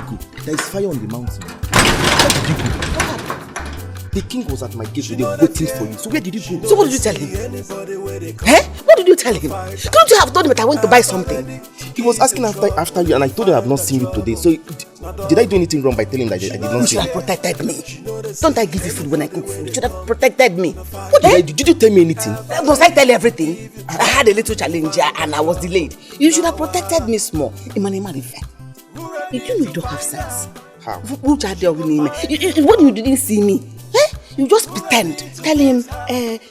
you go? There is fire on the mountain. Where did you go? What happened? The king was at my gate today waiting for you. So where did you go? So what did you tell him? Eh? What did you tell him? Couldn't you have told him that I went to buy something? He was asking after you and I told him I have not seen you today. So did I do anything wrong by telling him that I did not see you? You should have protected me. Don't I give you food when I cook food? You should have protected me. What did you tell me anything? Must I tell you everything? I had a little challenge and I was delayed. You should have protected me small. Did you know you don't have sense? How? When you didn't see me, you just pretend. Tell him,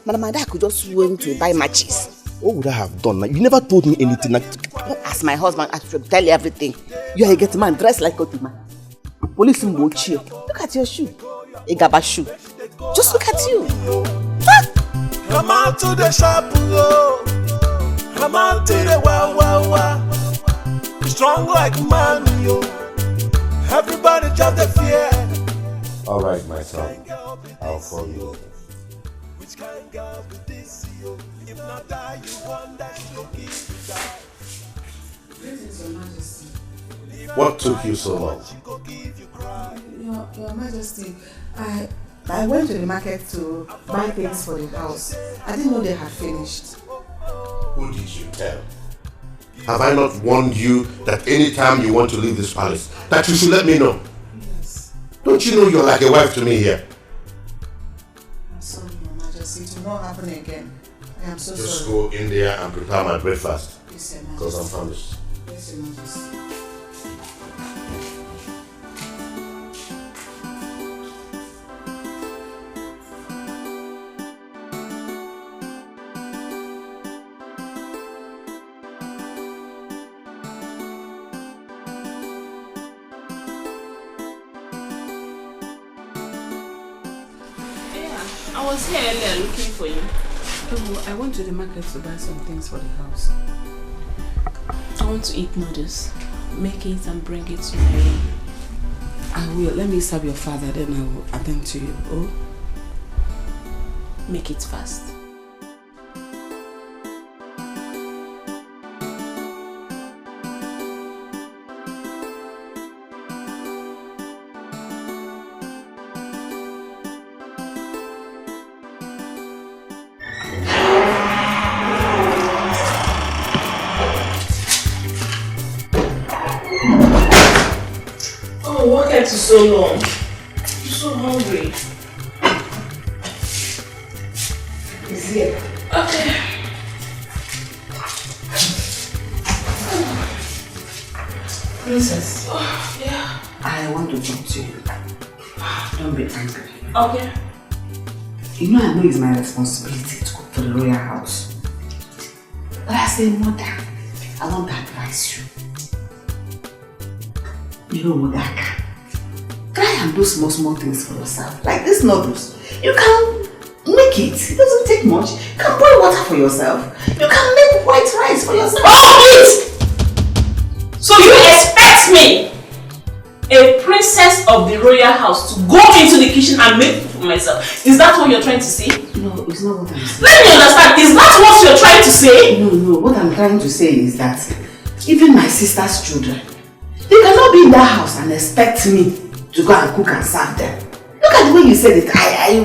Madam Ada could just went to buy matches. What would I have done? You never told me anything. As my husband, I should tell you everything. You are a get man, dressed like a man. Police will watch you. Look at your shoe. A gaba shoe. Just look at you. Come out to the shop, come out to the wow. Strong like man, yo. Everybody just the fear. All right, my son. I'll call you. Which kind girl be this, yo? If not die, you want that to give you die. Greetings, Your Majesty. What took you so long? Your Majesty, I went to the market to buy things for the house. I didn't know they had finished. Who did you tell? Have I not warned you that any time you want to leave this palace, that you should let me know? Yes. Don't you know you're like a wife to me here? I'm sorry, Your Majesty. It will not happen again. I am so Just sorry. go in there and prepare my breakfast. Yes, Your Majesty. Because I'm famished. Yes, Your Majesty. I was here earlier looking for you. Oh, I went to the market to buy some things for the house. I want to eat noodles. Make it and bring it to my room. I will. Let me serve your father, then I will attend to you. Oh? Make it fast. What kept you so long? I'm so hungry. It's here. Okay. Princess. Oh, yeah. I want to talk to you. Don't be angry. Okay. You know I know it's my responsibility to cook for the royal house. But as a mother, I want to advise you. You know what I can. Try and do small things for yourself. Like these noodles. You can make it. It doesn't take much. You can boil water for yourself. You can make white rice for yourself. Oh, please! So you expect me, a princess of the royal house, to go into the kitchen and make food for myself? Is that what you're trying to say? No, it's not what I'm saying. Let me understand. Is that what you're trying to say? No. What I'm trying to say is that even my sister's children, they cannot be in that house and expect me to go and cook and serve them. Look at the way you said it.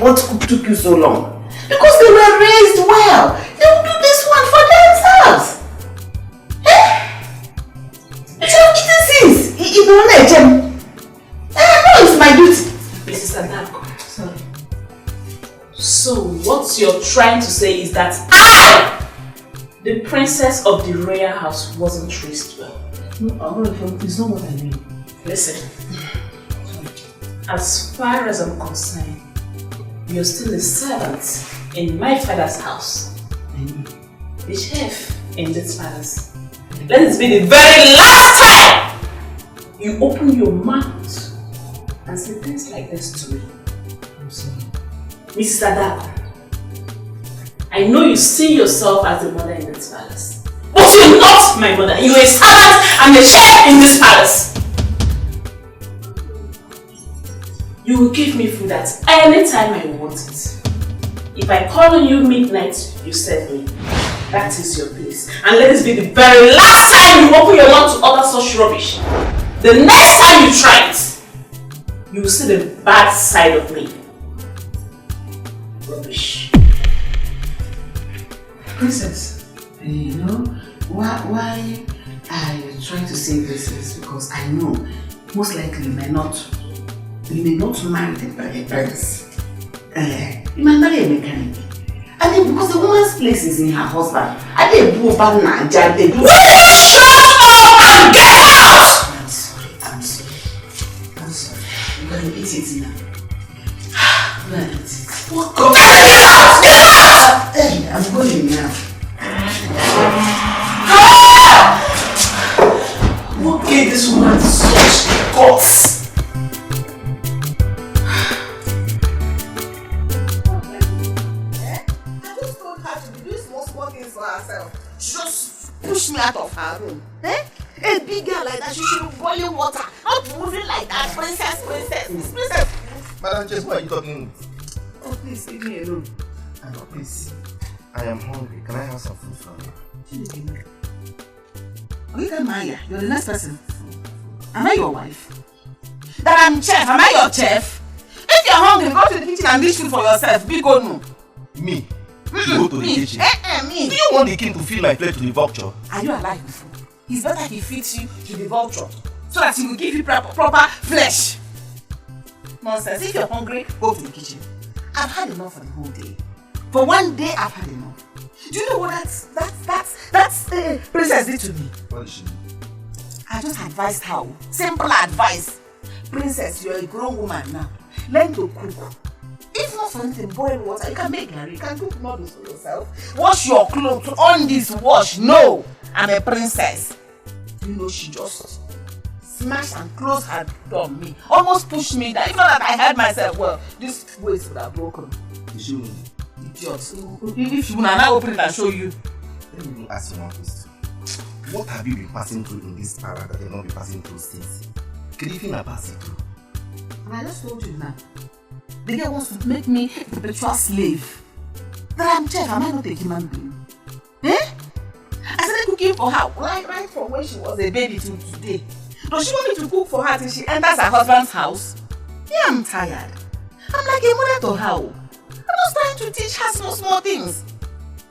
What took you so long? Because they were raised well. They will do this one for themselves. You should have eaten since. No, it's my duty. Mrs. Adako. Sorry. So what you're trying to say is that I, the princess of the royal house, wasn't raised well. No, it's not what I mean. Listen. As far as I'm concerned, you're still a servant in my father's house. The chef in this palace. Let this be the very last time you open your mouth and say things like this to me. I'm sorry. Mrs. Adako, I know you see yourself as the mother in this palace. But you're not my mother. You're a servant and a chef in this palace. You will give me food at any time I want it. If I call on you midnight, you serve me. That is your place. And let this be the very last time you open your mouth to utter such rubbish. The next time you try it, you will see the bad side of me. Rubbish. Princess, you know why I try to say this is because I know most likely you may not marry the prince. You might marry a mechanic. And then because the woman's place is in her husband, I didn't go back now. Shut up and get out! I'm sorry. I'm gonna eat it now. I'm gonna eat it. What? Get out! Get out! Hey, I'm going now. What gave this woman such guts? Just push me out of her room. A big girl like that, she should be boiling water, not moving like that. Princess. Madam Jess, why are you talking? Oh, please, leave me alone. Oh, please. I am hungry. Can I have some food from you? Okay, Maya, you're the next person. Am I your wife? That I'm chef. Am I your chef? If you're hungry, go to the kitchen and dish food for yourself. Be good, no. Me? Go to the kitchen? Me. Do you want the king to feed my plate to the vulture? Are you alive before? It's better if he feeds you to the vulture so that he will give you proper flesh. Nonsense. If you're hungry, go to the kitchen. I've had enough for the whole day. For one day, I've had enough. Do you know what that's Princess did to me? What did she do? I just advised her. Simple advice. Princess, you're a grown woman now. Learn to cook. If not something, boil water. You can make curry. You can cook noodles for yourself. Wash your clothes. On this wash. No, I'm a princess. You know, she just smashed and closed her door on me. Almost pushed me down. If not that I heard myself, well, this waist would have broken. Did she win? Idiot. If you wanna now open it and show you. Let me ask you one question. What have you been passing through in this para that you've not been passing through since? Can you feel pass it through? And I just told you now. The girl wants to make me a perpetual slave. That I'm chef, am I not a human being? I started cooking for her right from when she was a baby till today. Does she want me to cook for her till she enters her husband's house? Yeah, I'm tired. I'm like a mother to her. I'm just trying to teach her small things.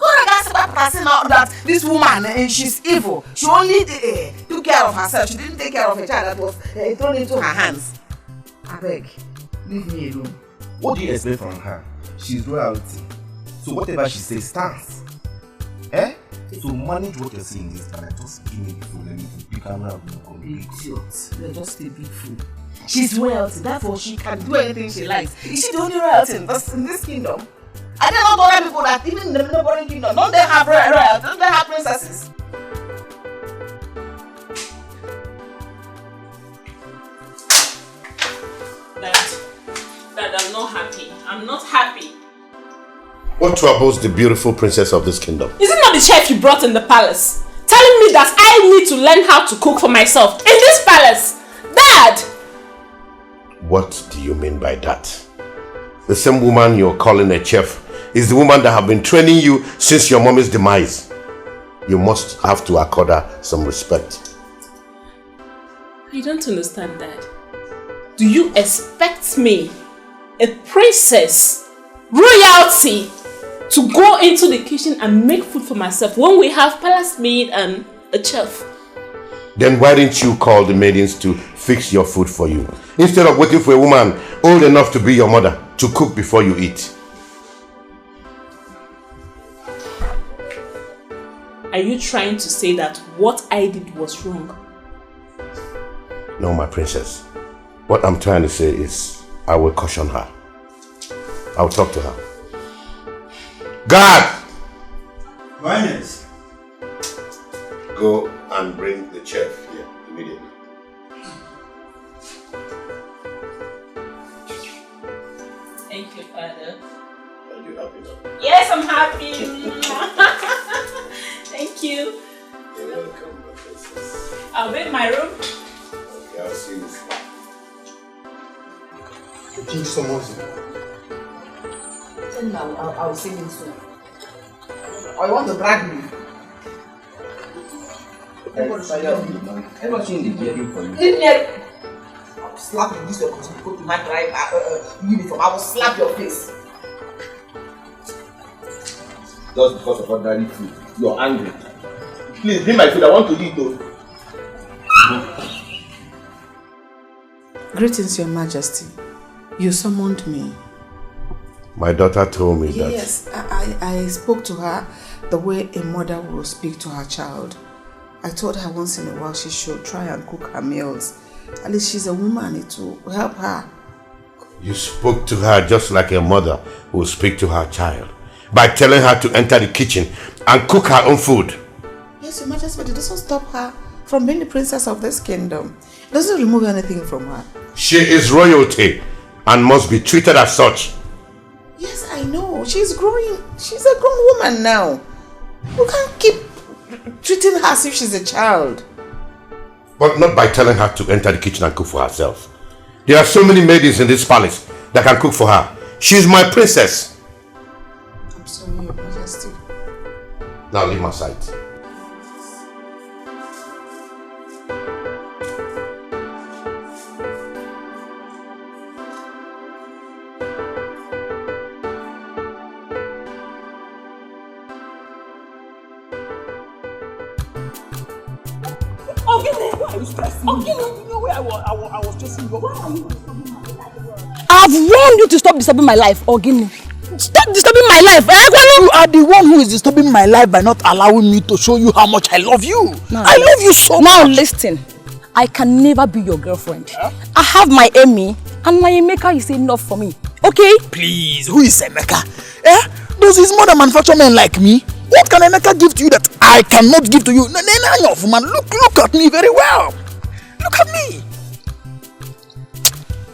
That this woman, she's evil. She only took care of herself. She didn't take care of a child that was thrown into her hands. I beg, leave me alone. What do you expect from her? She's royalty. So whatever she says stands. So manage what you're saying this time. Just give me the food and you can have no Idiot. You're just a big fool. She's royalty, therefore she can do anything she likes. Is she the only royalty in this kingdom? I don't know other people that even in the neighboring kingdom, don't they have royalty? Don't they have princesses? Dad, I'm not happy. I'm not happy. What troubles the beautiful princess of this kingdom? Is it not the chef you brought in the palace? Telling me that I need to learn how to cook for myself in this palace? Dad! What do you mean by that? The same woman you're calling a chef is the woman that have been training you since your mommy's demise. You must have to accord her some respect. I don't understand, Dad. Do you expect me, a princess, royalty, to go into the kitchen and make food for myself when we have palace maid and a chef? Then why didn't you call the maidens to fix your food for you? Instead of waiting for a woman old enough to be your mother to cook before you eat. Are you trying to say that what I did was wrong? No, my princess. What I'm trying to say is, I will caution her. I'll talk to her. Guard! Banished. Go and bring the chef here immediately. Thank you, Father. Are you happy now? Yes, I'm happy. Thank you. You're welcome, my princess. I'll be in my room. Okay, I'll see you. The king summons you. Tell me I'll see him soon. Or you want to drag me? Everybody in the gear for you. I'll slap you this way because you go to my drive uniform. I will slap your face. Just because of ordinary food. You're angry. Please, bring my food. I want to eat though. Greetings, Your Majesty. You summoned me. My daughter told me that. Yes, I spoke to her the way a mother will speak to her child. I told her once in a while she should try and cook her meals. At least she's a woman, it will help her. You spoke to her just like a mother will speak to her child, by telling her to enter the kitchen and cook her own food. Yes, Your Majesty, but it doesn't stop her from being the princess of this kingdom. It doesn't remove anything from her. She is royalty and must be treated as such. Yes, I know. She's growing. She's a grown woman now. You can't keep treating her as if she's a child. But not by telling her to enter the kitchen and cook for herself. There are so many maidens in this palace that can cook for her. She's my princess. I'm sorry, Your Majesty. Now leave my sight. I've warned you to stop disturbing my life, Ogini. Stop disturbing my life. You are the one who is disturbing my life by not allowing me to show you how much I love you. I love you so much. Now listen, I can never be your girlfriend. I have my Emmy and my Emeka is enough for me. Okay? Please, who is Emeka? Does his mother manufacture men like me? What can Emeka give to you that I cannot give to you? Man, look at me very well. Look at me.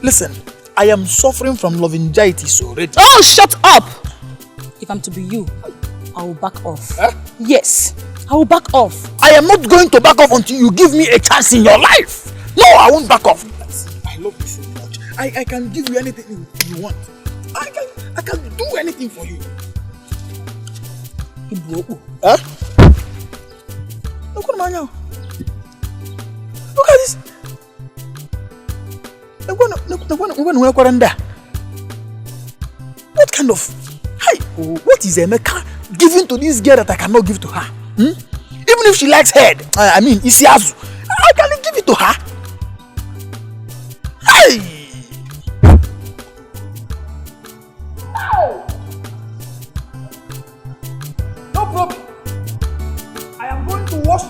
Listen, I am suffering from love anxiety already. Oh, shut up! If I'm to be you, I will back off. Yes, I will back off. I am not going to back off until you give me a chance in your life. No, I won't back off. I love you so much. I can give you anything you want. I can do anything for you. Look at this. What kind of... what is Emeka giving to this girl that I cannot give to her? Even if she likes head, I mean, Isiazu, I cannot give it to her. No problem. I am going to wash.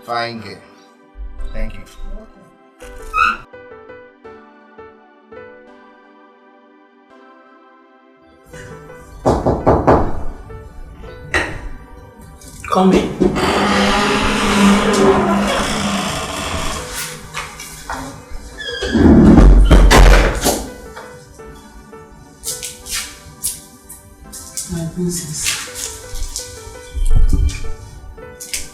Fine girl. Thank you. Come in. My princess.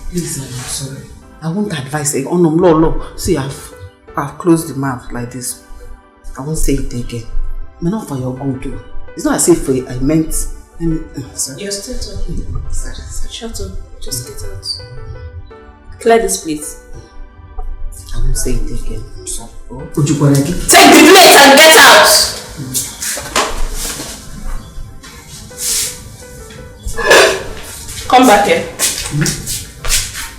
Please, I'm sorry. I won't advise it. Oh no, no. See, I've closed the mouth like this. I won't say it again. But not for your good too. It's not as if I meant. Sorry. You're still talking. Sorry. Shut up. Just get out. Clear this plate. I won't say it again. I'm sorry. Take the plate and get out. Come back here.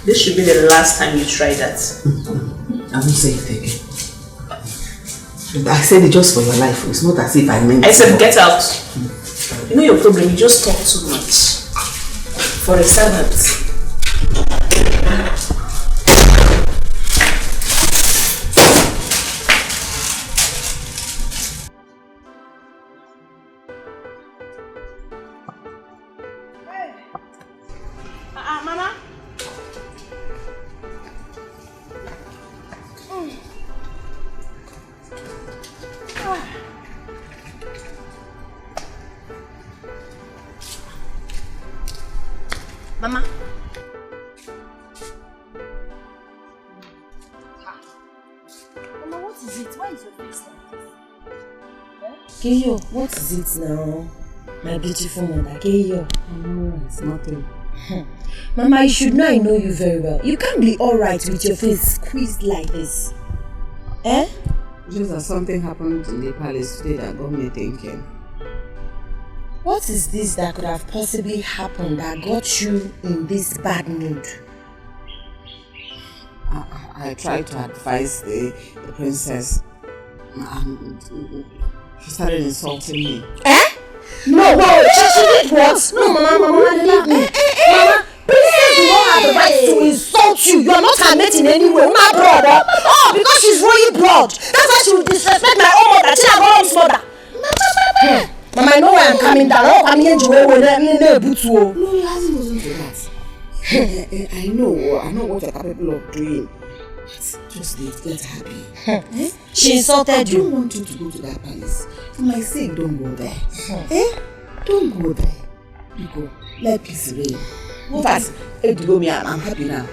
This should be the last time you try that. I won't say it again. I said it just for your life. It's not as if I meant it. I said get out. You know your problem, you just talk too much. For a servant. Mama? Mama. Mama, what is it? Why is your face like this? Keyo, what is it now? My beautiful mother, Keyo. No, it's nothing. Mama, you should know I know you very well. You can't be alright with your face squeezed like this. Eh? Just that something happened in the palace today that got me thinking. What is this that could have possibly happened that got you in this bad mood? I tried to advise the princess and she started insulting me. Eh? No, she did what? No, Mama, leave me. Mama, princess do not have the right to insult you. You are not her mate in any way. My brother. Oh, because she's royal blood. That's why she will disrespect my own mother. She have her own mother. Mama, I know where I'm coming down. Oh, I'm here to No, it hasn't gotten to that. I know what you're capable of doing. Just let her be. She insulted you. I don't want you to go to that palace. For my sake, don't go there. Don't go there. You go. Let peace reign. In fact, I'm happy now.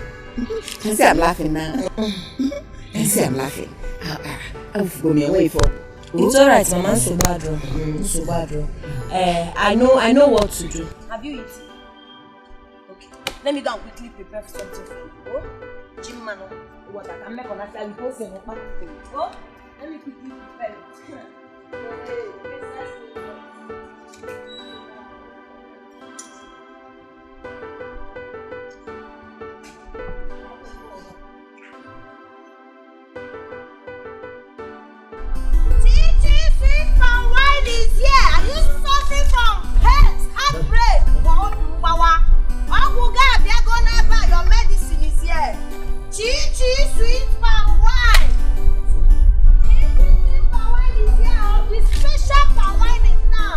Can see I'm laughing now. Can see I'm laughing. I'll go me away for. It's alright, Mama. So bad. I know what to do. Have you eaten? Okay. Let me go and quickly prepare something for you. Oh? Jim man, what I can make on that side, we say no part. Oh? Let me quickly prepare it. Is here. Are you suffering from heartbreak? Your medicine is here. Chichi sweet palm wine. Chichi sweet palm wine is here. The special palm wine is now.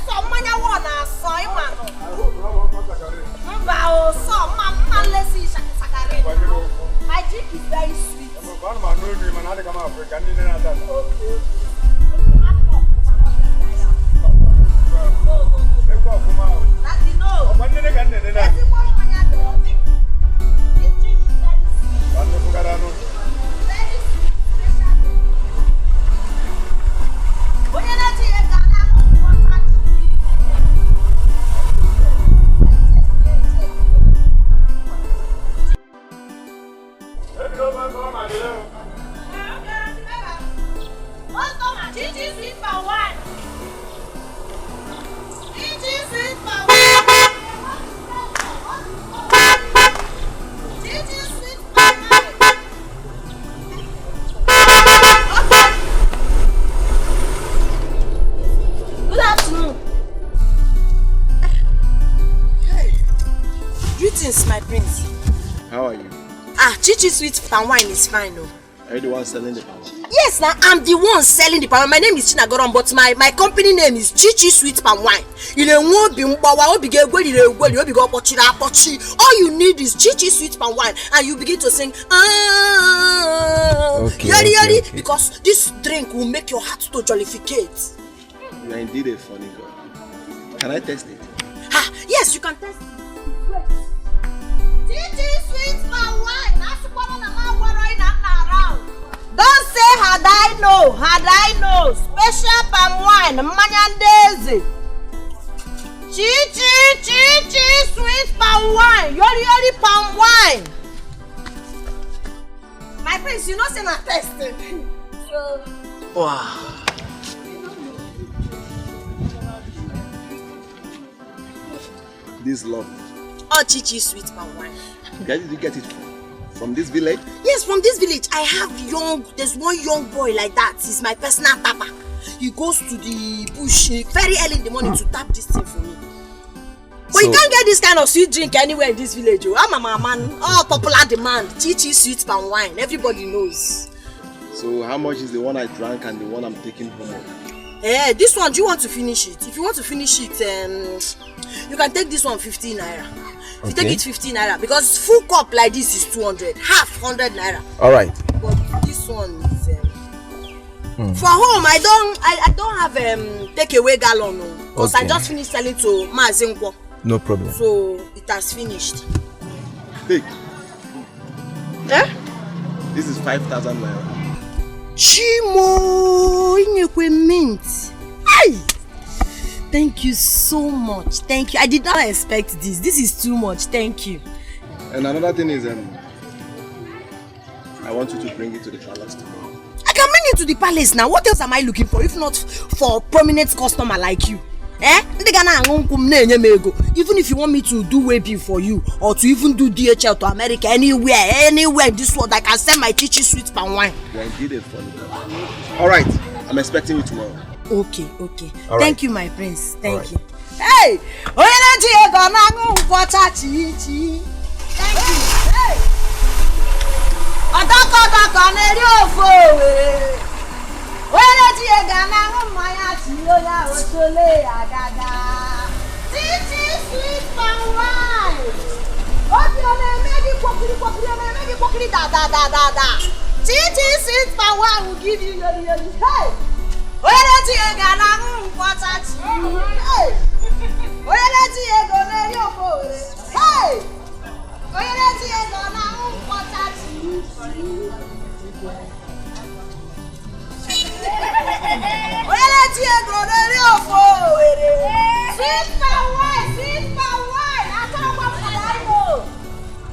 Someone wanna soy man. My drink is very sweet. My prince. How are you? Chichi sweet palm wine is fine, no? Are you the one selling the palm wine? Yes, now I'm the one selling the palm wine. My name is Chinagoron, but my company name is Chichi Sweet Palm Wine. All you need is Chichi Sweet Palm Wine, and you begin to sing okay. Because this drink will make your heart to jollificate. You are indeed a funny girl. Can I taste it? Yes, you can taste it. Chichi Sweet Palm Wine. Don't say had I know. Special palm wine, Manyan Daisy. Chichi sweet palm wine. Yori palm wine. My prince, you know say na testing. So wow. This love. Oh, Chichi sweet palm wine. Where did you get it from this village? Yes, from this village. I have there's one young boy like that. He's my personal tapper. He goes to the bush very early in the morning to tap this thing for me. But you can't get this kind of sweet drink anywhere in this village. I'm a man. Oh, popular demand. Chichi sweet palm wine. Everybody knows. So how much is the one I drank and the one I'm taking home? This one, do you want to finish it? If you want to finish it, you can take this one 15 naira. You take it 15 naira because full cup like this is 200, half 100 naira. All right. But this one is For home, I don't have takeaway gallon because I just finished selling to Mazinkwo. No problem. So it has finished. Hey. Eh? This is 5,000 naira. Chimo, Inyekwe mint. Hey! Thank you so much. Thank you. I did not expect this. This is too much. Thank you. And another thing is, I want you to bring it to the palace tomorrow. I can bring it to the palace now. What else am I looking for if not for a prominent customer like you? Eh? Even if you want me to do webby for you or to even do DHL to America, anywhere in this world, I can send my chichi sweet palm wine. You did it for me. Alright, I'm expecting you tomorrow. Okay. All Thank right. you, my prince. Thank you. Hey! Thank you. Hey! Will give you your hey!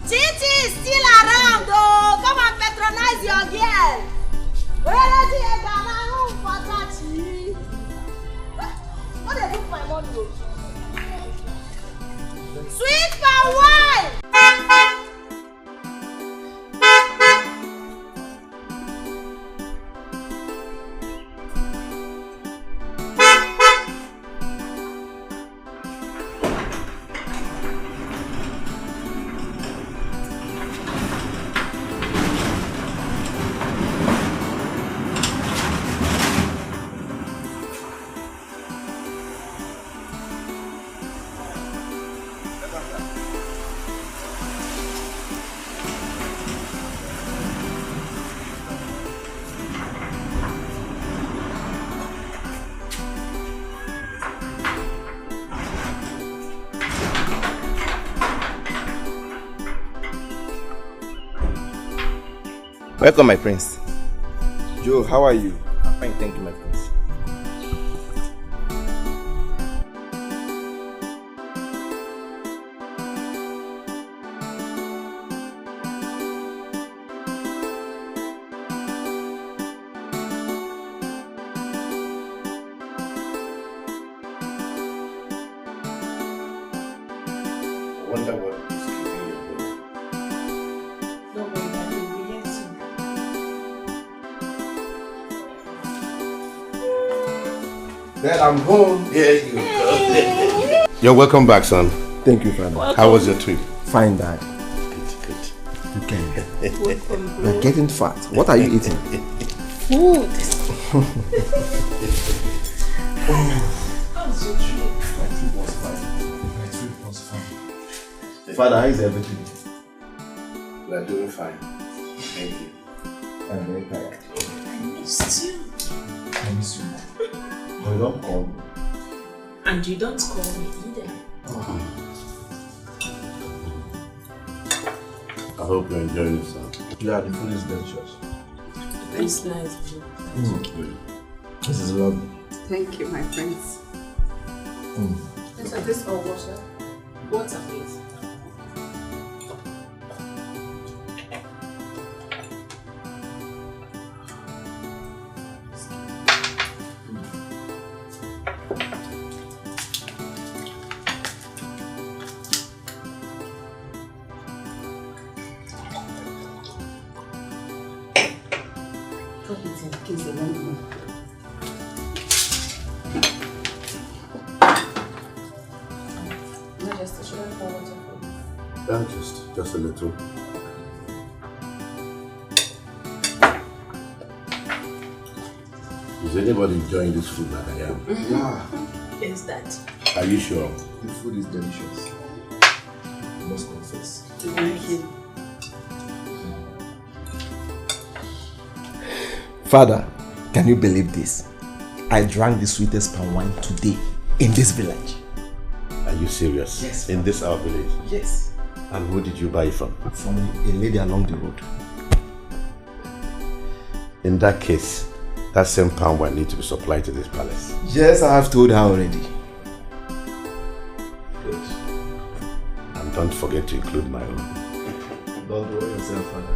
Titi is still around, oh! Come and patronize your girl. What they do for my money? Sweet for wine! Welcome, my prince. Joe, how are you? I'm fine, thank you, my prince. I wonder what is keeping your brother. Don't worry, Daddy, we'll be here soon. Dad, I'm home. Here you go. You're welcome back, son. Thank you, Father. Welcome. How was your trip? Fine, Dad. Good. You can. Welcome, You're getting fat. What are you eating? Food. How's your trip? My trip was fine. Father, how is everything? We are doing fine. Thank you. I'm very tired. I missed you. I miss you. But you don't call me. And you don't call me either. I hope you're enjoying yourself. Yeah, the food is delicious. It's nice. This is lovely. Thank you, my friends. Let's have this all water. Water, please. Just a little. Is anybody enjoying this food like I am? Yeah. Is that? Are you sure? The food is delicious. I must confess. Thank you. Father, Can you believe this? I drank the sweetest palm wine today in this village. Are you serious? Yes. In this our village? Yes. And who did you buy it from? From a lady along the road. In that case, that same palm wine needs to be supplied to this palace. Yes, I have told her already. Good. And don't forget to include my own. Don't worry yourself, Father.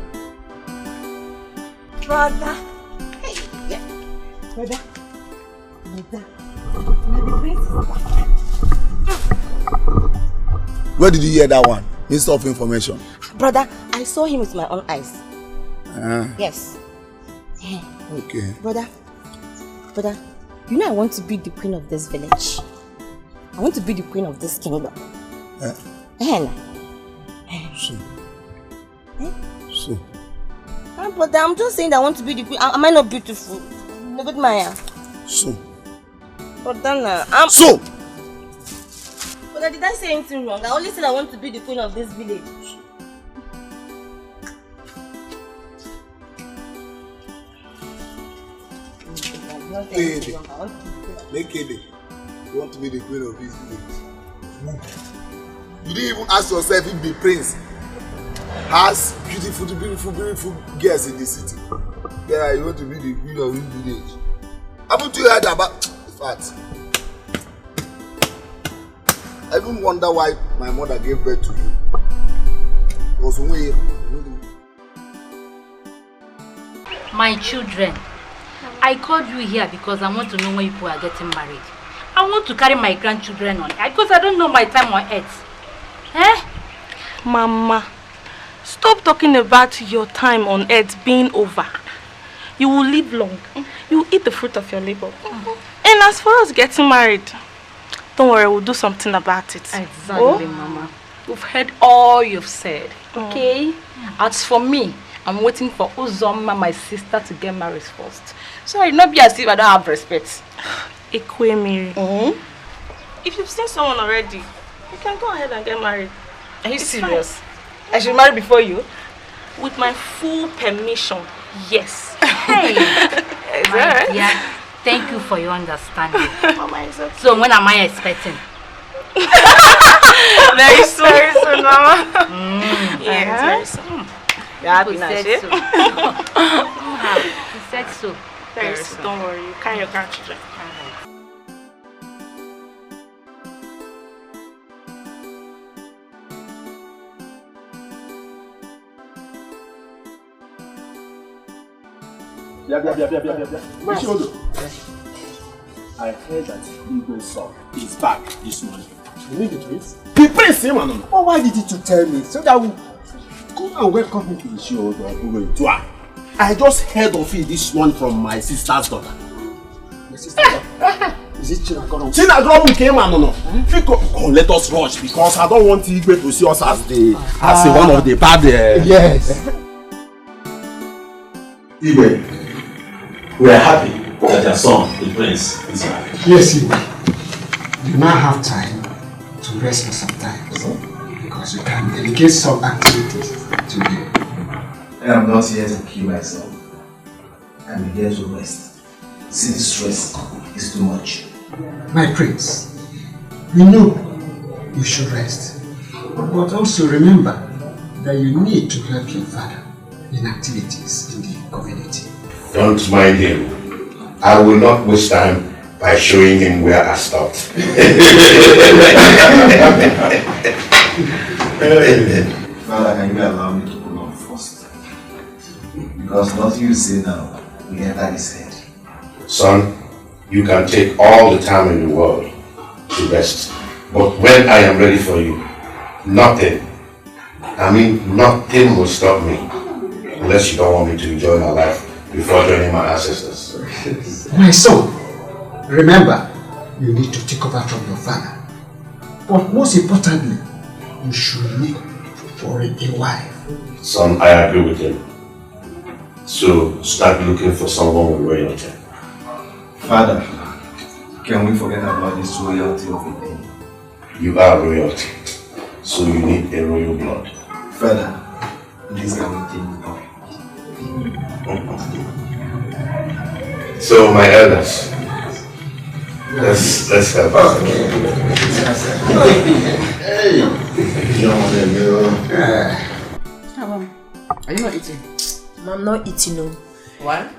Brother. Hey, yeah. Brother. Where did you hear that one? Minister of Information. Brother, I saw him with my own eyes. Yes. Okay. Brother, you know I want to be the queen of this village. I want to be the queen of this kingdom. So. Brother, I'm just saying that I want to be the queen. Am I not beautiful? Look at Maya. So. Brother, So. Brother, did I say anything wrong? I only said I want to be the queen of this village. Naked. You want to be the queen of this village? You didn't even ask yourself if the prince has beautiful girls in the city. Yeah, you want to be the queen of this village. Haven't you heard about the fact? I even wonder why my mother gave birth to you. My children, I called you here because I want to know when people are getting married. I want to carry my grandchildren on because I don't know my time on earth. Mama, stop talking about your time on earth being over. You will live long. You will eat the fruit of your labor. And as for us getting married, don't worry, we'll do something about it. Exactly, Mama. We've heard all you've said. Okay? As for me, I'm waiting for Uzoma, my sister, to get married first. So it not be as if I don't have respect. Mary. If you've seen someone already, you can go ahead and get married. Are you serious? Fine. I should marry before you? With my full permission, yes. Hey! Is that right? Yeah. Thank you for your understanding. Mama, it's okay. So when am I expecting? Very soon. Very soon, Mama. Yes, very soon. You said so. You said so. Very soon. Don't worry, you carry your grandchildren. Yeah. I heard that Eagle's son is back this morning. You need the prince? The prince, man. Oh, why did you tell me? So that we come and welcome him to the show. I just heard of it this morning from my sister's daughter. Your sister's daughter? Is it Chinagoro? Chinagoro came and no. Let us rush because I don't want Igwe to see us as one of the bad. Yes. Igwe, we are happy that your son, the prince, is married. Yes, Igwe. You now have time to rest for some time because you can delegate some activities to you. I am not here to kill myself. I am here to rest. See, the stress is too much. My prince, we know you should rest, but also remember that you need to help your father in activities in the community. Don't mind him. I will not waste time by showing him where I stopped. Father, can you allow me to pull on first? Because what you say now will enter his head. Son, you can take all the time in the world to rest. But when I am ready for you, nothing will stop me. Unless you don't want me to enjoy my life before joining my ancestors. My son, remember, you need to take over from your father. But most importantly, you should look for a wife. Son, I agree with him. So start looking for someone with royalty. Father, can we forget about this royalty of a thing? You are royalty, so you need a royal blood. Father, this can we think of? So my elders, let's help. Hey, are you not eating? I'm not eating, no. Why?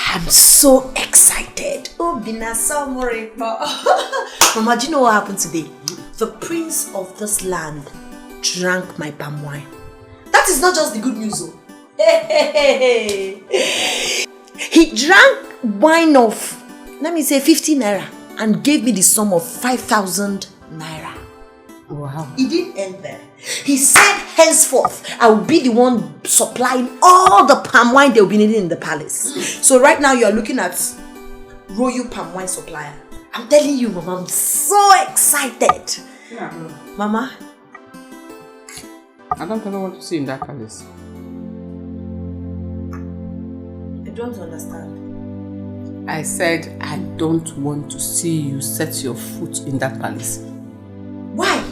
I'm so excited. Oh, Bina, so worried. Mama, do you know what happened today? The prince of this land drank my palm wine. That is not just the good news, though. He drank wine of, let me say, 50 naira and gave me the sum of 5,000 naira. Wow. He didn't end there. He said, henceforth, I will be the one supplying all the palm wine they'll be needing in the palace. So right now you are looking at royal palm wine supplier. I'm telling you, Mama, I'm so excited. Yeah. Mama? I don't ever want to see you in that palace. I don't understand. I said I don't want to see you set your foot in that palace. Why?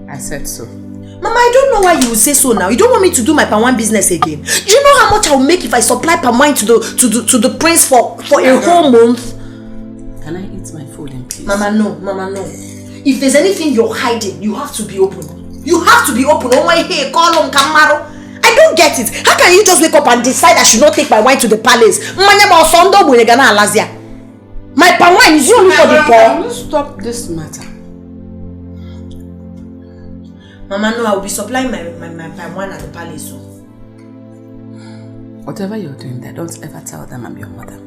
I said so. Mama, I don't know why you will say so now. You don't want me to do my palm wine business again. Do you know how much I will make if I supply palm wine to the prince for a whole month? Can I eat my food in peace? Mama, no. Mama, no. If there's anything you're hiding, you have to be open. You have to be open. Oh my, hey, call on Kamaro. I don't get it. How can you just wake up and decide I should not take my wine to the palace? My palm wine is only for the poor. Can you stop this matter? Mama, no, I will be supplying my palm wine at the palace. So. Whatever you're doing there, don't ever tell them I'm your mother.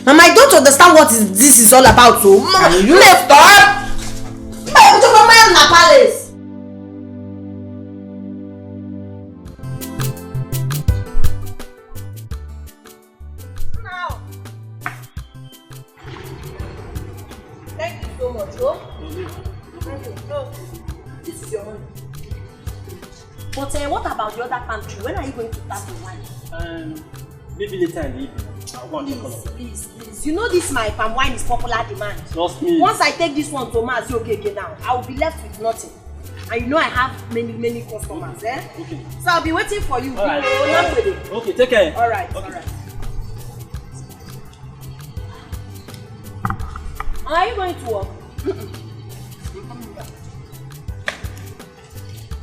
Mama, I don't understand what this is all about. So, Mama, you left up. I'm to Mama in the palace. Now. Thank you so much, oh. This is your money. But what about the other country? When are you going to start the wine? Maybe later in the evening. Please. You know this my palm wine is popular demand. Trust me. Once I take this one to Mass, okay now, I will be left with nothing. And you know I have many customers, eh? Okay. So I'll be waiting for you. All right. Okay, take care. Alright. Are you going to work?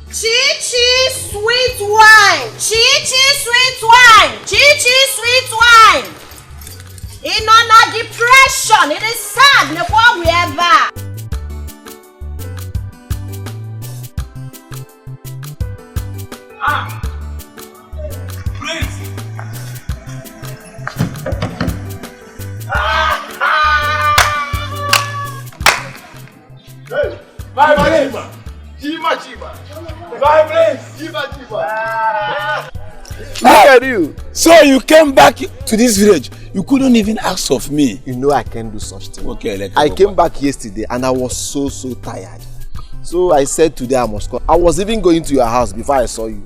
Chi-chi sweet wine. Chi-chi sweet wine. Chi-chi sweet wine. In on a depression. It is sad. Look what we ever. Please. Hey, my place. Chiba. My place. Chiba. Look at you. So you came back to this village. You couldn't even ask of me. You know I can't do such thing. Okay, I came back yesterday and I was so tired. So I said today I must come. I was even going to your house before I saw you.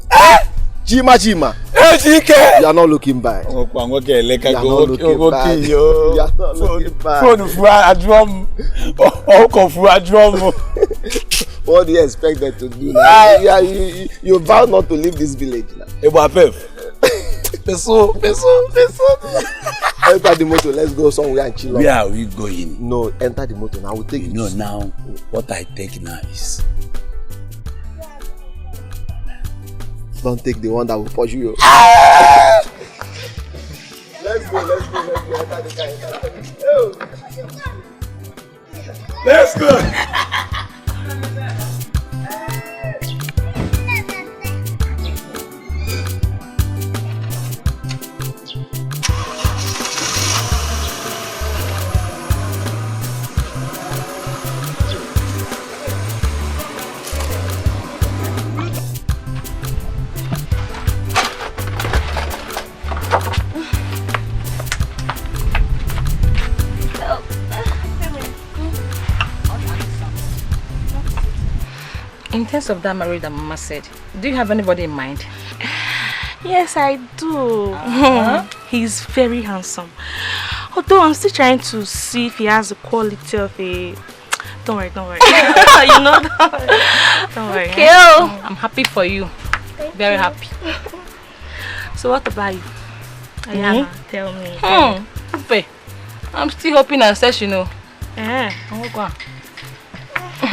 Chima. Hey, Chike. You are not looking back. You are not looking back. What do you expect them to do now? You vow not to leave this village now. Peso. Enter the motor, let's go somewhere and chill. Where are we going? No, enter the motor now. I will take you. No, now, what I take now is... Don't take the one that will push you. Let's go. Enter the car. Let's go. In terms of that marriage that Mama said, do you have anybody in mind? Yes, I do. He's very handsome. Although I'm still trying to see if he has the quality of a... Don't worry. You know that. Don't worry. Okay. I'm happy for you. Very happy. So what about you? Ayana, tell me. I'm still hoping and search, you know.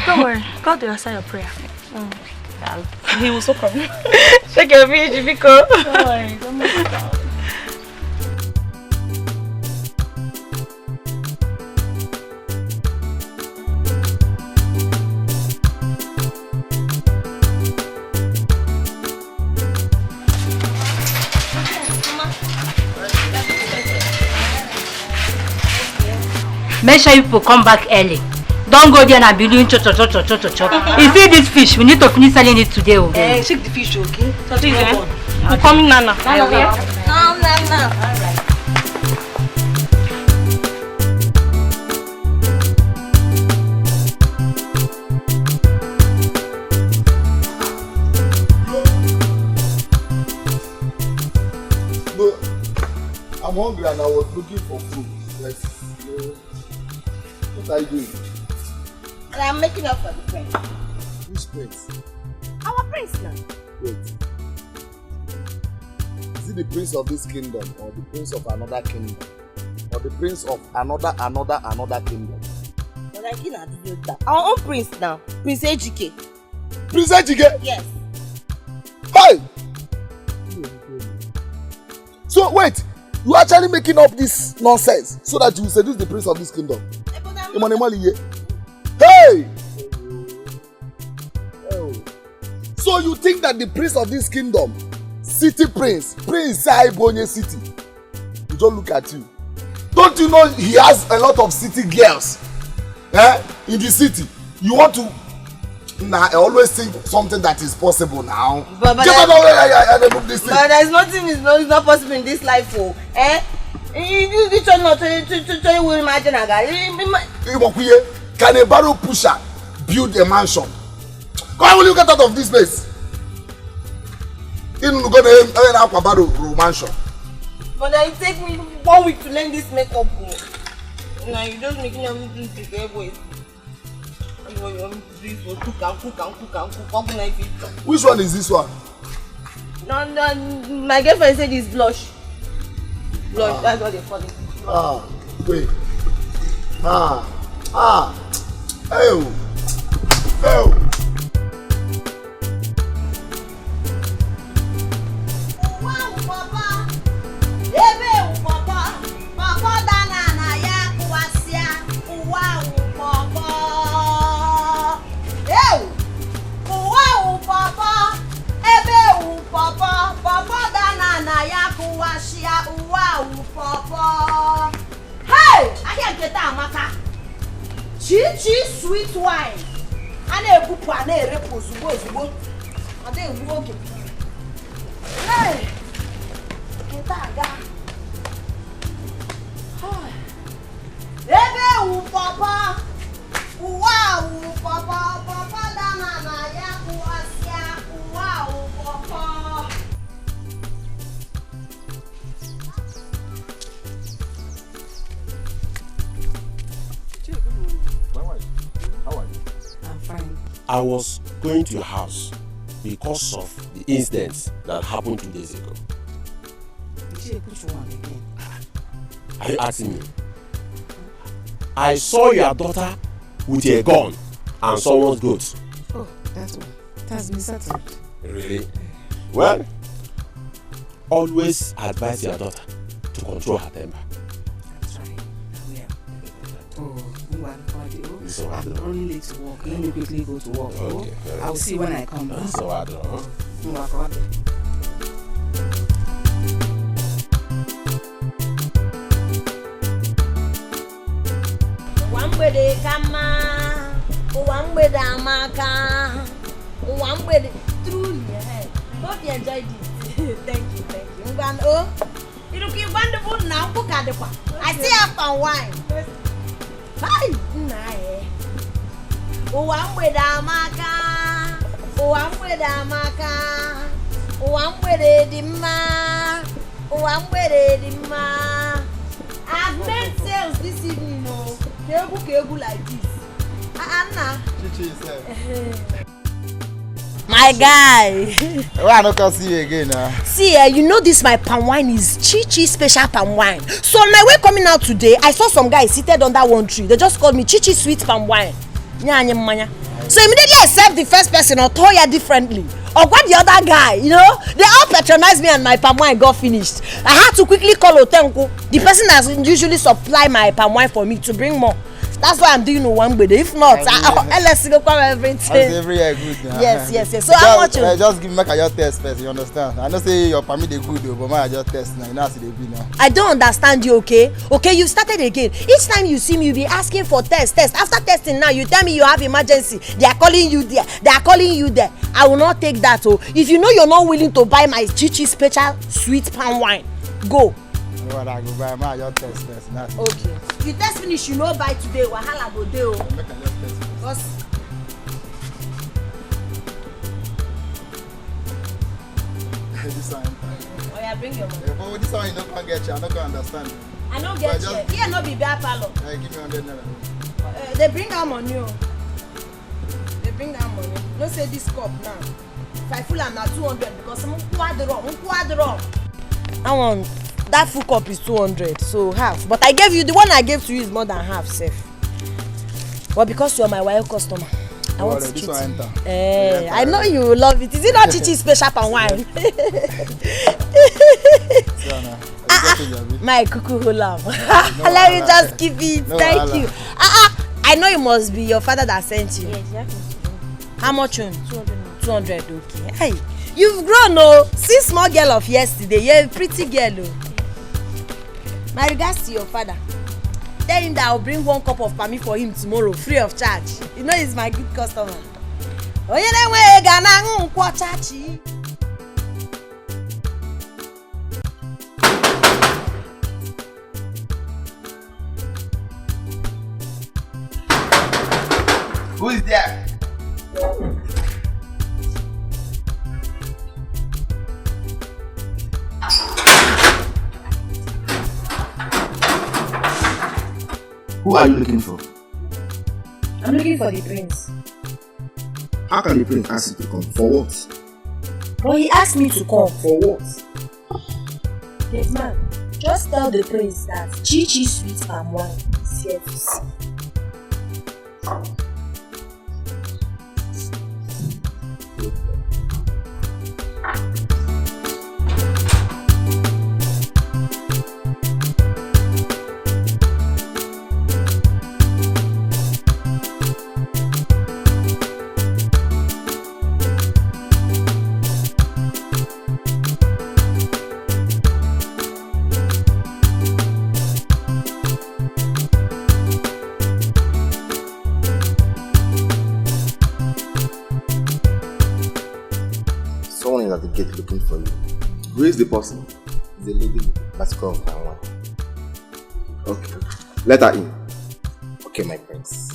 Don't worry, God will answer your prayer. He will so come. Check your page, Biko. Don't worry, don't make it down. Make sure you people come back early. Don't go there and be doing chop. If you eat this fish, we need to finish selling it today. Okay? Shake the fish, okay? I'm coming, Nana. No. Alright. No, I'm hungry and I was looking for food. Yes. What are you doing? I'm making up for the prince. Which prince? Our prince now. Wait. Is it the prince of this kingdom or the prince of another kingdom? Or the prince of another kingdom? But I cannot do that. Our own prince now. Prince Ejike. Prince Ejike? Yes. Hey! So wait, you are actually making up this nonsense so that you will seduce the prince of this kingdom? Hey! So you think that the prince of this kingdom, city prince Saibonye city, you don't look at you. Don't you know he has a lot of city girls in the city? You want to I always think something that is possible now. But there's nothing is not possible in this life. You should not imagine a guy. Can a barrel pusher build a mansion? Why will you get out of this place? You're going to have a barrel mansion. But it takes me 1 week to learn this makeup. Now you just making everything to get away. Which one is this one? No, my girlfriend said it's blush. Blush, that's what they call it. Wait. Wow, Papa. Papa dana na ya kuwasia. Wow, Papa. Papa dana na ya kuwasia. Wow, Papa. Hey, I can't get that maka. Chi sweet wine. Ane bupu ane repo zubo. Ade uwoke. Hey, get that guy. Ebe Papa. Wow, Papa dana na ya kuwasia. Wow, Papa. I was going to your house because of the incident that happened 2 days ago. Are you asking me? I saw your daughter with a gun and someone's goat. Oh, that's one. It has been settled. Really? Well, always advise your daughter to control her temper. That's right. So I'm running late to work. Let me quickly go to work. Okay. I'll see when I come back. So I don't know. Wambede kama, wambede amaka, wambede truly. Hope you enjoyed it. Thank you. You look wonderful now. I see after wine. Hi, nae. Wambede amaka, wambede dimma. I've made sales this evening, no. Kebu like this. Anna. My guy. Why I not come see you again now? See, you know this my palm wine is Chi special palm wine. So on my way coming out today, I saw some guys seated under one tree. They just called me Chi sweet palm wine. So immediately I served the first person or Toya differently. Or what the other guy, you know? They all patronized me and my palm wine got finished. I had to quickly call Otenko, the person that usually supply my palm wine for me, to bring more. That's why I'm doing one with it. If not, let's go come everything. Every year good. Yes. So how much? Just give me your test first, you understand? I know say your permit they good though, but my just test now. You know how they be now. I don't understand you, okay? Okay, you started again. Each time you see me, you be asking for test. After testing now, you tell me you have emergency. They are calling you there. They are calling you there. I will not take that. Oh, if you know you're not willing to buy my Chichi special sweet palm wine, go. What I go buy my your test first. Okay. You test finish, you know buy today. Wahala go dey o. Make I just test first. This one. Oh yeah, bring your money. But this one you don't can get you. I don't can understand. I don't get you. Here no be bear parlor. Give me 100 naira. They bring out money. They bring out money. No say this cup now. If I full am na 200 because I'm quadro. I want. That full cup is 200, so half. But I gave you, the one I gave to you is more than half, safe. But because you're my wild customer, I want to treat you. I know you will love it. Is it not Chichi special palm wine? My cuckoo lamb. Let me just keep it. Thank you. I know it must be your father that sent you. Yes, you have to. How much? 200, okay. Hey, you've grown, oh. See small girl of yesterday. You're a pretty girl, oh. My regards to your father. Tell him that I'll bring 1 cup of palmy for him tomorrow, free of charge. You know he's my good customer. Who is there? Who are you looking for? I'm looking for the prince. How can the prince ask you to come? For what? Well, he asked me to come. For what? Yes, man. Just tell the prince that Chichi sweet palm wine is here to see. At the gate looking for you. Who is the person? The lady. Let's go. Okay. Let her in. Okay, my prince.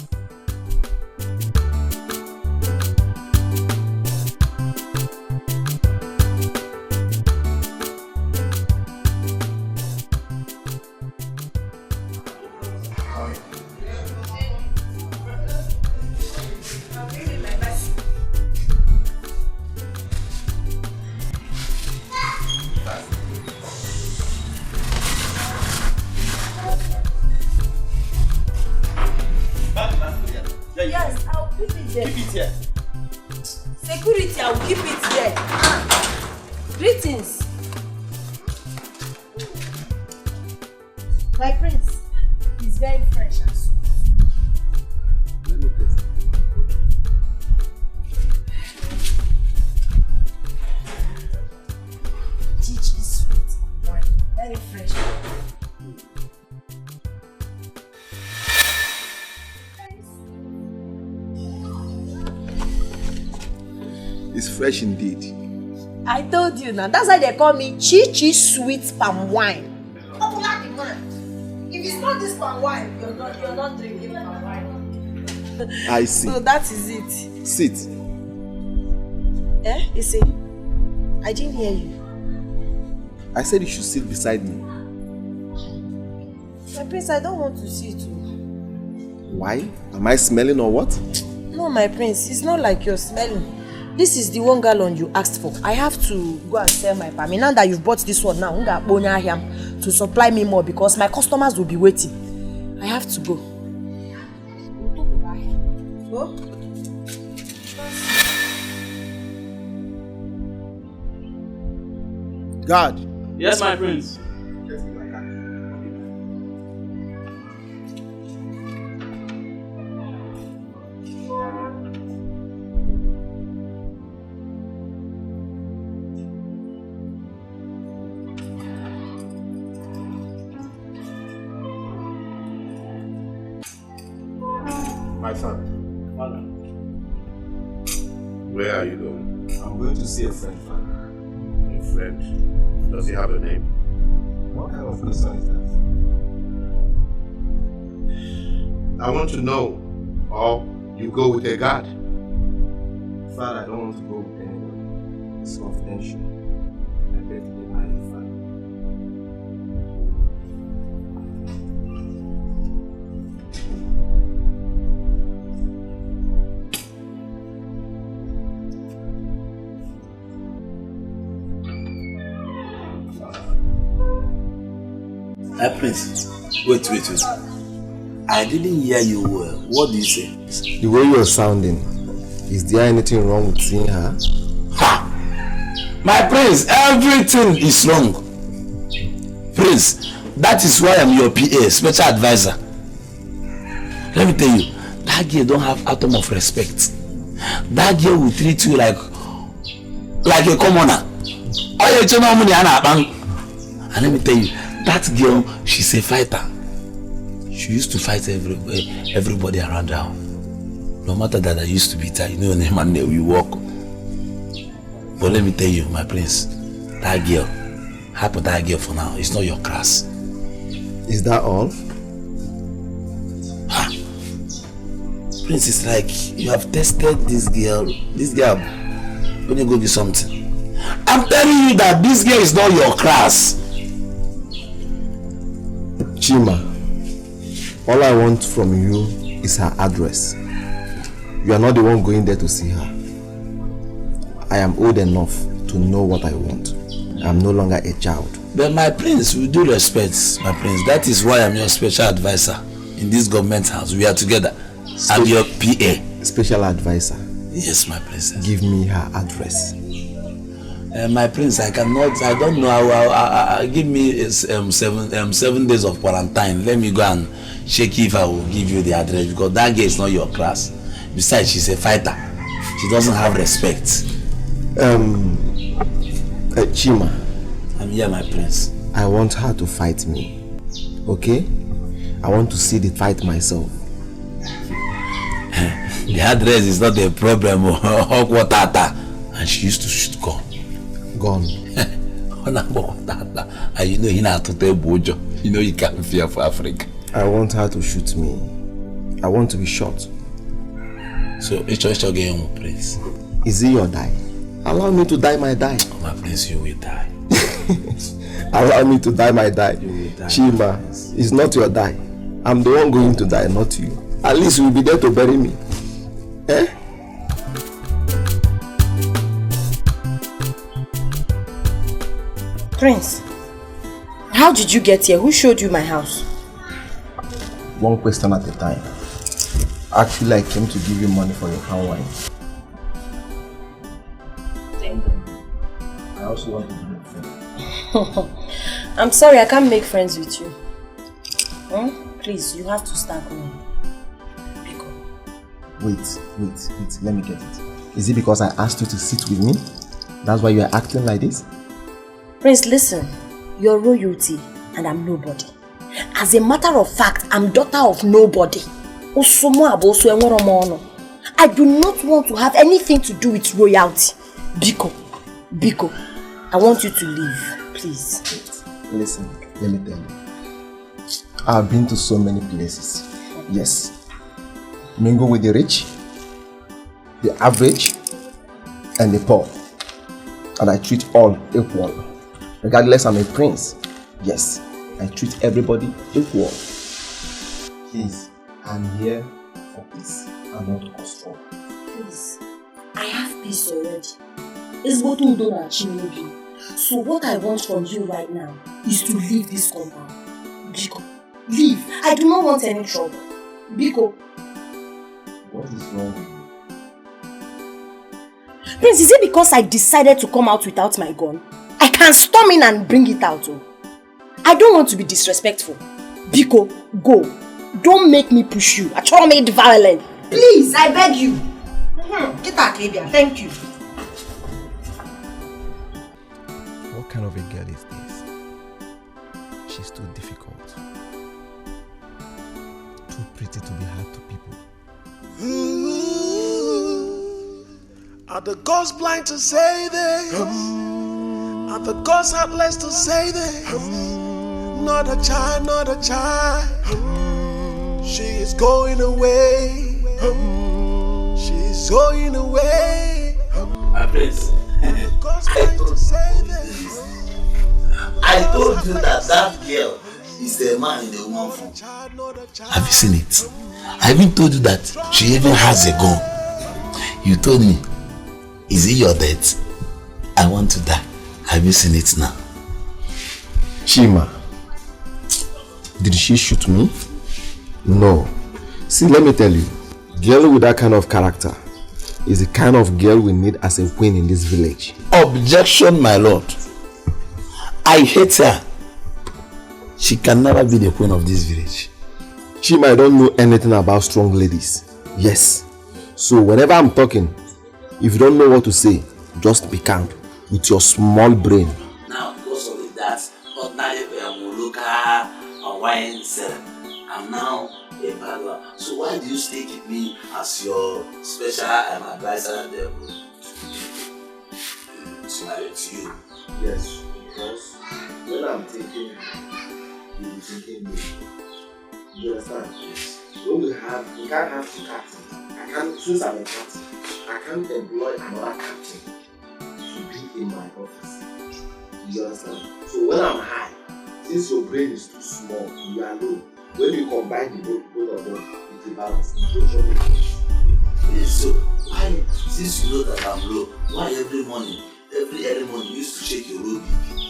Yes, I'll keep it there. Keep it here. Security, I'll keep it there. Greetings. My prince is very fresh and sweet. Let me taste it. Chichi sweet wine. Very fresh. It's fresh indeed. I told you now. That's why they call me Chichi sweet palm wine. Popular demand. If it's not this palm wine, you're not drinking palm wine. I see. So that is it. Sit. You see? I didn't hear you. I said you should sit beside me. My prince, I don't want to sit. Why? Am I smelling or what? No, my prince, it's not like you're smelling. This is the 1 gallon you asked for. I have to go and sell my palm. Now that you've bought this one now, to supply me more because my customers will be waiting. I have to go. Go. God. Yes, my prince. My son. Father. Where are you going? I'm going to see a friend, Father. A friend? Does he have a name? What kind of question is that? I want to know. Or you go with a guard? Father, I don't want to go with anyone. It's confidential. I beg to be married, Father. Prince, wait. I didn't hear you well. What do you say? The way you're sounding, is there anything wrong with seeing her? Ha! My prince, everything is wrong. Prince, that is why I'm your PA, special advisor. Let me tell you, that girl don't have atom of respect. That girl will treat you like a commoner. And let me tell you, that girl, she's a fighter. She used to fight everybody around her. No matter that I used to beat her, you know, name and name, you walk. But let me tell you, my prince, that girl, happy that girl for now, it's not your class. Is that all? Ha! Prince, it's like you have tested this girl, when you go do something. I'm telling you that this girl is not your class. Chima, all I want from you is her address. You are not the one going there to see her. I am old enough to know what I want. I am no longer a child. But my prince, with due respect, my prince, that is why I'm your special advisor in this government house. We are together. I'm your PA. Special advisor? Yes, my princess. Give me her address. My prince, I don't know. Give me 7 days of quarantine. Let me go and check if I will give you the address, because that girl is not your class. Besides, she's a fighter. She doesn't have respect. Chima. I'm here, my prince. I want her to fight me. Okay? I want to see the fight myself. The address is not a problem. And she used to shoot gun. Gone. And you know you can't fear for Africa. I want her to shoot me. I want to be shot. So it's again, prince. Is it your die? Allow me to die my die. Oh, my prince, you will die. Allow me to die my die. You will die. Chima, it's not your die. I'm the one going to die, not you. At least you'll be there to bury me. Eh? Prince, how did you get here? Who showed you my house? One question at a time. Actually, I came to give you money for your palm wine. I also want to be your friend. I'm sorry, I can't make friends with you. Please, you have to start going. Wait, let me get it. Is it because I asked you to sit with me? That's why you are acting like this? Prince, listen. You're royalty and I'm nobody. As a matter of fact, I'm daughter of nobody. I do not want to have anything to do with royalty. Biko, I want you to leave, please. Listen, let me tell you. I've been to so many places. Yes. Mingle with the rich, the average, and the poor. And I treat all equal. Regardless, I'm a prince. Yes, I treat everybody equal. Please, I'm here for peace and not cause trouble. Please, I have peace already. It's what we don't achieve. So what I want from you right now is to leave this compound. Biko, leave. I do not want any trouble. Biko. What is wrong with you? Prince, is it because I decided to come out without my gun? I can storm in and bring it out. Oh. I don't want to be disrespectful. Biko, go. Don't make me push you. I try to make it violent. Please, I beg you. Get that, Lydia. Thank you. What kind of a girl is this? She's too difficult. Too pretty to be hard to people. Are the gods blind to say this? Are the gods heartless to say this? Not a child, not a child. She is going away. She's going away. My prince, I told you that girl is a man in the woman form. Have you seen it? I even told you that she even has a gun. You told me, is it your death? I want to die. Have you seen it now? Chima, did she shoot me? No. See, let me tell you, girl with that kind of character is the kind of girl we need as a queen in this village. Objection, my lord. I hate her. She can never be the queen of this village. Chima, I don't know anything about strong ladies. Yes. So whenever I'm talking, if you don't know what to say, just be calm with your small brain. Now, because of that, ordinary Muluka or wine seller, I'm now a bad. So why do you stay with me as your special advisor there? To you. Yes, because when I'm thinking, you'll be thinking me. You understand? We can't have two captains. Since I'm a captain, I can't employ another captain to be in my office. You understand? So when I'm high, since your brain is too small, you are low. When you combine the both of them, it's a balance. Yes, so why, since you know that I'm low, why every early morning you used to shake your low BP?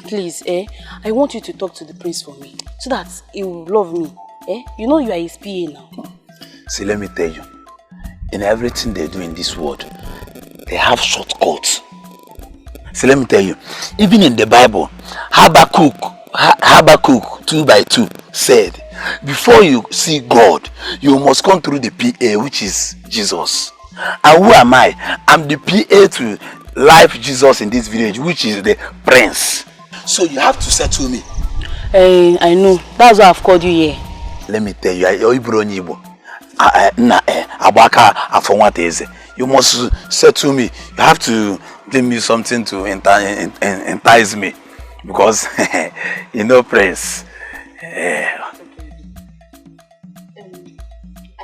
Please, I want you to talk to the prince for me, so that he will love me. You know you are his PA now. See, let me tell you, in everything they do in this world, they have shortcuts. See, let me tell you, even in the Bible, Habakkuk 2:2 said, before you see God, you must come through the PA, which is Jesus. And who am I? I'm the PA to life Jesus in this village, which is the prince. So you have to settle me. I know. That's why I've called you here. Let me tell you, you must settle me. You have to give me something to entice me. Because, you know, prince. I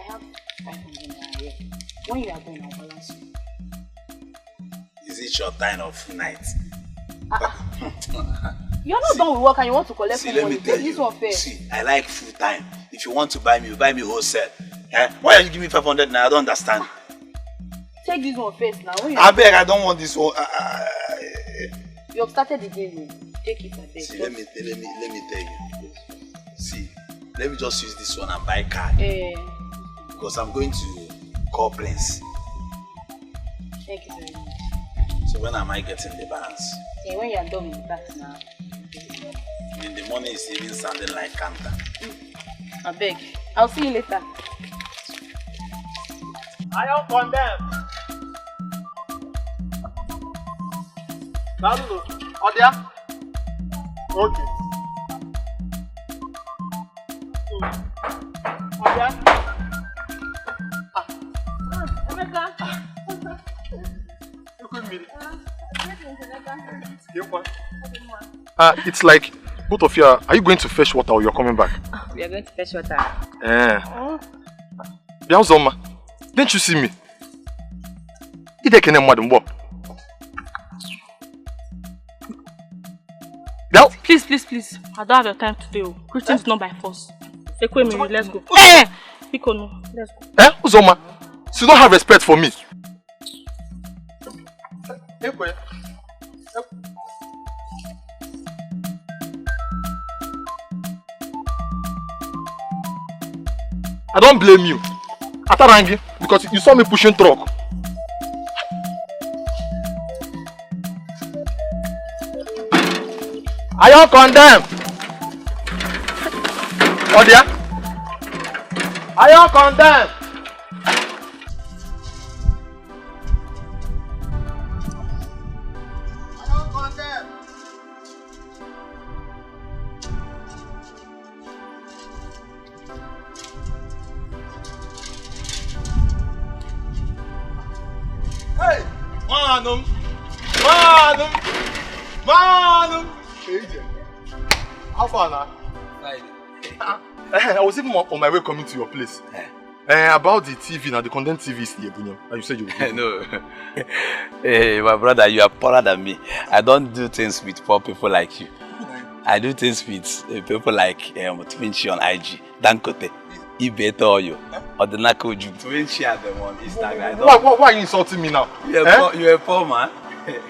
have 500 naira here. When you are going, I'll balance you. Is it your time of night? You're not done with work and you want to collect See, money. let me tell you. This one fair. See, I like full time. If you want to buy me, you buy me wholesale. Why are you giving me 500 now? I don't understand. Take this one first now. I beg, I don't want this one. You have started the game. Take it, I beg. See, let me tell you. See, let me just use this one and buy car. Because I'm going to call Prince. Thank you very much. So when am I getting the balance? When you are done with that now. In the morning it's even sounding like Kanta. I beg. I'll see you later. I don't condemn. Naruto, Odia? Okay. Odia? Emeka? It's like both of you are you going to fetch water or you're coming back? We are going to fetch water. Biauzoma, didn't you see me? Please. I don't have your time today. Greetings not by force. Let's go. Let's go. Uzoma, so you don't have respect for me. I don't blame you. Atarangi, because you saw me pushing truck. Are you condemned? Odia? Are you condemned? Hey! Manum! How far now? I was even on my way coming to your place. About the TV now, the content TV is here, and you said you would. No. Hey, my brother, you are poorer than me. I don't do things with poor people like you. I do things with people like Twinchi on IG, Dankote, Ibeto you, or the Nakoju. Twinchi are the one Instagram. Why are you insulting me now? You're a poor man.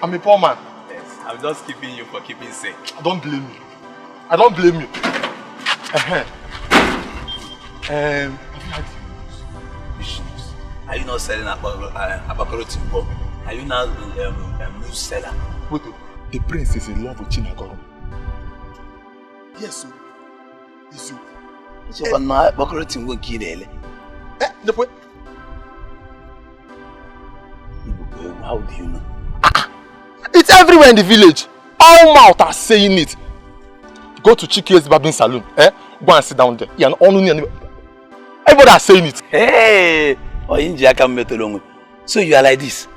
I'm a poor man. Yes, I'm just keeping you for keeping sake. I don't blame you. I don't blame you. Are you not selling Abakoro Timbo? Are you now a news seller? Wait, the prince is in love with Chinagoro. Yes, sir. Yes, sir. So I'm not Abakoro Timbo Kidele. How do you know? It's everywhere in the village. All mouths are saying it. Go to Chike's barbing salon. Go and sit down there. Everybody are saying it. Hey! So you are like this?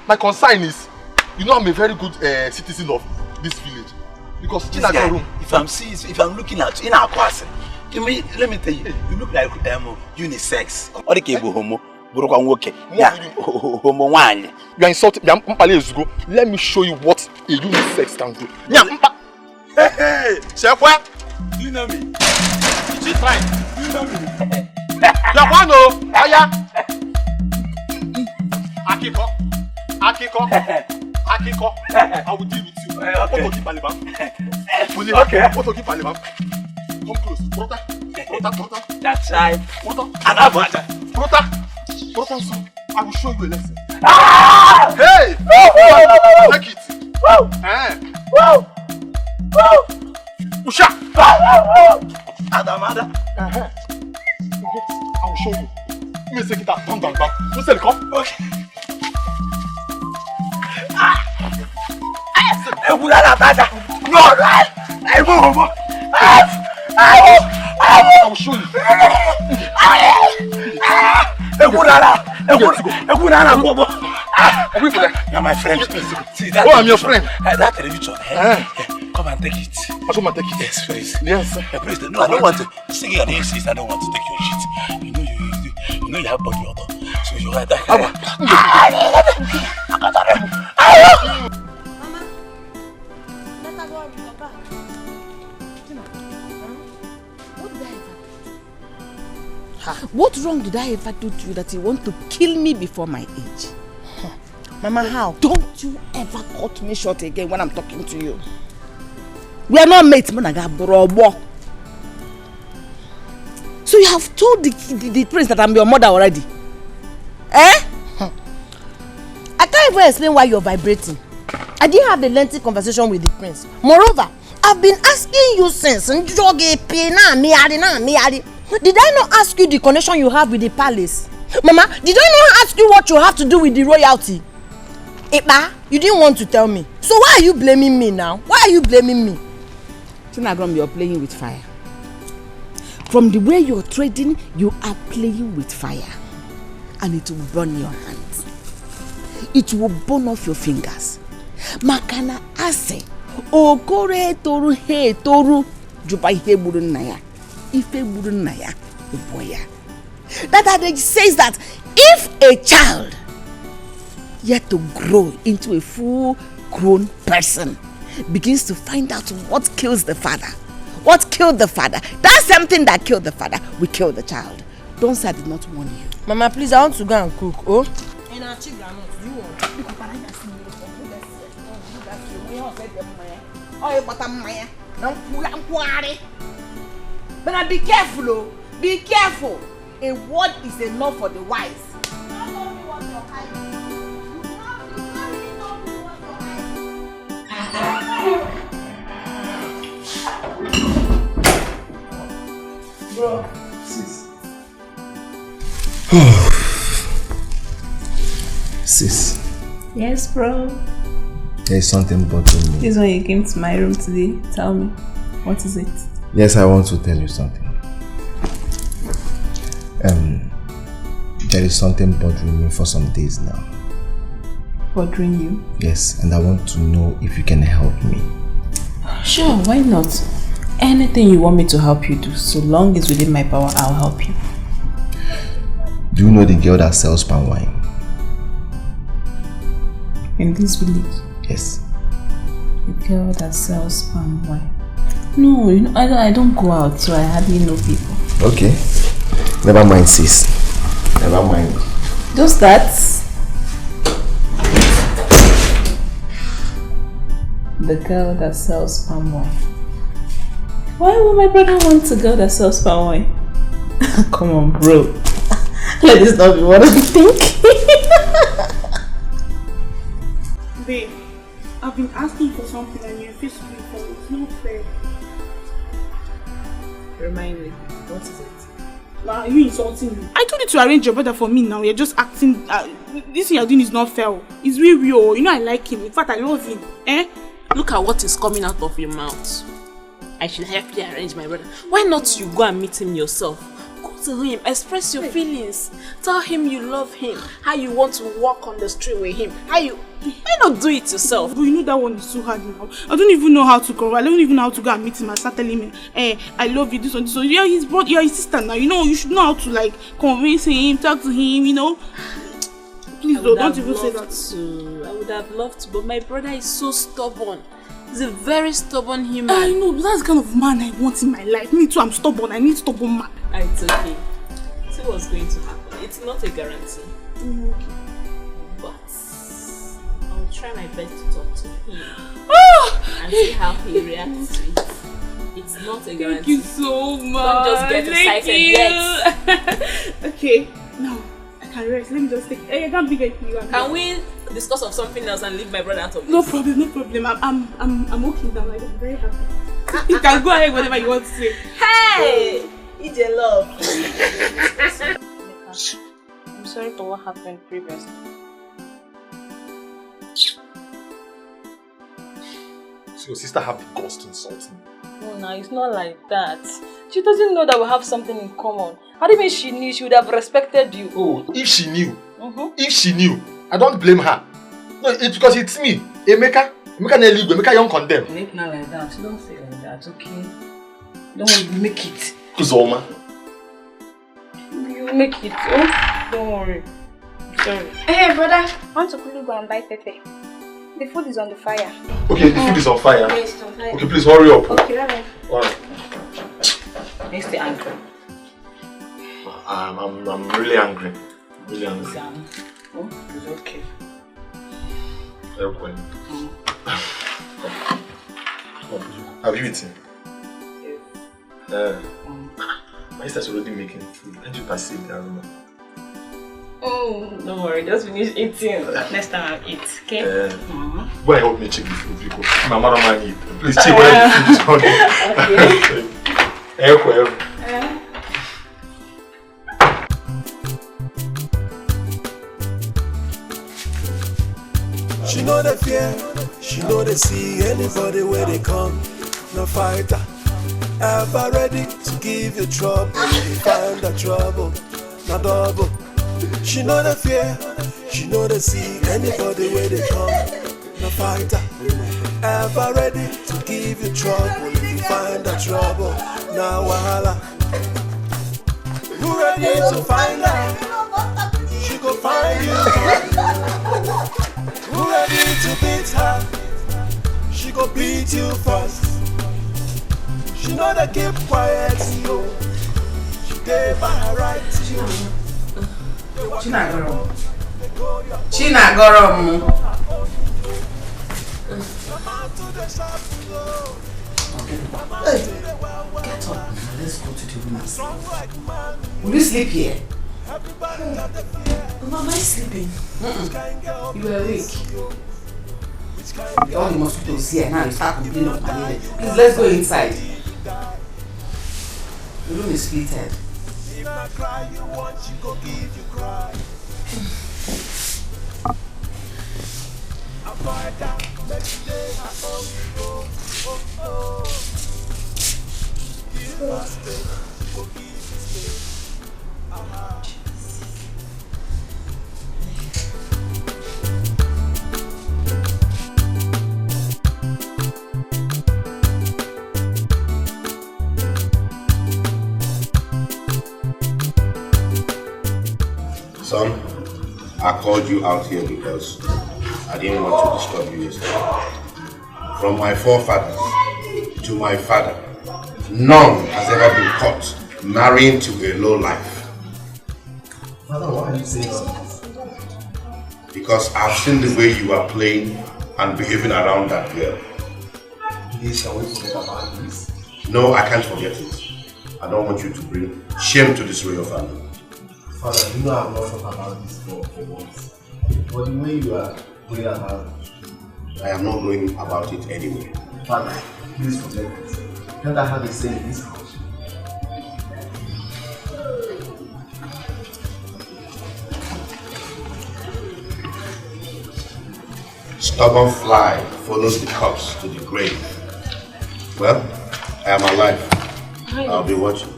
My concern is, you know I'm a very good citizen of this village. Because this guy, if I'm looking at you in our class, let me tell you, you look like unisex. Or the cable homo. You are insulting. Let me show you what a unisex can do. Hey, Chef, do you know me? She's fine. Do you know me? Yakwano, Aya. Akiko. I will deal with you. Okay. Come close. Prota. That's right. Prota, I will show you a lesson. Hey! Take it. Usha! Adamada. I will show you. Let me take it out. Come down. You say come. Okay. I will show you. You're my friend. See that? Oh, I'm your friend. That television. Come and take it. I'll come and take it. Yes, please. Yes. Please. No, I don't want to. Sing your name, sis. I don't want to take your shit. You know you have body odor. So you have that. Mama, let her go and come back. What wrong did I ever do to you that you want to kill me before my age? Mama, how? Don't you ever cut me short again when I'm talking to you. We are not mates, Monaga. So you have told the prince that I'm your mother already? I can't even explain why you're vibrating. I didn't have a lengthy conversation with the prince. Moreover, I've been asking you since. Did I not ask you the connection you have with the palace? Mama, did I not ask you what you have to do with the royalty? Ipa, you didn't want to tell me. So why are you blaming me now? Why are you blaming me? Chinagrom, you're playing with fire. From the way you're trading, you are playing with fire. And it will burn your hands. it will burn off your fingers. Makana ase, okore toru he toru, juba he burun naya, ife burun naya, boya. That adage says that if a child yet to grow into a full-grown person begins to find out what kills the father, what killed the father, that same thing that killed the father will kill the child. Don't say I did not warn you. Mama, please, I want to go and cook. Oh? But be careful, oh. Be careful. A word is enough for the wise. Bro, sis. Sis. Yes, bro. There is something bothering me. This is when you came to my room today. Tell me, what is it? Yes, I want to tell you something. There is something bothering me for some days now. Bothering you? Yes, and I want to know if you can help me. Sure, why not? Anything you want me to help you do, so long as within my power, I'll help you. Do you know the girl that sells palm wine? In this village? Yes. The girl that sells palm wine? No, you know, I don't go out, so I hardly know people. Okay. Never mind, sis. Never mind. Just that. The girl that sells palm wine. Why would my brother want a girl that sells palm wine? Come on, bro. Let this not be what I'm thinking. Babe, I've been asking for something and you refuse to do it for me. It's not fair. Remind me, what is it? Wow, you insulting me. I told you to arrange your brother for me now. You're just acting. This thing you're doing is not fair. It's really real. You know I like him. In fact, I love him. Eh? Look at what is coming out of your mouth. I should help you arrange my brother. Why not you go and meet him yourself? Go to him, express your feelings. Tell him you love him. How you want to walk on the street with him. Why not do it yourself? But you know that one is too hard now. I don't even know how to cover. I don't even know how to go and meet him and start telling him, I love you, this one, this one. You're his brother, you're his sister now. You know, you should know how to like convince him, talk to him, you know. Please don't even say that. I would have loved to, but my brother is so stubborn. He's a very stubborn human. I know, that's the kind of man I want in my life. Me too, I'm stubborn. I need stubborn man. It's okay. See what's going to happen. It's not a guarantee. Okay. But I'll try my best to talk to him and see how he reacts to it. It's not a guarantee. Thank you so much. Don't just get excited yet. Okay, now I can rest. Let me just take. I can't be getting you. Can we discuss of something else and leave my brother out of this? No problem. I'm okay now. Like, I'm very happy. You can go ahead whatever you want to say. Hey, it's your love. I'm sorry for what happened previously. So your sister have the guts to insult me? No, it's not like that. She doesn't know that we have something in common. How do you mean she knew? She would have respected you. Oh, if she knew. If she knew, I don't blame her. No, it's because it's me. Emeka Neligo, Emeka Young condemn. Make not like that. Don't say like that, okay? Don't make it. Kuzoma. You make it, oh? Don't worry. Sorry. Hey, brother. I want to quickly go and buy pepper. The food is on the fire. Okay, the food is on fire. Yes, it's on fire. Okay, please hurry up. Okay, bye-bye. Alright. Next the angry. I'm really angry. Really angry. Oh, it's okay. Okay. Have you eaten? Yes. My sister's already making food. Can't you perceive the aroma? Oh, don't worry, just finish eating. Next time I'll eat, okay? Go and help me check the food because my mother might eat. Please check whether the food is hungry. She know the fear, she know they see anybody where they come. No fighter, ever ready to give you trouble. If you find the trouble, not double. She know the fear, She know they see anybody where they come. No fighter, ever ready to give you trouble. If you find the trouble, now wahala. You ready to find her? She go find you. You ready to beat her? She go beat you first. She know they keep quiet, yo. She gave by her right to you. Chinagorom. Hey, get up. Let's go to the room. Will you sleep here? Mama, am I sleeping? You were awake. All the mosquitoes here now, you start complaining of malaria. Please, let's go inside. The room is heated. If I cry you want, she go give you cry. I'm fire down, next day I owe you. Give her space, she go give you space. Son, I called you out here because I didn't want to disturb you yesterday. From my forefathers to my father, none has ever been caught marrying to a low life. Father, why are you saying so? Because I've seen the way you are playing and behaving around that girl. Please, can we forget about this? No, I can't forget it. I don't want you to bring shame to this royal family. Father, you know I'm not talking about this for once. But the way you are going about it, I am not going about it anyway. Father, please forget it. Can't I have a say in this house? Stubborn fly follows the corpse to the grave. Well, I am alive. I'll be watching.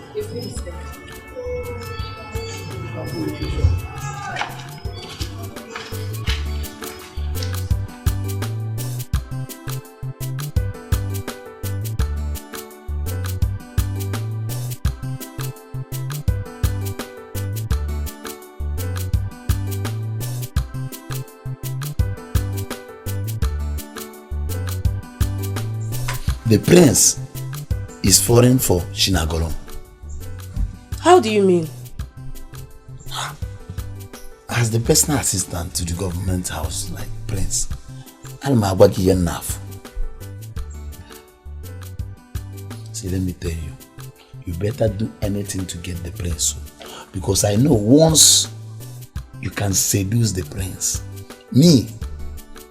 I'll be with you, sir. The prince is foreign for Shinagolom. How do you mean? As the personal assistant to the government house, like prince, I'm enough. See, let me tell you, you better do anything to get the prince. Because I know once you can seduce the prince, me,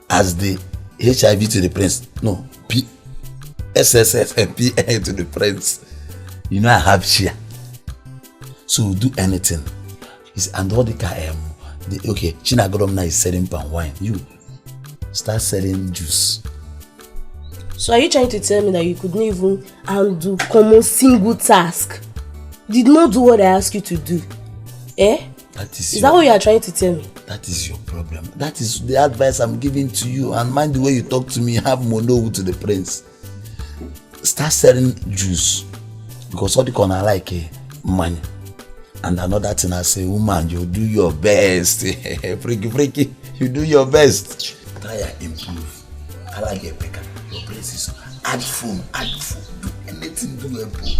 as the HIV to the prince, no, SSS and PA to the prince, you know I have share. So do anything. And all the okay, Chinagolom now is selling palm wine. You start selling juice. So are you trying to tell me that you couldn't even handle common single task? Did not do what I asked you to do? Eh? Is that what you are trying to tell me? That is your problem. That is the advice I'm giving to you. And mind the way you talk to me, have mono to the prince. Start selling juice. Because all the corner like money. And another thing I say, woman, you do your best. freaky, you do your best. Try and improve. I like a picker. Your place is add phone, do anything, do improve.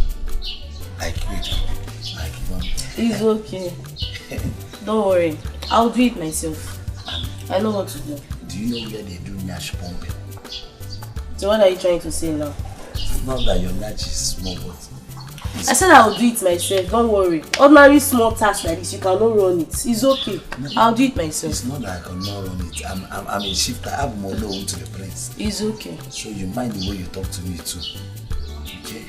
Like you. It's okay. Don't worry. I'll do it myself. I know what to do. Do you know where they do nyash pumping? So what are you trying to say now? It's not that your nyash is small, but I said I'll do it myself, don't worry. Ordinary small task like this, you cannot run it. It's okay. I'll do it myself. It's not that I cannot run it. I'm a shifter. I have more loan to the prince. It's okay. So you mind the way you talk to me too. Okay?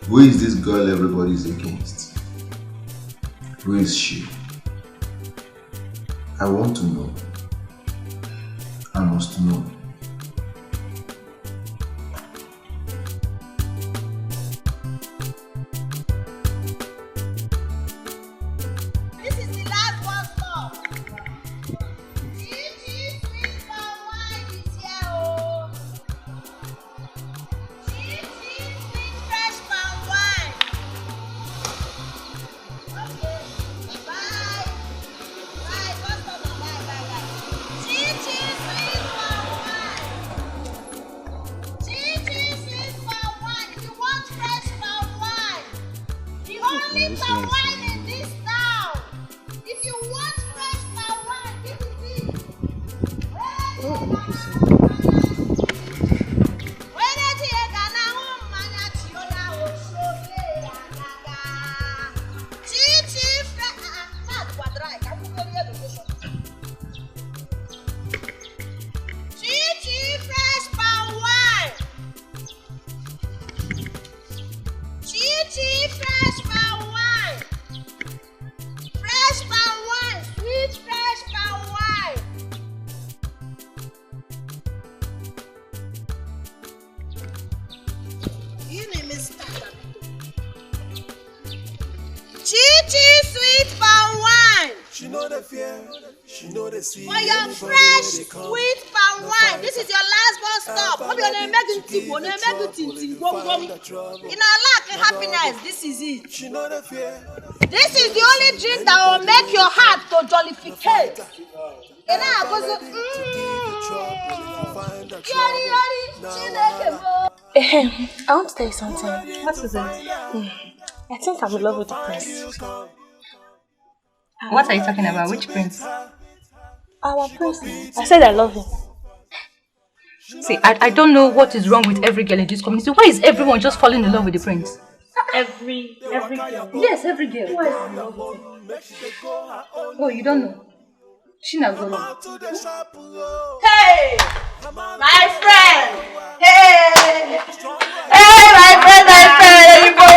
Who is this girl everybody's against? Who is she? I want to know. I must know. For your fresh, sweet palm wine. This is your last bus stop. Hope you're not making in our lack of happiness, this is it. This is the only drink that will make your heart to jollificate. And I want to tell you something. What is it? I think I'm in love with the prince. What are you talking about? Which prince? Our prince. I said I love him. See, I don't know what is wrong with every girl in this community. Why is everyone just falling in love with the prince? Every girl. Yes, every girl. Who is in love with him? Oh, you don't know? Shina Golo. Hey! My friend! Hey! Hey, my friend! There you go.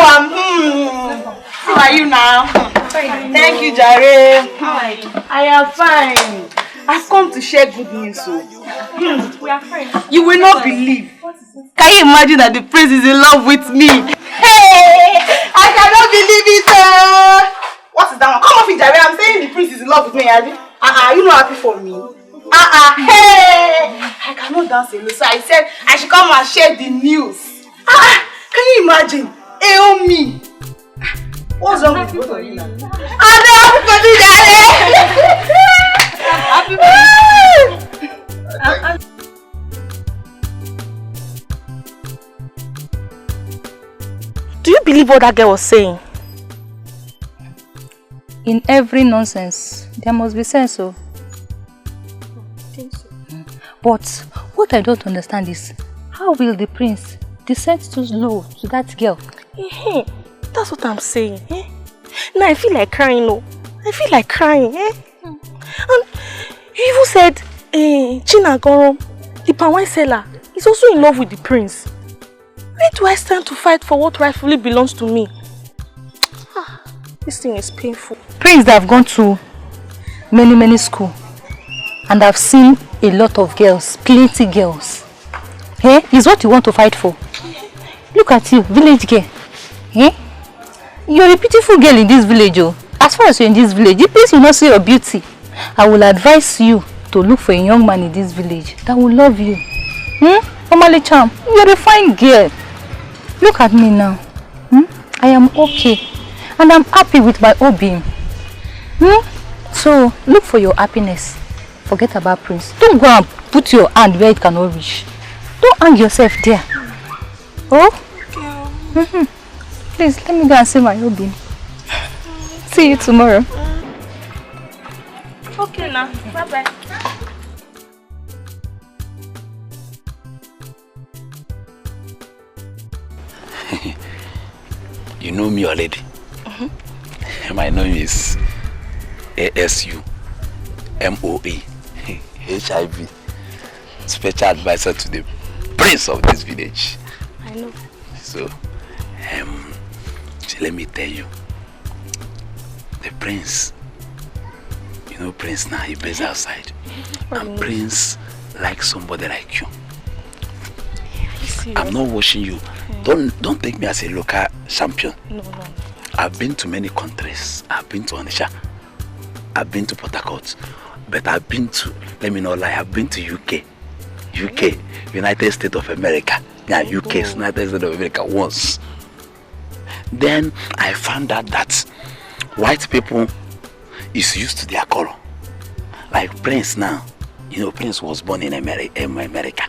How are you now? Thank you, Jare. How are you? I am fine. I've come to share good news. We are friends. You will not believe. Can you imagine that the prince is in love with me? Hey! I cannot believe it. What is that one? Come off it, Jare. I'm saying the prince is in love with me. You not happy for me? Hey! I cannot dance alone. So I said I should come and share the news. Can you imagine? Me. What's wrong with both of you now? I'm happy for me, Jare. Happy for you. Do you believe what that girl was saying? In every nonsense, there must be sense, so. I think so. But what I don't understand is, how will the prince descend too low to that girl? That's what I'm saying. Now I feel like crying, no. I feel like crying. And you even said, China Gorom, the palm wine seller, is also in love with the prince. Where do I stand to fight for what rightfully belongs to me? This thing is painful. Prince that have gone to many schools, and I've seen a lot of girls, plenty girls. Is what you want to fight for. Look at you, village girl. You're a beautiful girl in this village. As far as you're in this village, the place will not see your beauty. I will advise you to look for a young man in this village that will love you. Omale Cham, you're a fine girl. Look at me now. I am okay. And I'm happy with my obeam. So, look for your happiness. Forget about Prince. Don't go and put your hand where it cannot reach. Don't hang yourself there. Oh? Please, let me go and see my obeam. See you tomorrow. Okay now. Bye-bye. You know me already. My name is ASUMOA, HIV, special advisor to the prince of this village. I know. So, See, let me tell you. The prince, you know Prince now, he plays outside. And Prince likes somebody like you. I'm not watching you. Don't take me as a local champion. No. I've been to many countries. I've been to Onitsha. I've been to Port Harcourt. But I've been to, let me not lie, I've been to UK, United States of America. Yeah, UK, United States of America once. Then I found out that white people is used to their color. Like Prince now, you know, Prince was born in America.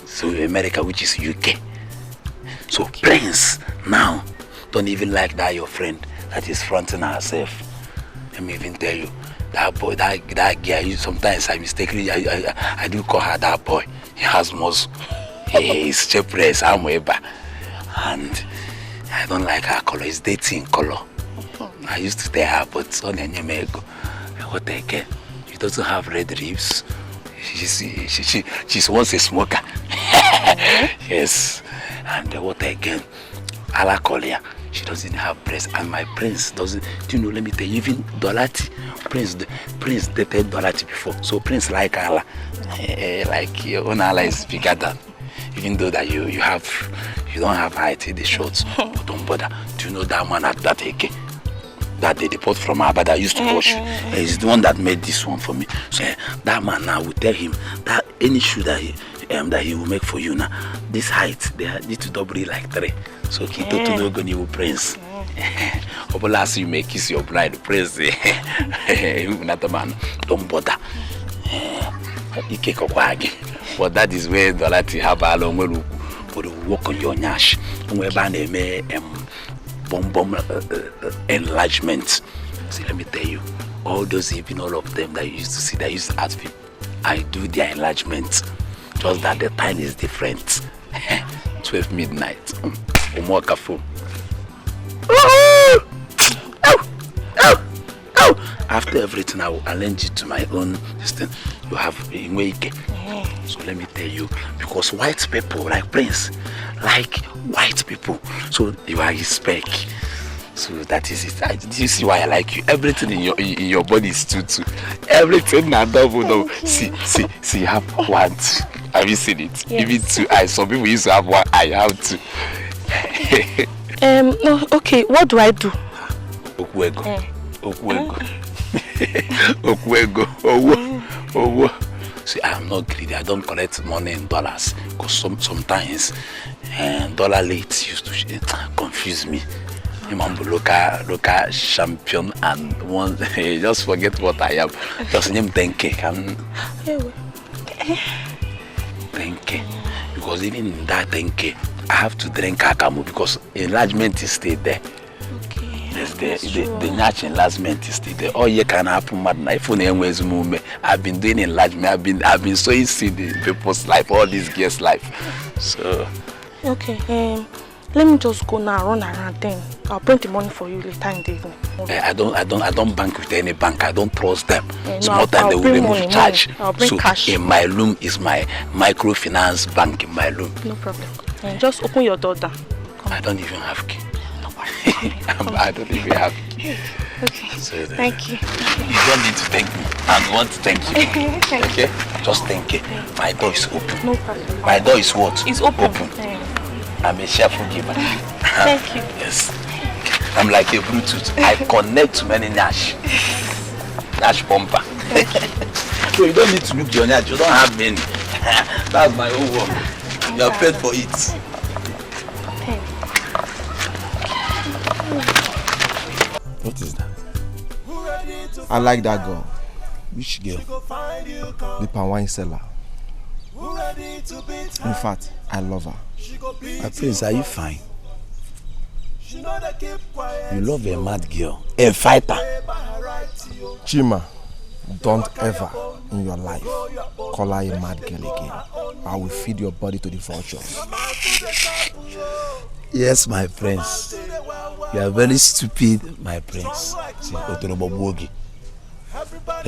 So America, which is UK. So Prince now don't even like that your friend that is fronting herself. Let me even tell you, that boy, that girl, sometimes I mistakenly I do call her that boy. He has muscle. He's chepress, and I don't like her color. It's dating color. I used to tell her, but on what again? She doesn't have red ribs. She's once a smoker. Yes. And what again? Alakolia. She doesn't have breast, and my Prince doesn't. Do you know? Let me tell you, even Dolati, Prince dated Dolati before, so Prince like Allah, like your own Allah is bigger than. Even though that you don't have height in the shorts, but don't bother. Do you know that man at that AK that they deport from Abba that used to wash? He's the one that made this one for me. So that man now will tell him that any shoe that he will make for you now, this height they need to double it like 3. So Kito to no go new Prince. Last you may kiss your bride, Prince. Not a man. Don't bother. But that is where the Lati have a long way for the work on your nash. Where Bane bomb enlargement. See, let me tell you, all those even all of them that you used to see that used to ask me, I do their enlargement. Just that the time is different. 12 midnight. After everything, I will arrange it to my own system. You have in Wake. So let me tell you, because white people like Prince, like white people, so you are his spec. So that is it. Do you see why I like you? Everything in your body is two. Everything I double. See, you have one. Have you seen it? Yes. Even 2 eyes. Some people used to have 1 eye. I have 2. Okay, what do I do? Okwego. See, I am not greedy. I don't collect money in dollars because sometimes dollar late used to confuse me. Local champion and one just forget what I am. Just name 10K. 10K. Because even in that 10K, I have to drink akamu because enlargement is still there. Okay. The natural enlargement is still there. All you can happen, I've been doing enlargement. I've been sowing seed in people's life, all these girls' life. So. Okay. Let me just go now, run around then. I'll print the money for you later in the evening. Okay. I don't bank with any bank. I don't trust them. Small time they will remove charge. I'll bring cash. In my room is my microfinance bank in my room. No problem. Just open your door down. I don't even have key. I don't even have key. Okay. So thank you. You don't need to thank me. I want to thank you. Okay? Just thank you. My door is open. No problem. My door is what? It's open. I'm a cheerful giver. Thank you. Yes. I'm like a Bluetooth. I connect to many Nash bumper. So you don't need to look your Nash. You don't have many. That's my own work. You are paid for it. What is that? I like that girl. Which girl? The palm wine seller. In fact, I love her. My Prince, are you fine? You love a mad girl, a fighter. Chima, don't ever in your life call her a mad girl again. I will feed your body to the vultures. Yes, my Prince. You are very stupid, my Prince. See, let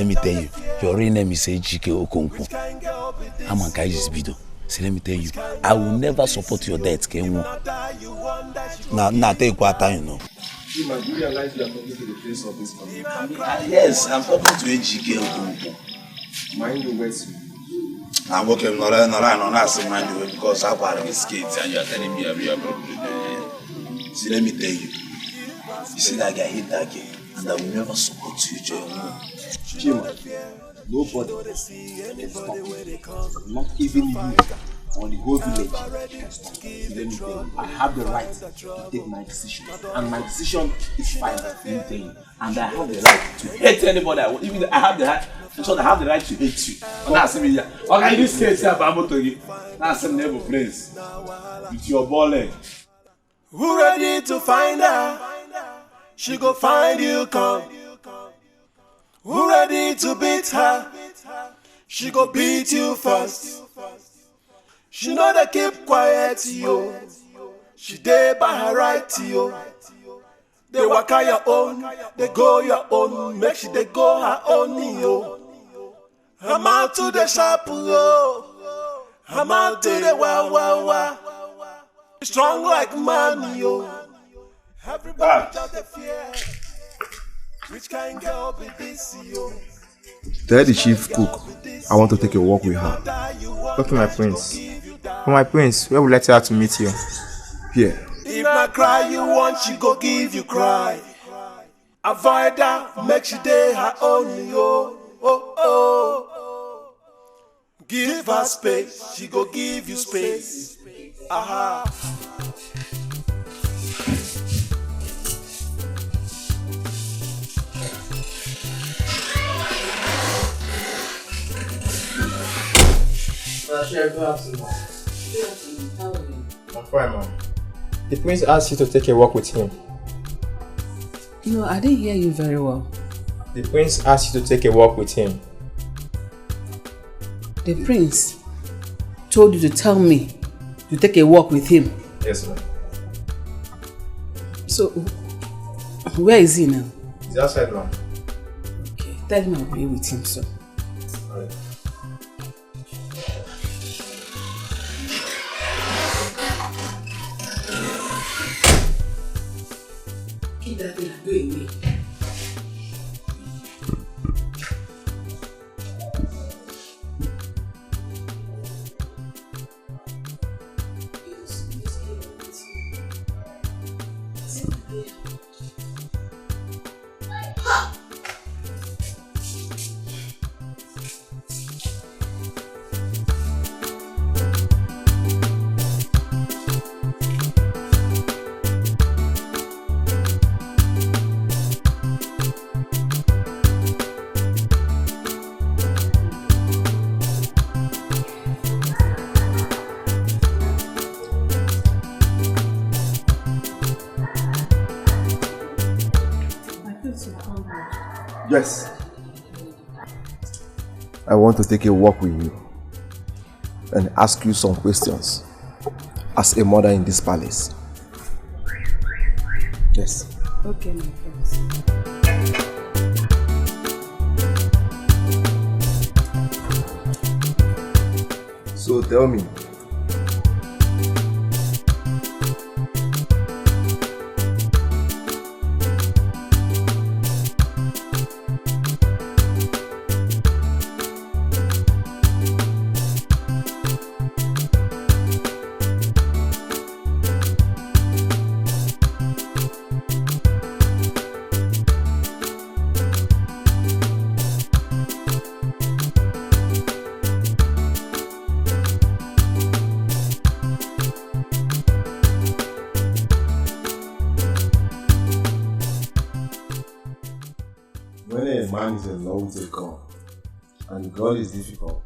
me tell you, your real name is Ejike Okonkwo. I'm on Kai's video. See, let me tell you, I will never support your death, Kenwo. Now take what time, you know. You might realize you are talking to the face of this community. Yes, I'm talking to AGK. Mind the words. I'm working not mind the way because I've had these kids and you are telling me every other. See, let me tell you. You see that guy hit that guy, and I will never support you, Joe. Chima, nobody can stop you. Not even you or the whole village can stop you. Let me tell you, I have the right to take my decision, and my decision is final. Let me tell you, and I have the right to hate anybody I want. Even I have the right. So I have the right to hate you. That's me. Okay, this case I'm about to you. That's some neighbor place with your balling. Who ready to find her? She go find you, come. Who ready to beat her? She go beat you first. She know they keep quiet, yo. She dey by her right, yo. They walk out your own, they go your own. Make sure they go her own, yo. I'm out to the shop, yo. I'm out to the wow. Strong like man, yo. Everybody just the fear. Which kind girl be this, yo? Tell the chief cook I want to take a walk with her. Okay, my prince. Oh, my prince, where would you like her to meet you? Here. If not cry you want, she go give you cry. Avoid her, make she day her own, yo. Oh. Give her space, she go give you space. Aha. I'm fine, ma'am. The prince asked you to take a walk with him. No, I didn't hear you very well. The prince asked you to take a walk with him. The prince told you to tell me to take a walk with him. Yes, ma'am. So, where is he now? He's outside, ma'am. Okay, tell him I'll be with him, so. Alright. Keep that thing and go away. Yes. I want to take a walk with you and ask you some questions as a mother in this palace. Yes. Okay, my friends. So tell me, when a man is in love with a girl and the girl is difficult,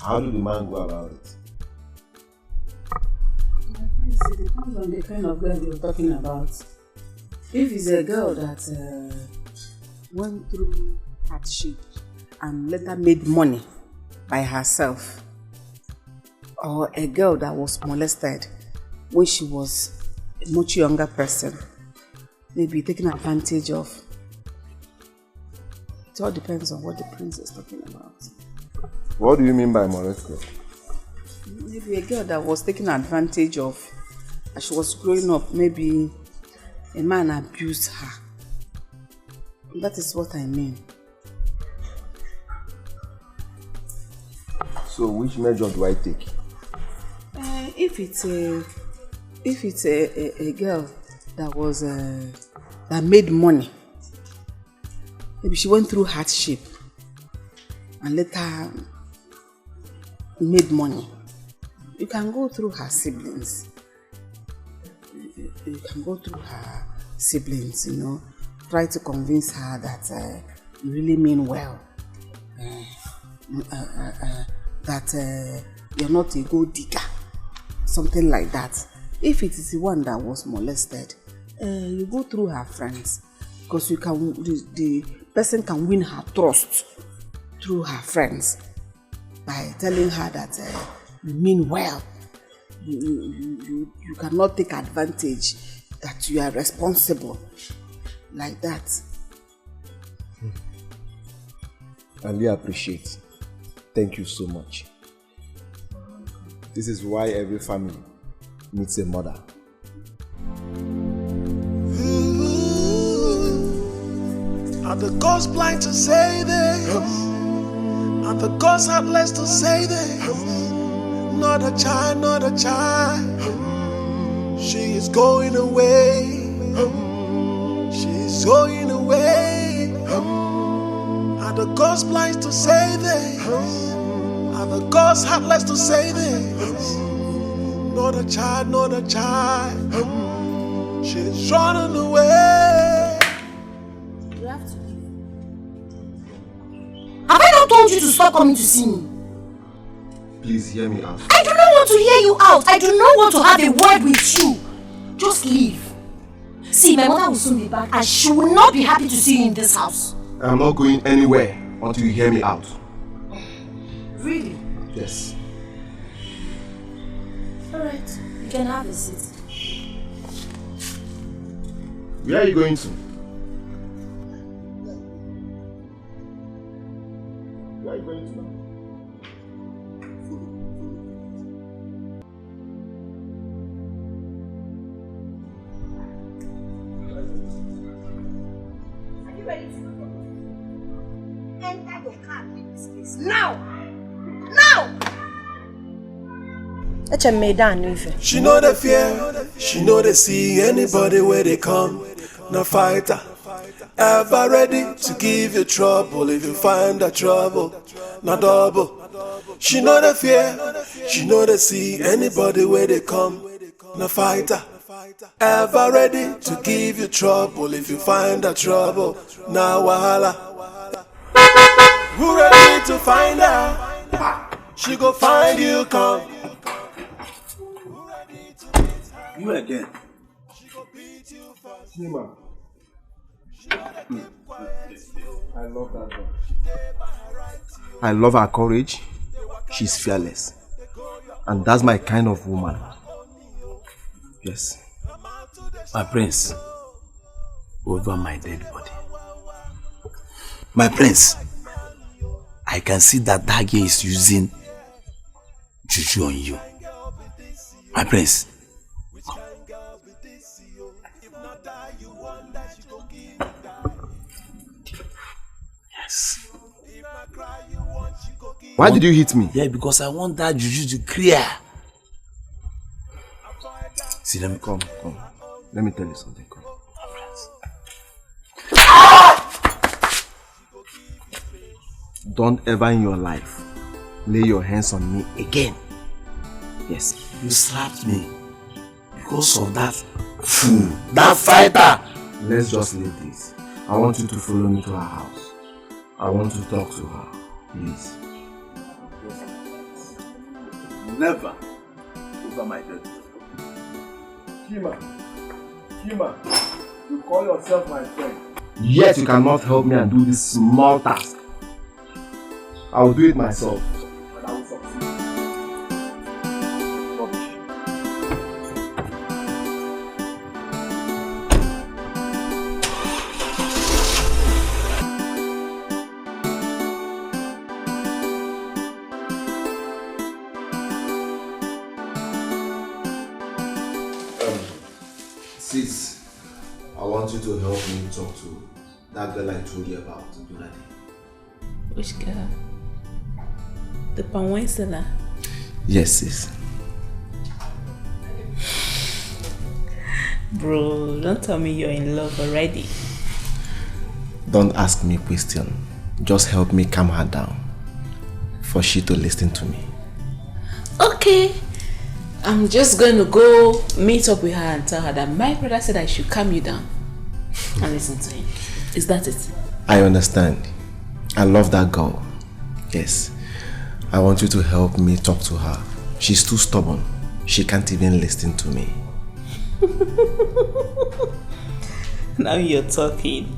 how do the man go about it? It depends on the kind of girl you're talking about. If it's a girl that went through hardship and later made money by herself, or a girl that was molested when she was a much younger person, maybe taken advantage of. It all depends on what the prince is talking about. What do you mean by molested? Maybe a girl that was taken advantage of as she was growing up. Maybe a man abused her. That is what I mean. So which measure do I take? If it's a girl that was that made money, maybe she went through hardship and later made money, you can go through her siblings. You can go through her siblings, you know, try to convince her that you really mean well, that you're not a gold digger, something like that. If it is the one that was molested, you go through her friends, because you can. The person can win her trust through her friends by telling her that you mean well. You cannot take advantage, that you are responsible, like that. I really appreciate. Thank you so much. This is why every family needs a mother. Are the gods blind to say this? Are the gods heartless to say this? Not a child, not a child. She is going away. She is going away. Are the gods blind to say this? Are the gods heartless to say this? Not a child, not a child. She's running away. You have to leave. Have I not told you to stop coming to see me? Please hear me out. I do not want to hear you out. I do not want to have a word with you. Just leave. See, my mother will soon be back and she will not be happy to see you in this house. I'm not going anywhere until you hear me out. Really? Yes. Alright, you can have a seat. Where are you going to? Where are you going to now? Are you ready to go? Enter your car in this place. Now! Now! She know the fear, she know they see anybody where they come. No fighter, ever ready to give you trouble if you find the trouble. No double. She know the fear, she know they see anybody where they come. No fighter, ever ready to give you trouble if you find the trouble. Now wahala. Who ready to find her? She go find you, come. You again. Nima. I love that girl. I love her courage. She's fearless. And that's my kind of woman. Yes. My prince, over my dead body. My prince, I can see that that girl is using juju on you. My prince. Yes. Why did you hit me? Yeah, because I want that juju to clear. See, let me come. Let me tell you something. Come. Don't ever in your life lay your hands on me again. Yes. You slapped me because of that fool, that fighter. Let's just leave this. I want you to follow me to her house. I want to talk to her. Please. Never over my dead. Kima, you call yourself my friend. Yet you cannot help me and do this small task. I will do it myself. But I will succeed. Sis, I want you to help me talk to that girl I told you about, Bloody. Which girl? The palm wine seller? Yes, sis. Bro, don't tell me you're in love already. Don't ask me a question. Just help me calm her down. For she to listen to me. Okay. I'm just going to go meet up with her and tell her that my brother said I should calm you down and listen to him. Is that it? I understand. I love that girl. Yes. I want you to help me talk to her. She's too stubborn. She can't even listen to me. Now you're talking.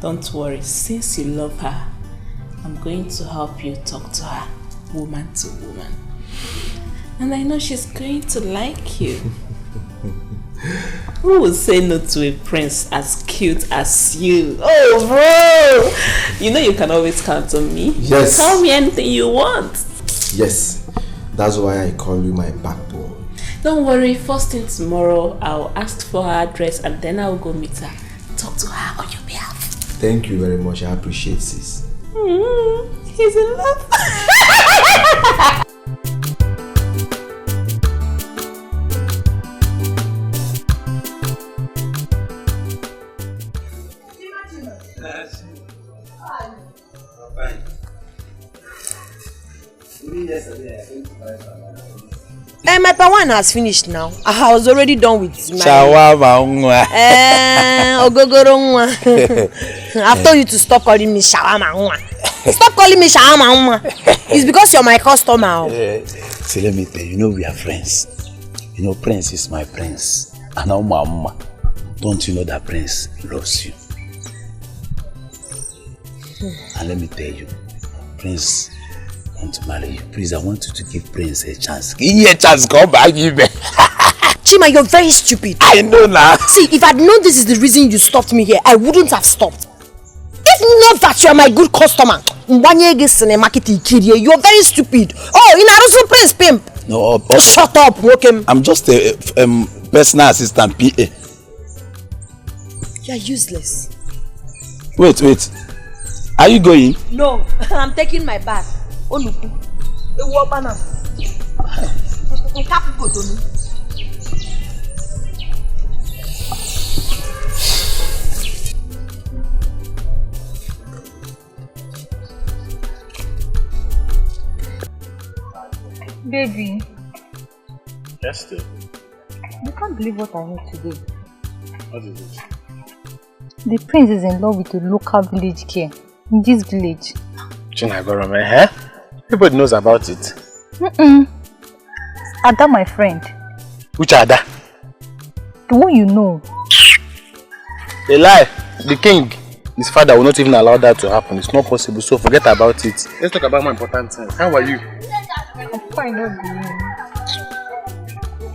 Don't worry. Since you love her, I'm going to help you talk to her, woman to woman. And I know she's going to like you. Who would say no to a prince as cute as you? Oh, bro! You know you can always count on me. Yes. Tell me anything you want. Yes. That's why I call you my backbone. Don't worry. First thing tomorrow, I'll ask for her address and then I'll go meet her. Talk to her on your behalf. Thank you very much. I appreciate this. He's in love. My one has finished now. I was already done with my shawarma. I've told you to stop calling me shawarma. Stop calling me shawarma. It's because you're my customer. See, let me tell you, you know we are friends. You know, Prince is my prince. And now Mama, don't you know that Prince loves you? And let me tell you, Prince want to marry you. Please, I want you to give Prince a chance. Give me a chance, come back, give me. Chima, you're very stupid. I know now. See, if I'd known this is the reason you stopped me here, I wouldn't have stopped. If not that you're my good customer, you're very stupid. Oh, in Arusu Prince Pimp. No, shut up, Wokem. I'm just a personal assistant, PA. You're useless. Wait. Are you going? No, I'm taking my bath. Oh, look. Baby. Yes, dear. You can't believe what I heard today. What is it? The prince is in love with a local village girl in this village. Chinagorome, eh? Everybody knows about it. Ada, my friend. Which Ada? The one you know. A lie. The king, his father will not even allow that to happen. It's not possible, so forget about it. Let's talk about more important things. How are you? I'm fine,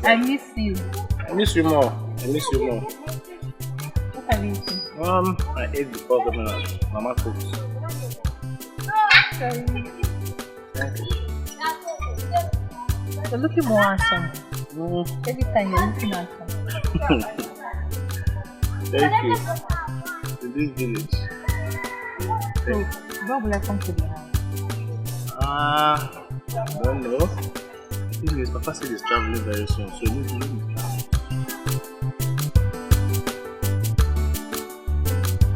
I miss you. I miss you more. What are you eating? I ate before the mama cooked. Sorry. Thank you. You're looking more handsome. Every time you're looking handsome. Thank you. In this village. So, when will I come to the house? I don't know. The thing is, Papa said he's traveling very soon, so maybe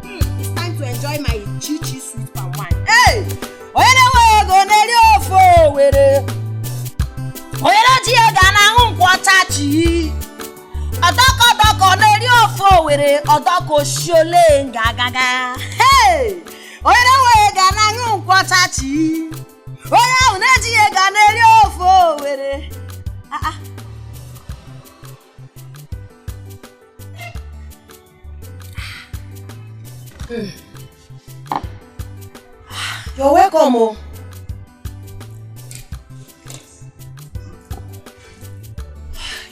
it's time to enjoy my chichi sweet palm wine. Hey! Oyele go neri ofo were. Oyele ti e gana nkwata chi. Odoko neri ofo were, odoko shole ngagaga. Hey! Oyele gana nkwata chi. Oya uneji e gana neri ofo were. You're welcome. Oh.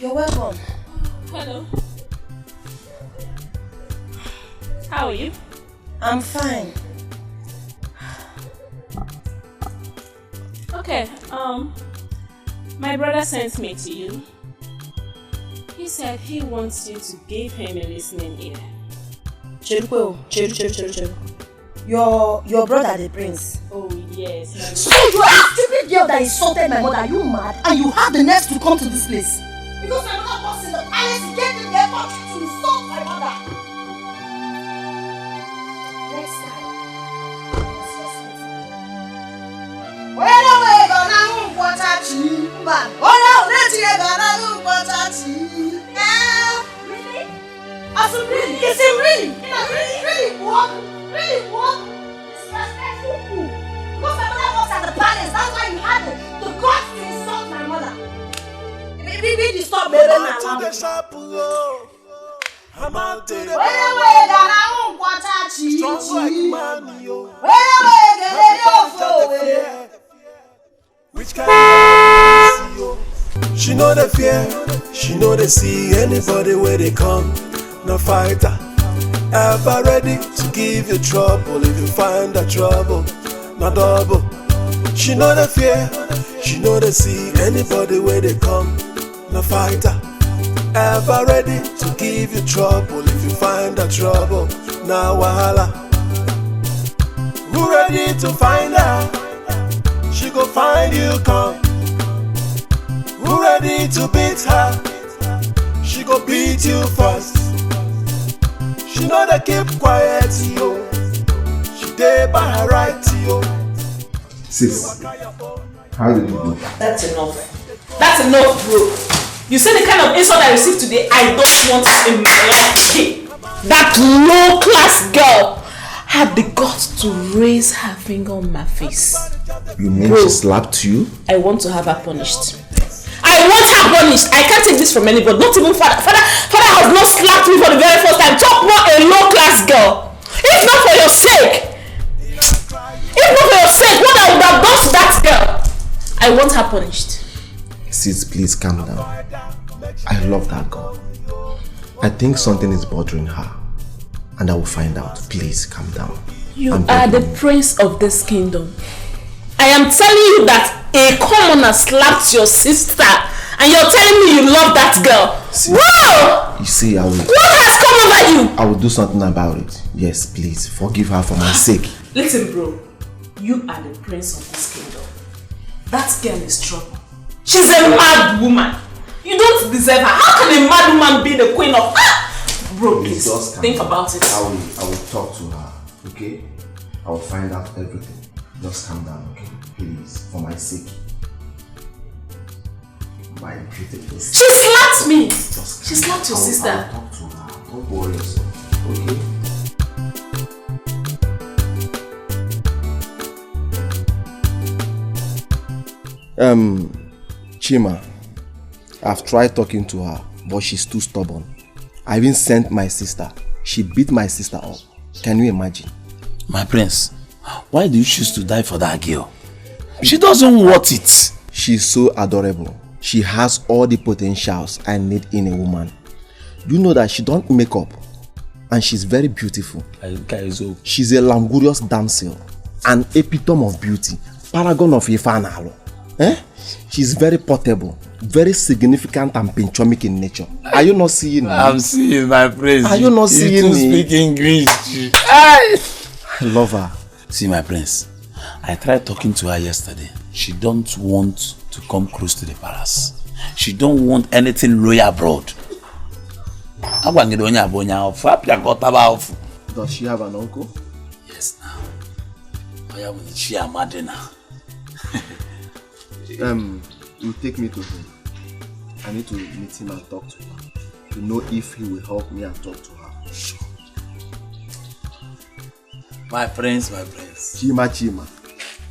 You're welcome. Hello. How are you? I'm fine. Okay, my brother sent me to you. He said he wants you to give him a listening ear. Cheru. Your brother the prince. Oh yes. So you are a stupid girl that insulted my mother. Are you mad? And you have the nerve to come to this place? Because my mother was in the palace, he gave me the effort to insult my mother. Next time. Really? Yes, really? Really? What? Disrespectful. Because my mother works at the palace, that's why you had the guts to insult my mother. Baby, stop, baby, I'm out to the shop, I'm out to the strong like man, yo. Which kind of yo? She know the fear, she know they see anybody where they come. No fighter, ever ready to give you trouble if you find the trouble, not double. She know the fear, she know they see anybody where they come. No fighter, ever ready to give you trouble if you find the trouble. Now wahala, who ready to find her? She go find you come. Who ready to beat her? She go beat you first. She know they keep quiet, yo. She dey by her right, yo. Sis, how did you do? That's enough. That's enough, bro. You see the kind of insult I received today, I don't want in my life. That low-class girl had the guts to raise her finger on my face. You mean she slapped you? I want to have her punished. I want her punished. I can't take this from anybody. Not even father. Father has not slapped me for the very first time. Talk more a low-class girl. If not for your sake. What I would have done to that girl. I want her punished. Sis, please calm down. I love that girl. I think something is bothering her. And I will find out. Please calm down. You are the prince of this kingdom. I am telling you that a commoner slapped your sister and you're telling me you love that girl. See, wow! You see, I will... What has come over you? I will do something about it. Yes, please. Forgive her for my sake. Listen, bro. You are the prince of this kingdom. That girl is trouble. She's a mad woman. You don't deserve her. How can a mad woman be the queen of... Bro, please, think about it. I will talk to her, okay? I will find out everything. Just calm down, okay? Please, for my sake. My beautiful sister. She slapped me! She slapped your sister. I will talk to her. Don't worry yourself, okay? Chima, I've tried talking to her, but she's too stubborn. I even sent my sister. She beat my sister up. Can you imagine? My prince, why do you choose to die for that girl? She doesn't want it. She's so adorable. She has all the potentials I need in a woman. Do you know that she don't make up? And she's very beautiful. She's a languorous damsel. An epitome of beauty. Paragon of Ifanalo. She's very portable. Very significant and pinchomic in nature. Are you not seeing me? I'm seeing my prince. Are you not seeing me? You speak English. I love her. See my prince, I tried talking to her yesterday. She don't want to come close to the palace. She don't want anything royal abroad. Does she have an uncle? Yes, now. She a madina. You take me to him. I need to meet him and talk to her to know if he will help me and talk to her. Sure. My prince. Chima.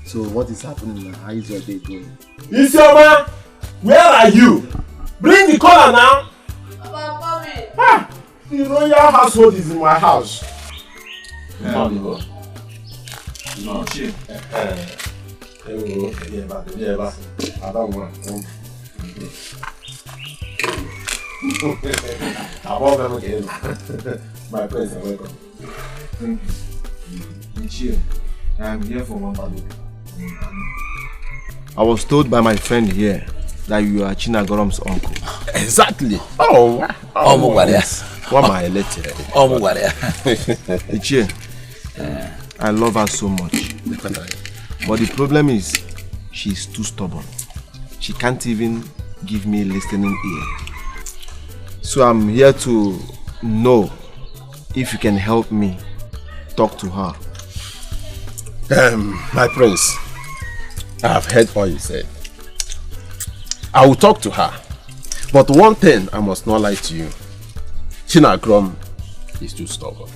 So what is happening now? How is your day going? Isioma, where are you? Bring the collar now. The royal household is in my house. No. I don't want my friends are welcome. Thank you. I'm here for one bottle. I was told by my friend here that you are Chinagorom's uncle. Exactly. Yes. What am I elected? Ichie, I love her so much. But the problem is, she's too stubborn. She can't even give me a listening ear. So I'm here to know if you can help me talk to her. My prince, I have heard all you said. I will talk to her. But one thing I must not lie to you. Chinagrom is too stubborn.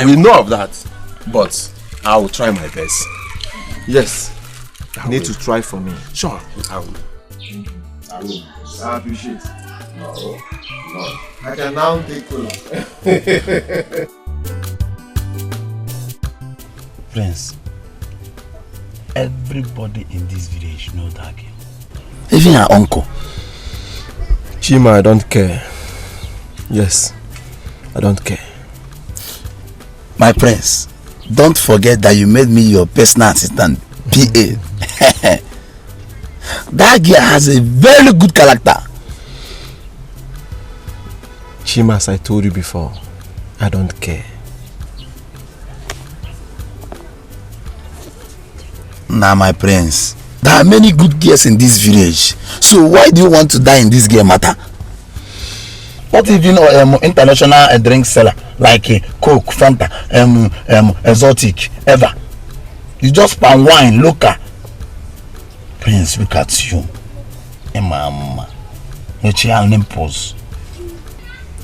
We know of that, but I will try my best. Yes, you need to try for me. Sure, I will. I appreciate it. No. I can now take cola. Prince, everybody in this village knows that girl. Even her uncle. Chima, I don't care. Yes, I don't care. My prince, don't forget that you made me your personal assistant, PA. That girl has a very good character. Chima, as I told you before, I don't care. Now, my prince, there are many good girls in this village. So why do you want to die in this girl matter? What if you know international drink seller like Coke, Fanta, exotic, ever? You just palm wine, local. Prince, look at you. Mama, pose.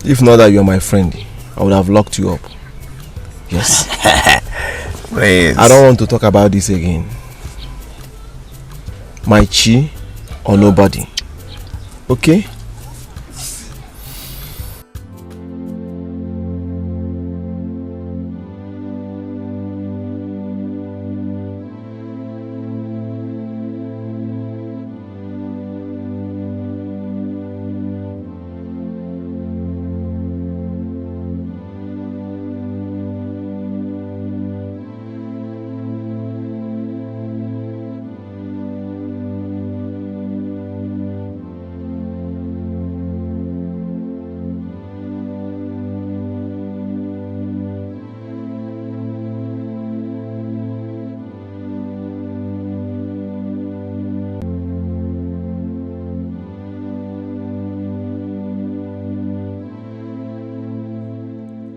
If not that you're my friend, I would have locked you up. Yes. Prince. I don't want to talk about this again. My chi or nobody. Okay?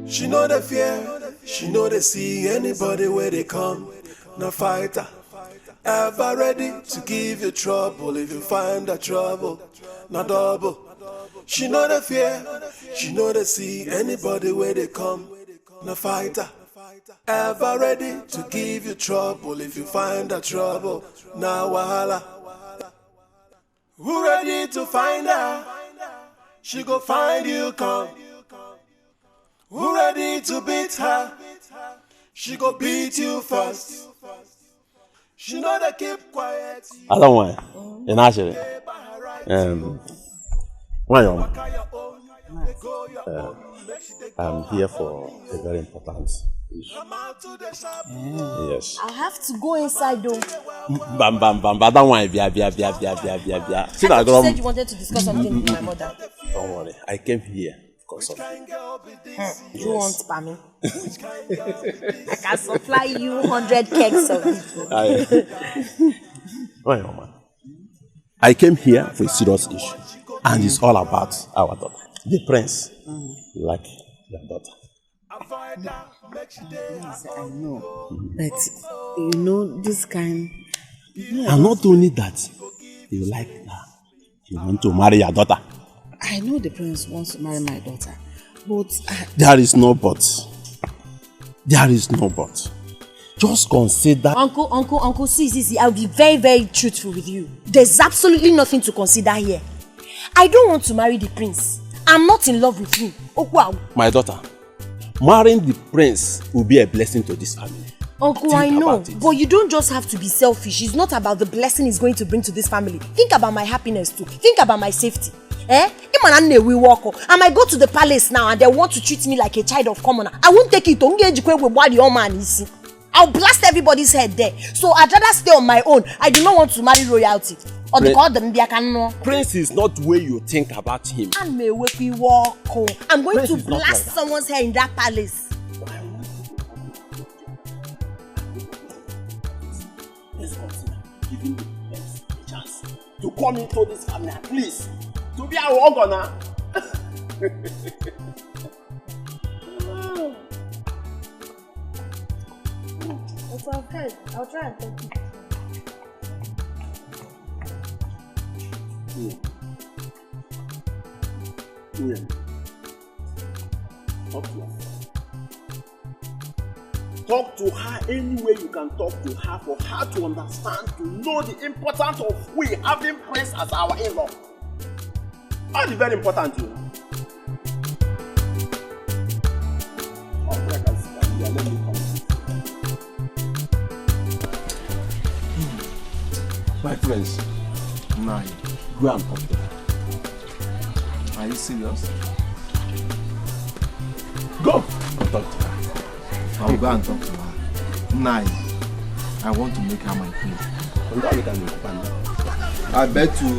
She know the fear, she know they see anybody where they come. No fighter, ever ready to give you trouble if you find that trouble. No double. She know the fear, she know they see anybody where they come. No fighter, ever ready to give you trouble if you find that trouble. Now wahala. Who ready to find her? She go find you come. Who ready to beat her? She go beat you first. She know they keep quiet. I don't want it. Actually, I'm here for a very important issue. Yes. I have to go inside though. Bam. I don't want it. Bia. I thought you said you wanted to discuss something with my mother. Don't worry. I came here. You want Pami? I can supply you 100 kegs of it. I came here for a serious issue, and it's all about our daughter, the prince. Like your daughter. Yes, I know. But you know this kind. And not only that, you like her. You want to marry your daughter. I know the prince wants to marry my daughter, but there is no but. There is no but. Just consider. Uncle, see, I'll be very, very truthful with you. There's absolutely nothing to consider here. I don't want to marry the prince. I'm not in love with him. Oh wow. My daughter, marrying the prince will be a blessing to this family. Uncle, I know, but you don't just have to be selfish. It's not about the blessing it's going to bring to this family. Think about my happiness too. Think about my safety. I might go to the palace now and they want to treat me like a child of commoner. I won't take it. I'll blast everybody's head there. So I'd rather stay on my own. I do not want to marry royalty. Or they call them Prince is not the way you think about him. I'm going to blast someone's hair in that palace. Let's consider giving the Prince a chance to come into this family at least. To be our honor. It's okay. I'll try and take it. Talk to her. Talk to her any way you can talk to her for her to understand, to know the importance of we having Prince as our in-law. That is very important, you know. Let me come. My friends, now go and talk to her. Are you serious? Go and talk to her. I'll go and talk to her. Now, I want to make her my queen. I bet to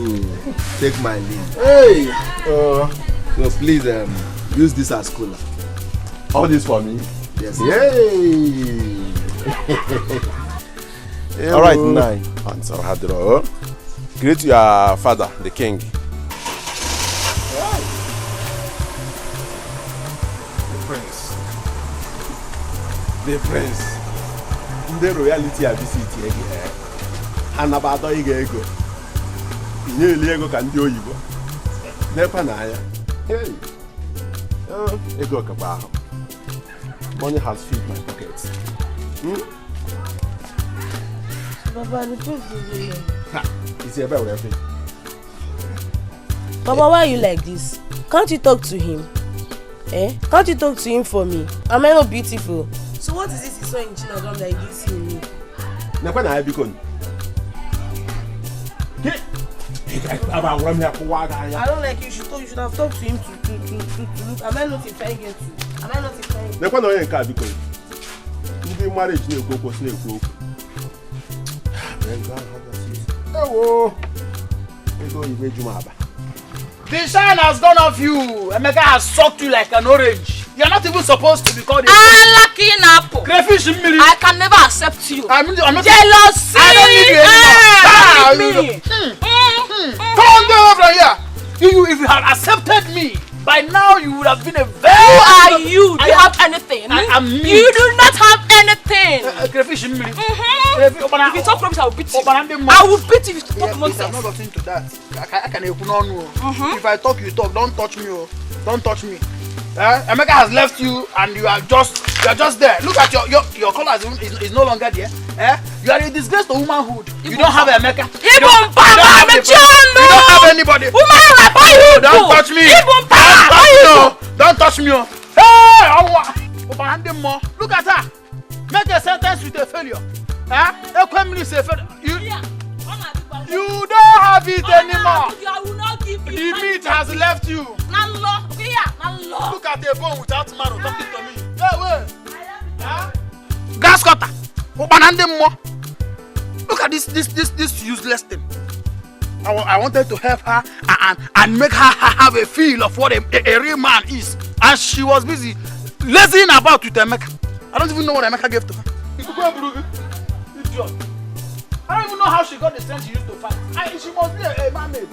take my leave. Hey! So please use this as cooler. All this for me? Yes. Yay! All right, Nai. Answer Hadro. Greet your father, the king. The prince. The royalty I visit here. Hanabado ego. Inye ego ka ndi oyibo. Nepa na ya. Hey. Ego ka ba. Money has filled my pockets. Baba, the prince is here. It's here by everything. Baba, why are you like this? Can't you talk to him? Can't you talk to him for me? Am I not beautiful? So what is this you saw in Chinagam that you didn't see in me? I don't like you. You should have talked to him to look. Am I not intelligent? Am I not intelligent? The shine has gone off you. Emeka has sucked you like an orange. You're not even supposed to be called a lucky apple. Crayfish in me. I can never accept you. I'm not jealousy. I don't need you anymore. Come over here. If you had accepted me, by now you would have been a very... Who are you? Do you have anything? I'm me. You do not have anything. Crayfish in me. If you talk rubbish, I will beat you. I will beat you if you talk nonsense. I'm not getting to that. I can open on you. If I talk, you talk. Don't touch me. Don't touch me. Emeka has left you and you are just there. Look at your color is no longer there. You are a disgrace to womanhood. You don't have Emeka. You don't have anybody. Don't touch me. Don't touch me. Hey, look at her. Make a sentence with a failure. You don't have it anymore. The meat has left you. Look at the bone without marrow talking to me. Gas cutter. Look at this useless thing. I wanted to help her and make her have a feel of what a real man is. And she was busy lazying about with Emeka. I don't even know what Emeka gave to her. Idiot. I don't even know how she got the strength she used to fight. She must be a mermaid.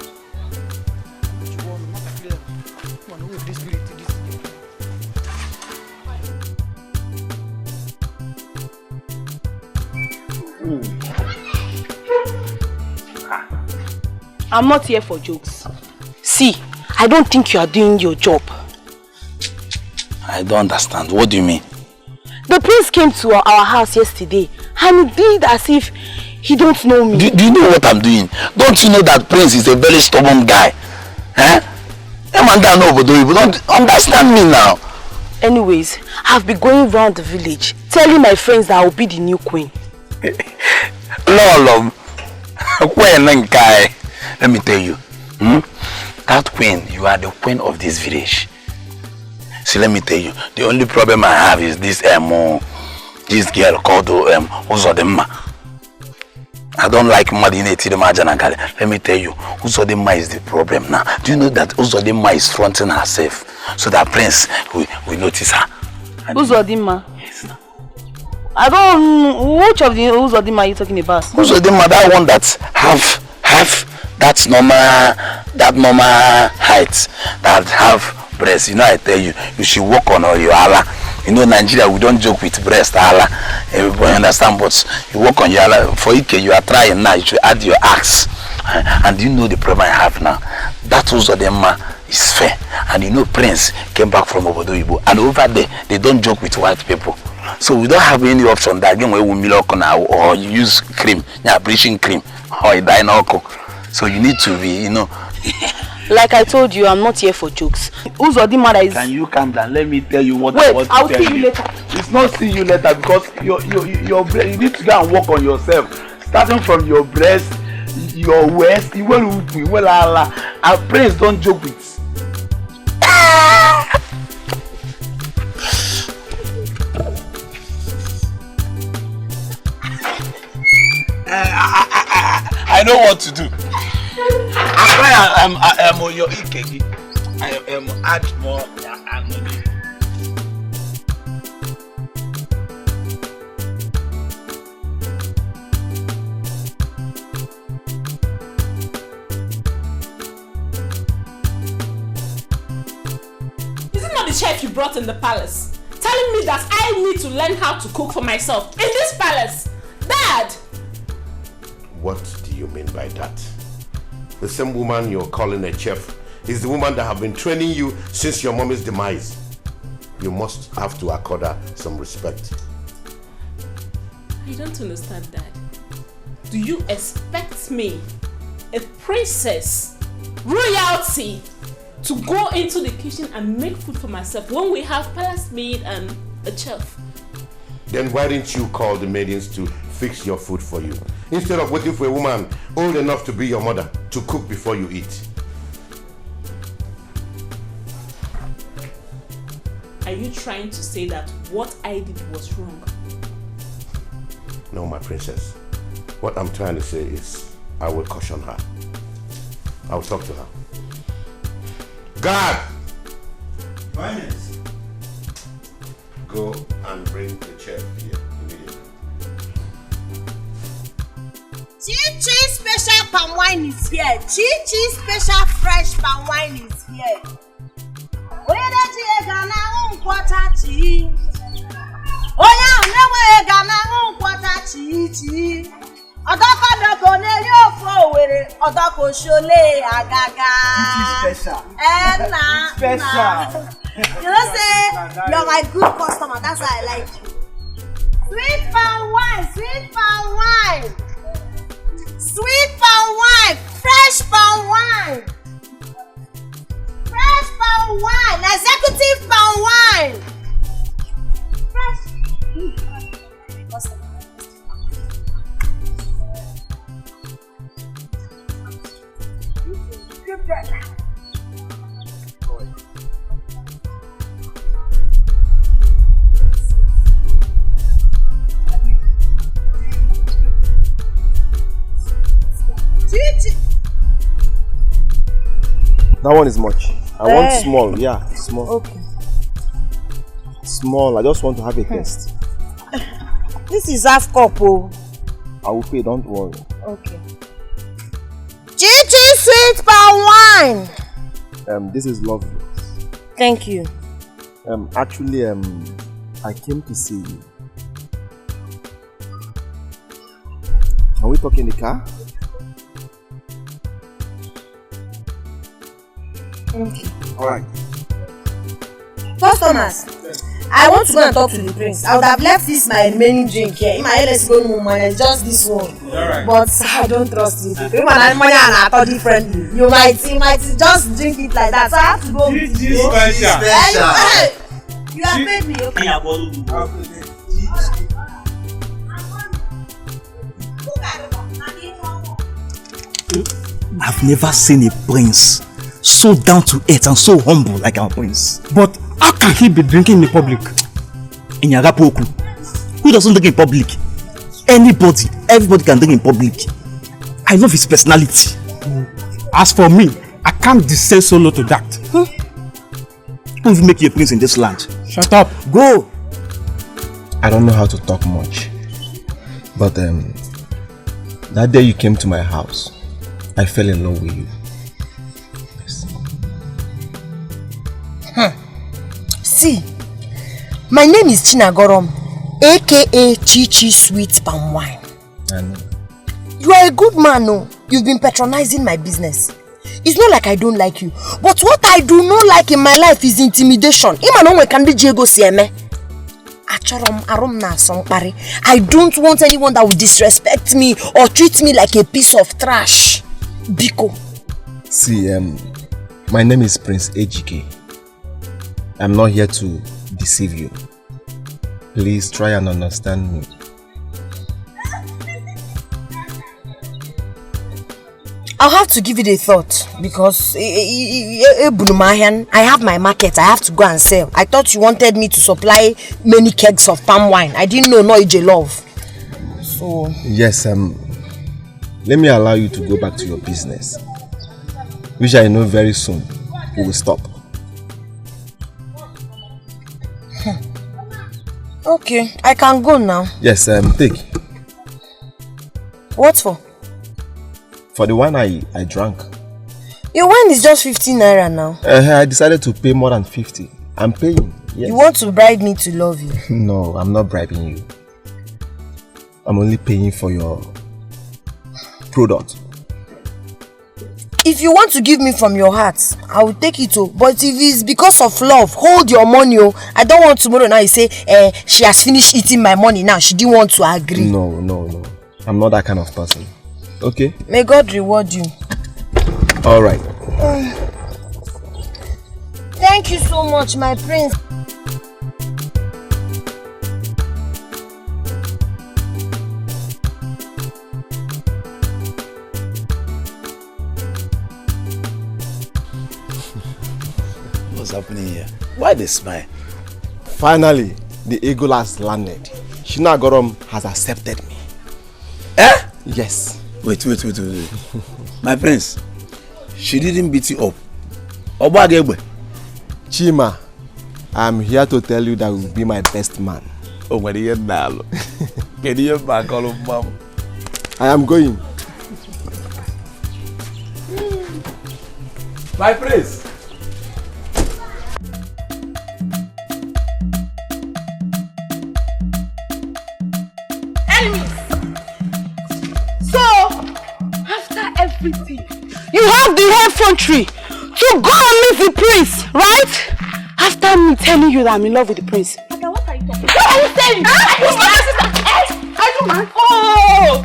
I'm not here for jokes. See, I don't think you are doing your job. I don't understand. What do you mean? The prince came to our house yesterday and he did as if he don't know me. Do you know what I'm doing? Don't you know that Prince is a very stubborn guy? You don't understand me now. Anyways, I've been going around the village telling my friends that I will be the new queen. Lolo, let me tell you, that queen, you are the queen of this village. See, let me tell you, the only problem I have is this this girl called Uzodimma. I don't like Madine Tidemajanagale. Let me tell you, Uzodimma is the problem now. Do you know that Uzodimma is fronting herself so that Prince will notice her? Uzodimma? Yes. I don't. Which of the Uzodimma are you talking about? Uzodimma, that one that have that normal height, that have breast. You know, I tell you, you should work on your Allah. You know, Nigeria, we don't joke with breast, Allah. Everybody understand, but you work on your Allah. For Ike, you are trying now, you should add your axe. And you know the problem I have now. That Uzodimma is fair. And you know, Prince came back from Obodo Igbo. And over there, they don't joke with white people. So we don't have any option that again we will milk now or you use cream, bleaching cream, or a dinoco. So you need to be, you know. Like I told you, I'm not here for jokes. Uzodimma is... Can you calm down? Let me tell you what I want to I'll tell see you later. It's not see you later because your brain, you need to go and work on yourself. Starting from your breast, your waist, you will Allah. Our praise don't joke with. I know what to do. I am on your Ikegi. I am add more money. Is it not the chef you brought in the palace? Telling me that I need to learn how to cook for myself in this palace? Dad! What do you mean by that? The same woman you're calling a chef is the woman that have been training you since your mommy's demise. You must have to accord her some respect. I don't understand, Dad. Do you expect me, a princess, royalty, to go into the kitchen and make food for myself when we have palace maid and a chef? Then why didn't you call the maidens to fix your food for you, instead of waiting for a woman old enough to be your mother to cook before you eat? Are you trying to say that what I did was wrong? No, my princess. What I'm trying to say is I will caution her. I will talk to her. Guard! Finance. Go and bring the chef here immediately. Chi special palm wine is here. Chi special fresh palm wine is here. Oya chi gana unkwata chi. Oya newe gana unkwata chi. Odoko ne yo fo were odoko shole agaga. Chi special. Special. You know say you're my good customer. That's why I like you. Sweet palm wine, sweet palm wine. Sweet palm wine, fresh palm wine. Fresh palm wine, executive palm wine. Fresh. That one is much. I want small, yeah, small. Okay. Small, I just want to have a taste. This is half cup, oh. I will pay, don't worry. Okay. Chichi sweet palm wine. This is lovely. Thank you. Actually, I came to see you. Can we talk in the car? Okay. Alright. Customers, I want to go and talk to the prince. I would have left this my remaining drink here. In my head, let's go no money, just this one. Alright. But I don't trust you. People and money and I thought differently. You might just drink it like that. So I have to go with you. Special. You have paid me, okay? I've never seen a prince so down to earth and so humble like our prince. But how can he be drinking in the public? In Yagapoku. Who doesn't drink in public? Anybody, everybody can drink in public. I love his personality. As for me, I can't descend so low to that. Who will make you a prince in this land? Shut up. Go. I don't know how to talk much. But that day you came to my house, I fell in love with you. Yes. See, my name is Chinagorom, aka Chichi Sweet Palm Wine. I know. You are a good man, no? You've been patronizing my business. It's not like I don't like you, but what I do not like in my life is intimidation. I don't want anyone that will disrespect me or treat me like a piece of trash. Biko. See, my name is Prince Ejike. I'm not here to deceive you. Please try and understand me. I'll have to give it a thought because I have my market. I have to go and sell. I thought you wanted me to supply many kegs of palm wine. I didn't know Ije love. So yes, let me allow you to go back to your business, which I know very soon we will stop. Okay, I can go now. Yes, take. What for? For the wine I drank. Your wine is just 15 naira now. I decided to pay more than 50. I'm paying. Yes. You want to bribe me to love you? No, I'm not bribing you. I'm only paying for your product. If you want to give me from your heart, I will take it. But if it's because of love, hold your money. I don't want tomorrow now you say she has finished eating my money now. She didn't want to agree. No. I'm not that kind of person. Okay? May God reward you. Alright. Thank you so much, my prince. What's happening here? Why they smile? Finally, the eagle has landed. Chinagorom has accepted me. Eh? Yes. Wait. My prince, she didn't beat you up. Obagebe. Chima, I'm here to tell you that you will be my best man. Oh, my dear Nalo. Can you back all of mom? I am going. My prince. Everything. You have the effrontery to go and meet the prince, right? After me telling you that I'm in love with the prince. What are you talking about? What are you saying? Are you mad? Oh!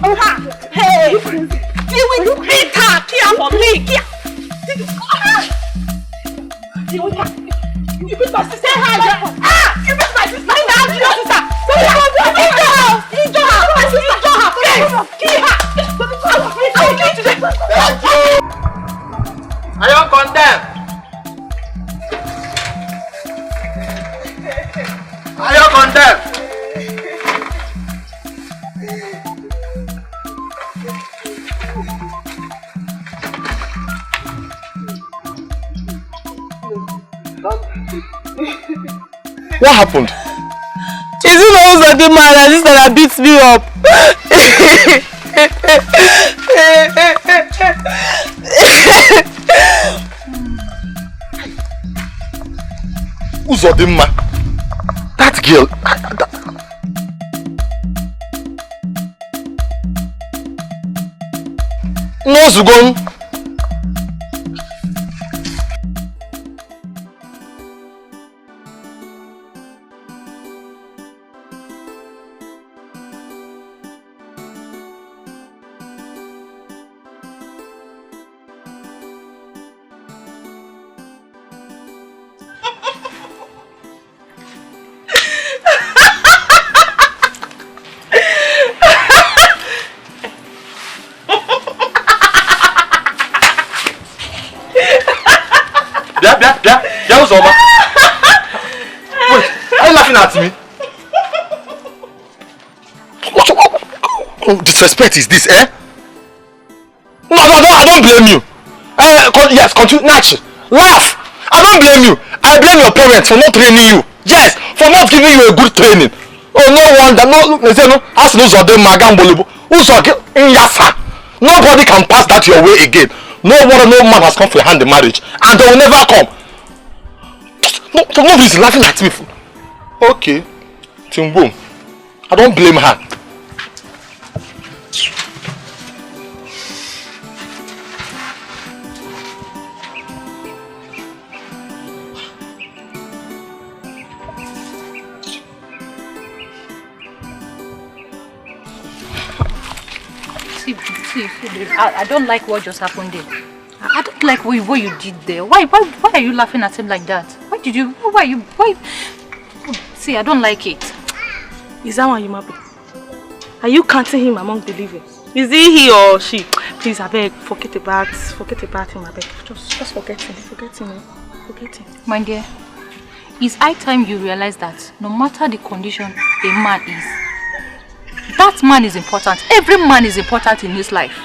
Hey! You will beat her! Kia for me! Kia! You beat my sister! You beat my sister! Your sister! Are you condemned? Are you condemned? What happened? Is it also the man and this that beats me up? Uzodimma, that girl. No, Zugon. Wait, are you laughing at me? disrespect is this, eh? No, I don't blame you. Yes, continue. Natch, laugh. I don't blame you. I blame your parents for not training you. Yes, for not giving you a good training. Oh, no wonder. No, they say no. As no zode magambolibo. Nobody can pass that your way again. No man has come for hand in marriage, and they will never come. No, nobody's laughing at me. Okay, Timbo, I don't blame her. See, I don't like what just happened there. I don't like what you did there. Why are you laughing at him like that? Why? See, I don't like it. Is that why you happy? Are you counting him among the living? Is he or she? Please, I beg, forget about him, I beg. Just forget him. My dear, it's high time you realize that no matter the condition a man is, that man is important. Every man is important in his life.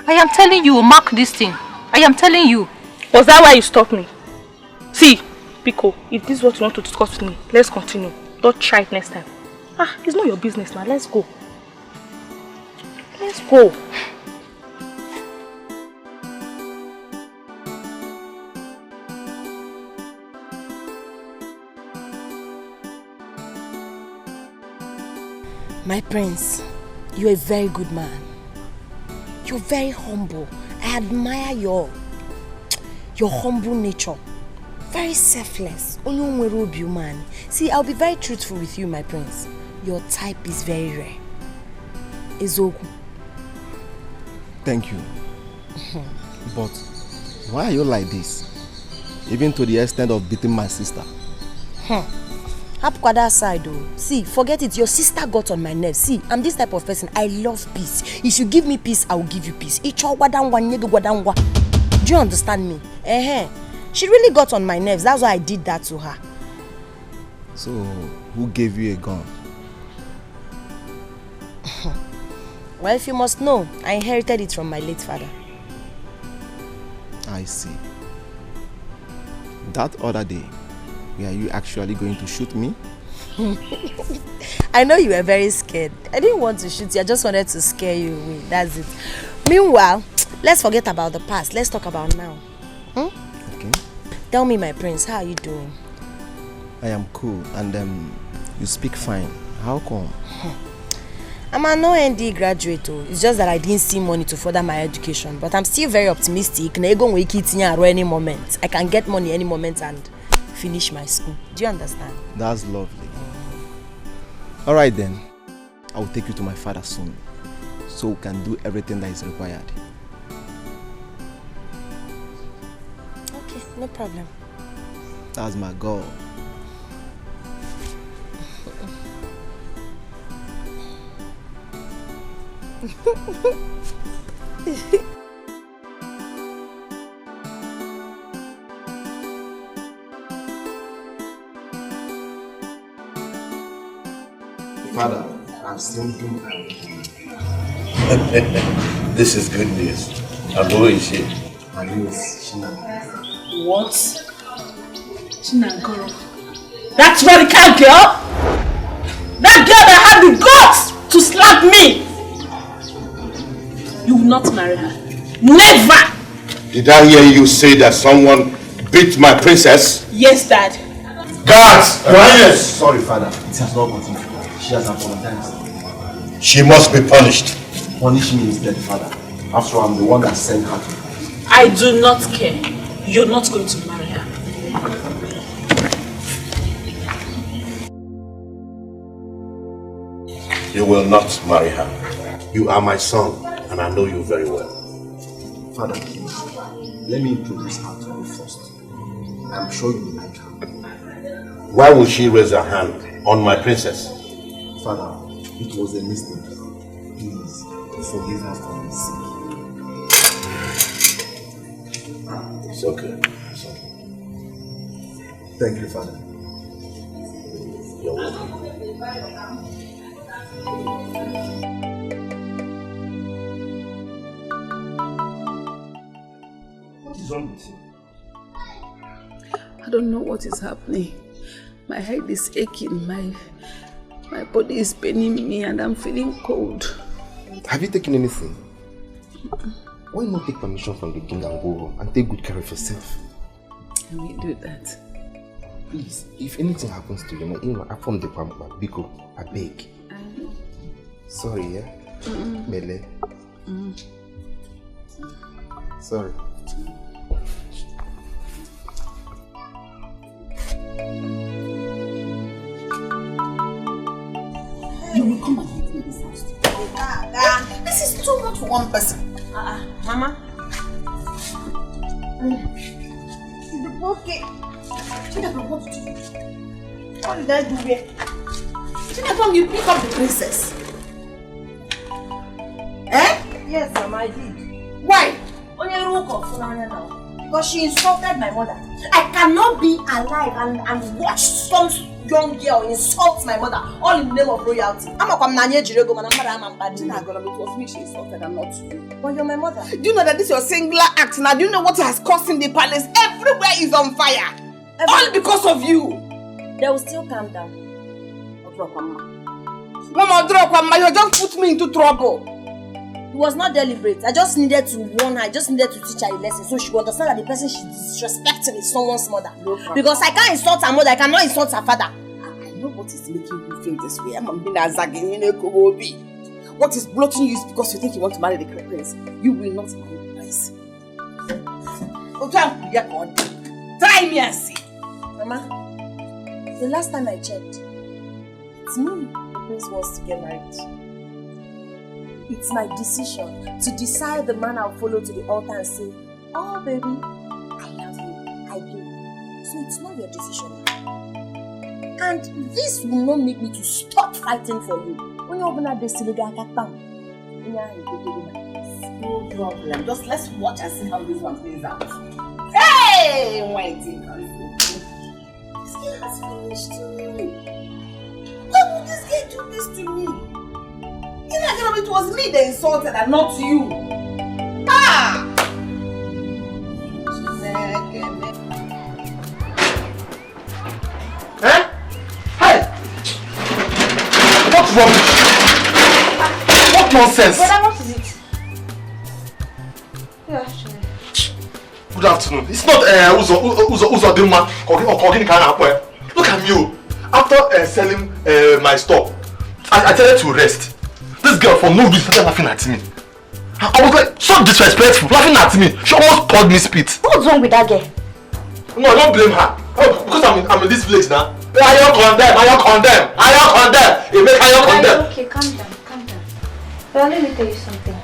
I am telling you, mark this thing. I am telling you. Was that why you stopped me? See, Pico, if this is what you want to discuss with me, let's continue. Don't try it next time. It's not your business, man. Let's go. Let's go. My prince, you're a very good man. You're very humble. I admire your humble nature. Very selfless. Man. See, I'll be very truthful with you, my prince. Your type is very rare. Ezogu. Thank you. But why are you like this? Even to the extent of beating my sister. That side though. See, forget it. Your sister got on my nerves. See, I'm this type of person. I love peace. If you give me peace, I will give you peace. Do you understand me? She really got on my nerves. That's why I did that to her. So, who gave you a gun? Well, if you must know, I inherited it from my late father. I see. That other day, were you actually going to shoot me? I know you were very scared. I didn't want to shoot you. I just wanted to scare you away. That's it. Meanwhile, let's forget about the past. Let's talk about now. Okay. Tell me, my prince, how are you doing? I am cool, and you speak fine. How come? I'm an OND graduate. It's just that I didn't see money to further my education. But I'm still very optimistic. Any moment. I can get money any moment and finish my school. Do you understand? That's lovely. Alright then. I will take you to my father soon. So we can do everything that is required. Okay, no problem. That's my goal. Father, I'm still doing This is good news. And who is she? Her name is Shina. What? Chinagoro. That's radical girl? That girl that had the guts to slap me! You will not marry her. Never! Did I hear you say that someone beat my princess? Yes, Dad. Guards! Quiet! Sorry, Father. It has not gotten to her. She has apologized. She must be punished. Punish me instead, Father. After all, I'm the one that sent her to her. I do not care. You're not going to marry her. You will not marry her. You are my son, and I know you very well. Father, please, let me introduce her to you first. I'm sure you will like her. Why would she raise her hand on my princess? Father, it was a mistake. Please, forgive her for my sake. It's okay. It's okay. Thank you, Father. You're welcome. is wrong with you? I don't know what is happening. My head is aching, my body is paining me and I'm feeling cold. Have you taken anything? Why not take permission from the king and go home and take good care of yourself? I will do that. Please, if anything happens to you, I form the pampa, Biko, I beg. I know. Sorry, yeah? Mele. Sorry. You will come and meet me this house. This is too much for one person. Mama. Okay. What did I do here? You pick up the princess. Eh? Yes, Mama, I did. Why? Because she insulted my mother. I cannot be alive and watch some young girl insult my mother, all in the name of royalty. I'm a Jirego, and I'm bad. It was me she insulted and not you. But you're my mother. Do you know that this is your singular act now? Do you know what has caused in the palace? Everywhere is on fire. All because of you. They will still calm down. Mama, you just put me into trouble. It was not deliberate. I just needed to warn her. I just needed to teach her a lesson so she would understand that the person she's disrespecting is someone's mother. Because I can't insult her mother, I cannot insult her father. I know what is making you feel this way. I'm being a zagging. What is blocking you is because you think you want to marry the prince. You will not marry the prince. Try me and see. Mama, the last time I checked, it's me the prince wants to get married. It's my decision to decide the man I'll follow to the altar and say, oh baby, I love you, I do. So it's not your decision. And this will not make me to stop fighting for you. When you open up the synagogue, no problem. Just let's watch and see how this one plays out. Hey, Whitey. This girl has finished me. Why would this girl do this to me? It was me that insulted and not you. Ah! Eh? Hey! What's wrong? What nonsense? Brother, what is it? Good afternoon. Good afternoon. It's not Uzo Dilma or Kogini Kana. Look at you. After selling my store, I tell her to rest. This girl for no reason started laughing at me. I was like so disrespectful, laughing at me. She almost called me spit. What's wrong with that girl? No, I don't blame her. Oh, because I'm in this village now. I don't condemn. You make I don't condemn. Okay, calm down. Well, let me tell you something.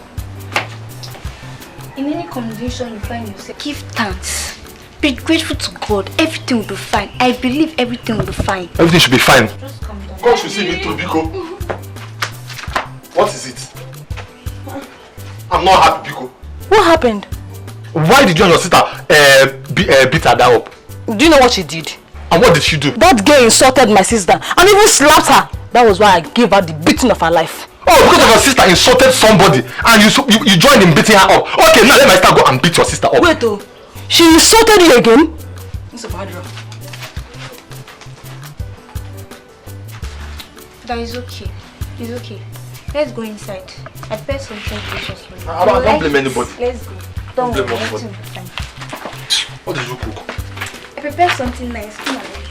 In any condition you find yourself, give thanks. Be grateful to God. Everything will be fine. I believe everything will be fine. Everything should be fine. Just calm down. God should see me through, Biko. What is it? I'm not happy, Biko. What happened? Why did you and your sister beat her down up? Do you know what she did? And what did she do? That girl insulted my sister and even slapped her. That was why I gave her the beating of her life. Oh, because of your sister insulted somebody and you joined in beating her up. Okay, now let my sister go and beat your sister up. Wait, oh. She insulted you again? It's a bad rock. That is okay. It's okay. Let's go inside. I prepared something delicious for you. I don't blame anybody. Let's go. Don't blame worry, anybody. everything will be fine. What did you cook? I prepared something nice. Come on, let's.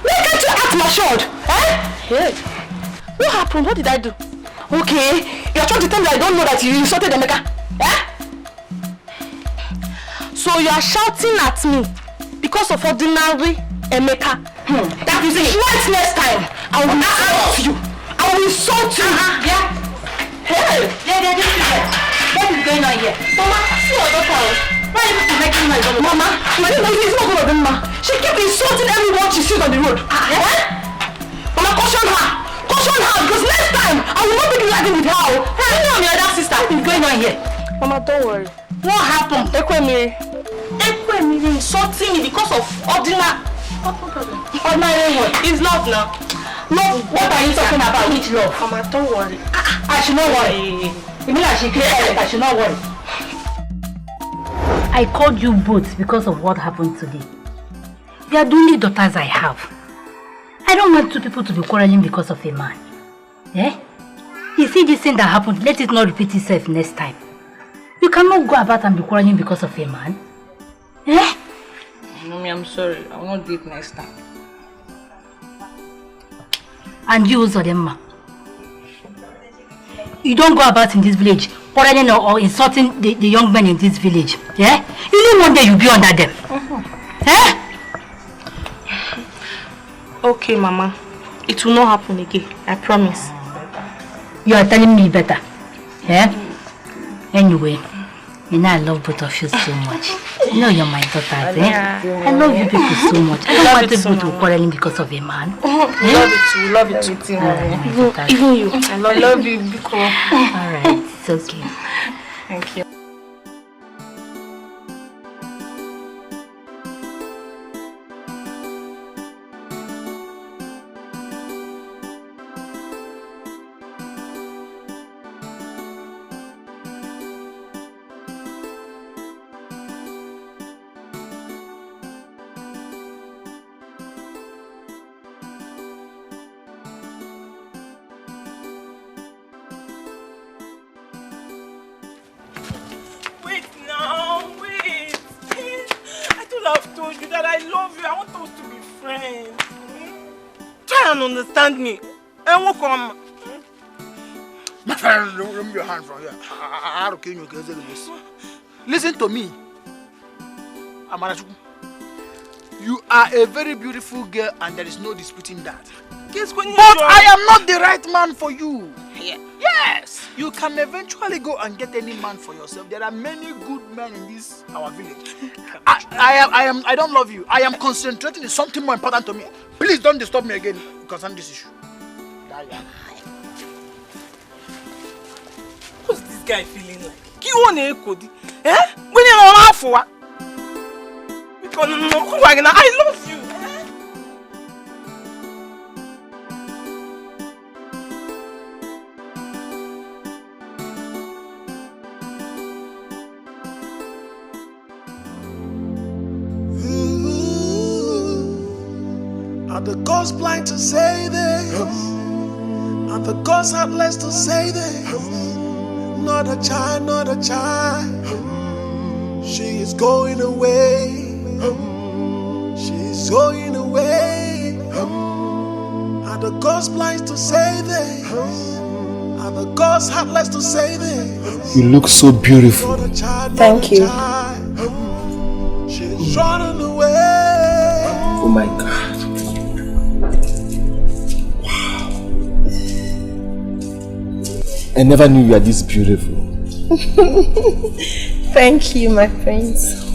Why can't you act matured? Hey, what happened? What did I do? Okay, you're trying to tell me that I don't know that you insulted Emeka. So you are shouting at me because of ordinary Emeka. That is it. Right, next time I will insult you. I will insult you. Yeah. Hey. Yeah, just sit there. What is going on here? Mama, see your daughter. Why are you making noise? Mama, it's not going to be ma. She kept insulting everyone she sees on the road. Mama, caution her because next time I will not be dragging with her. Hey, you and your other sister, what is going on here? Mama, don't worry. What happened? Ekwemiri insulting me because of ordinary. Ordinary what? It's love now. Love? What are you talking about? Which love? Mama, don't worry. I should not worry. You mean I should create I should not worry? I called you both because of what happened today. They are the only daughters I have. I don't want two people to be quarreling because of a man. Eh? You see this thing that happened, let it not repeat itself next time. You cannot go about and be quarreling because of a man. Eh? Mommy, I'm sorry. I will not do it next time. And you, Zodemma. You don't go about in this village quarreling or insulting the young men in this village. Yeah? You know one day you'll be under them. Eh? Okay, Mama. It will not happen again. I promise. You are telling me better. Yeah? Anyway, you know I love both of you so much. You know you're my daughters, eh? I love you people so much. I don't want people to be quarreling because of a man. Love it too. Love it too. Even you. I love you, Biko. Alright, it's okay. Thank you. Understand me. And what come? My friend, remove your hand from here. I don't care you. Listen to me. Amarachuku. You are a very beautiful girl and there is no disputing that. But I am not the right man for you. Yes. You can eventually go and get any man for yourself. There are many good men in this our village. I don't love you. I am concentrating on something more important to me. Please don't disturb me again concerning this issue. What's this guy feeling like? Eh? When you're not for because I love you. Are the gods blind to say this? Are the gods heartless to say this? Not a child, not a child. She is going away. She's going away. Are the gods blind to say this? Are the gods heartless to say this? You look so beautiful. Thank you. She's running away. Oh my God. I never knew you were this beautiful. Thank you, my friends.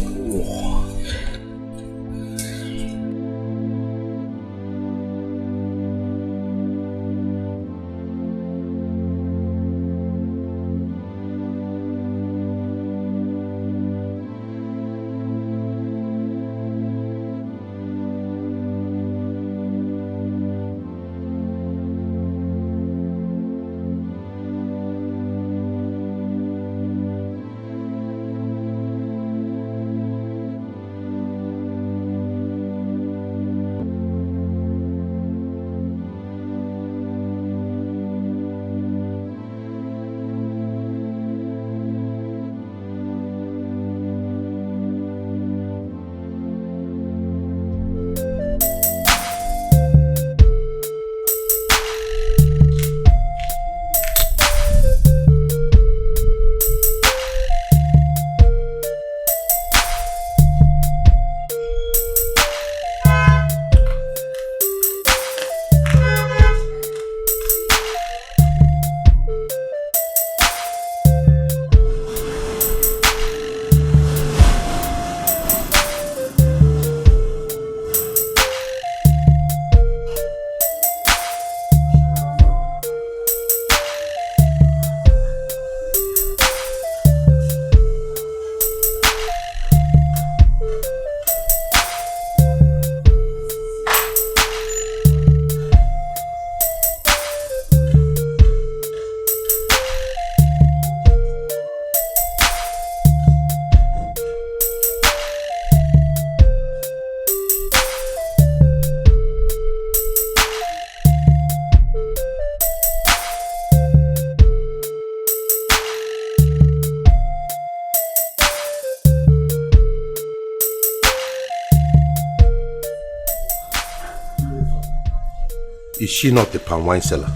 Is she not the palm wine seller?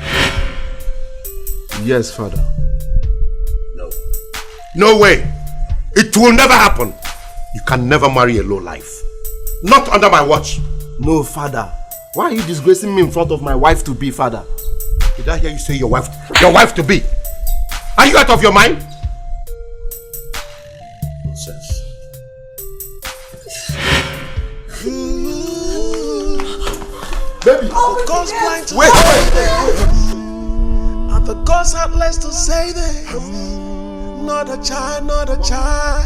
Yes, Father. No. No way! It will never happen! You can never marry a low life. Not under my watch. No, Father. Why are you disgracing me in front of my wife to be, Father? Did I hear you say your wife to be? Are you out of your mind? Nonsense. Baby, wait. And the gods had less to say then. Not a child, not a child.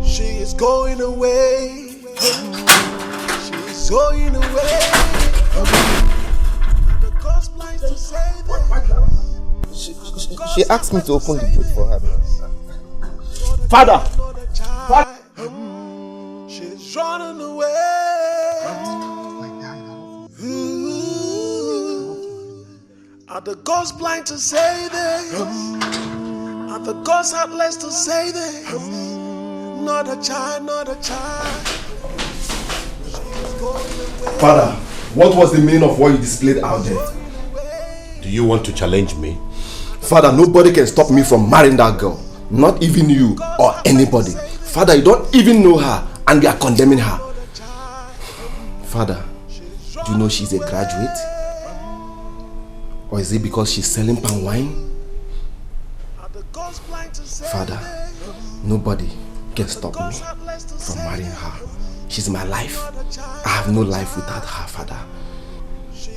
She is going away. She's going away. And the gods blind to say then. She asked me to open the gate for her. Father! She's running away. Are the gods blind to say them? Are the gods had less to say them? Not a child, not a child. Father, what was the meaning of what you displayed out there? Do you want to challenge me? Father, nobody can stop me from marrying that girl. Not even you or anybody. Father, you don't even know her and you are condemning her. Father, do you know she's a graduate? Or is it because she's selling palm wine? Father, nobody can stop me from marrying her. She's my life. I have no life without her, Father.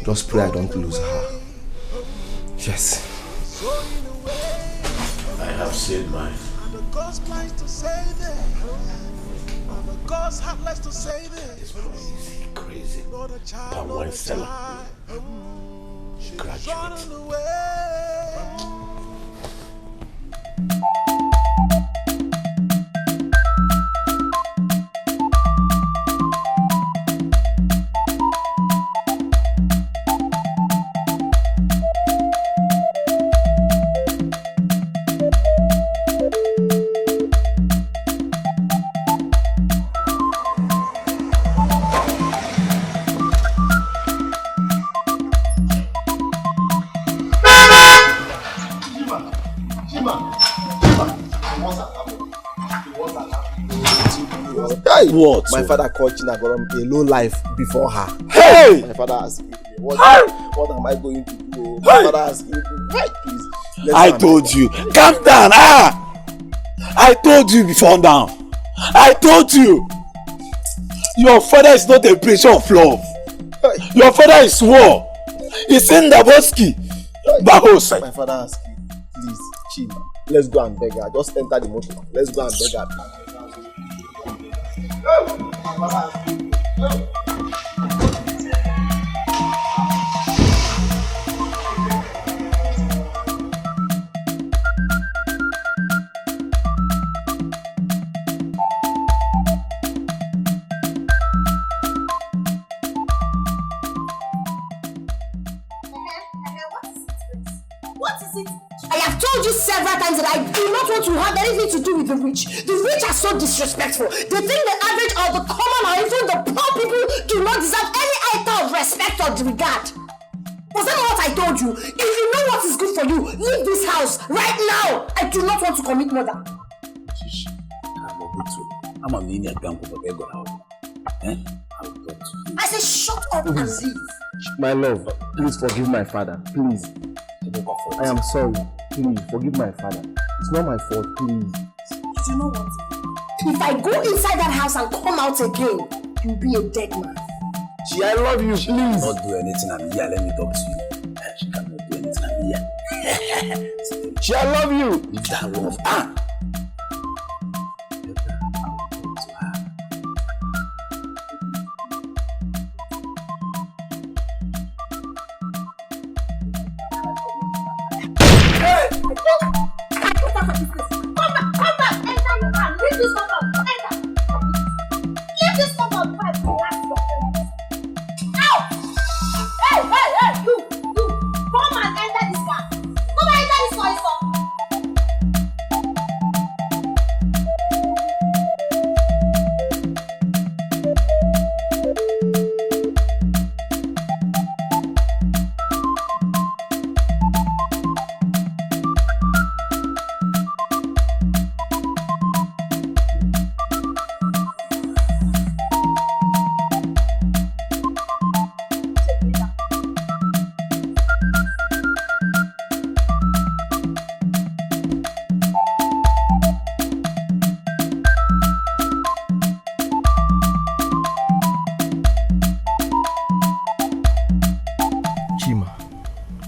Just pray I don't lose her. Yes. I have said mine. This crazy palm wine seller. Graduate. What? My father called Chinagorom a low life before her. Hey! My father asked me, what am I going to do? My father asked me, please. I told you. Calm down. I told you before now. I told you. Your father is not a preacher of love. Your father is war. He's in the Boski. Bahosai. My father asked me, please, Chima, let's go and beg her. Just enter the motor. Let's go and beg her. Several times that I do not want to have anything to do with the rich. The rich are so disrespectful. They think the average or the common or even the poor people do not deserve any iota of respect or regard. Was that not what I told you? If you know what is good for you, leave this house right now. I do not want to commit murder. I said shut up and leave. My love, please forgive my father. Please. I am sorry. Please forgive my father. It's not my fault, please. You know what? If I go inside that house and come out again, you'll be a dead man. She, I love you, please. She cannot do anything, I'm here. Let me talk to you. She cannot do anything, I'm here. She, I love you. Leave that love.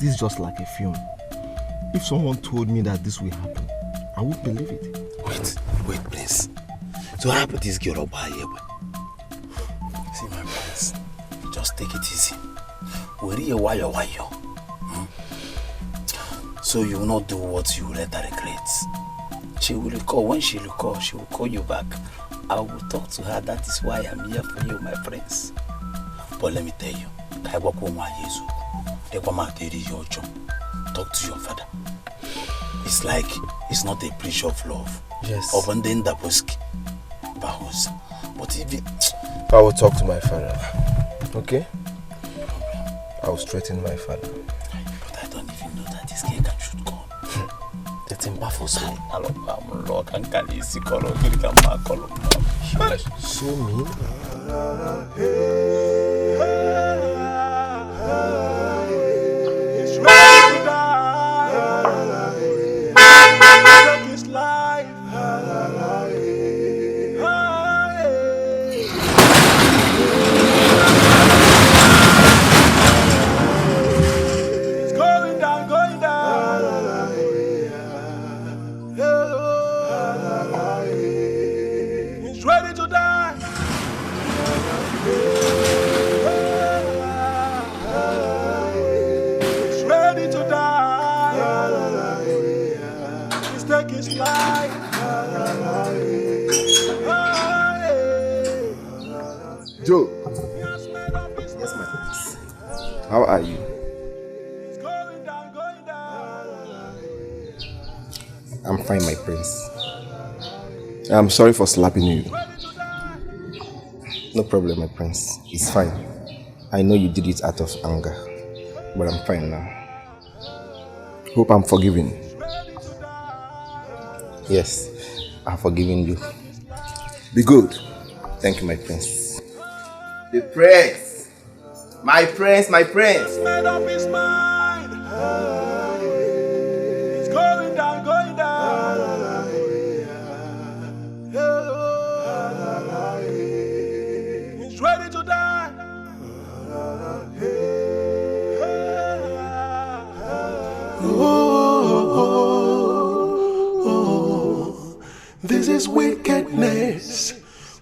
this just like a film. If someone told me that this will happen, I won't believe it. Wait, please. So how about this girl over here? See, my friends, just take it easy. Why? So you will not do what you later regret. She will recall. When she recall, she will call you back. I will talk to her. That is why I'm here for you, my friends. But let me tell you, talk to your father. It's like it's not a breach of love. Yes. But if it... I will talk to my father. Okay? I will straighten my father. But I don't even know that this girl can shoot gun. That's impossible. So mean. It's ready to die. Take his life. It's going down. He's ready to die. He's ready to die. He's taking his life. Joe. Yes, my prince. How are you? I'm fine, my prince. I'm sorry for slapping you. No problem, my prince. It's fine. I know you did it out of anger, but I'm fine now. Hope I'm forgiven. Yes, I've forgiven you. Be good. Thank you, my prince. The prince! My prince, my prince! Made up his mind. It's going down. He's ready to die. This is wickedness.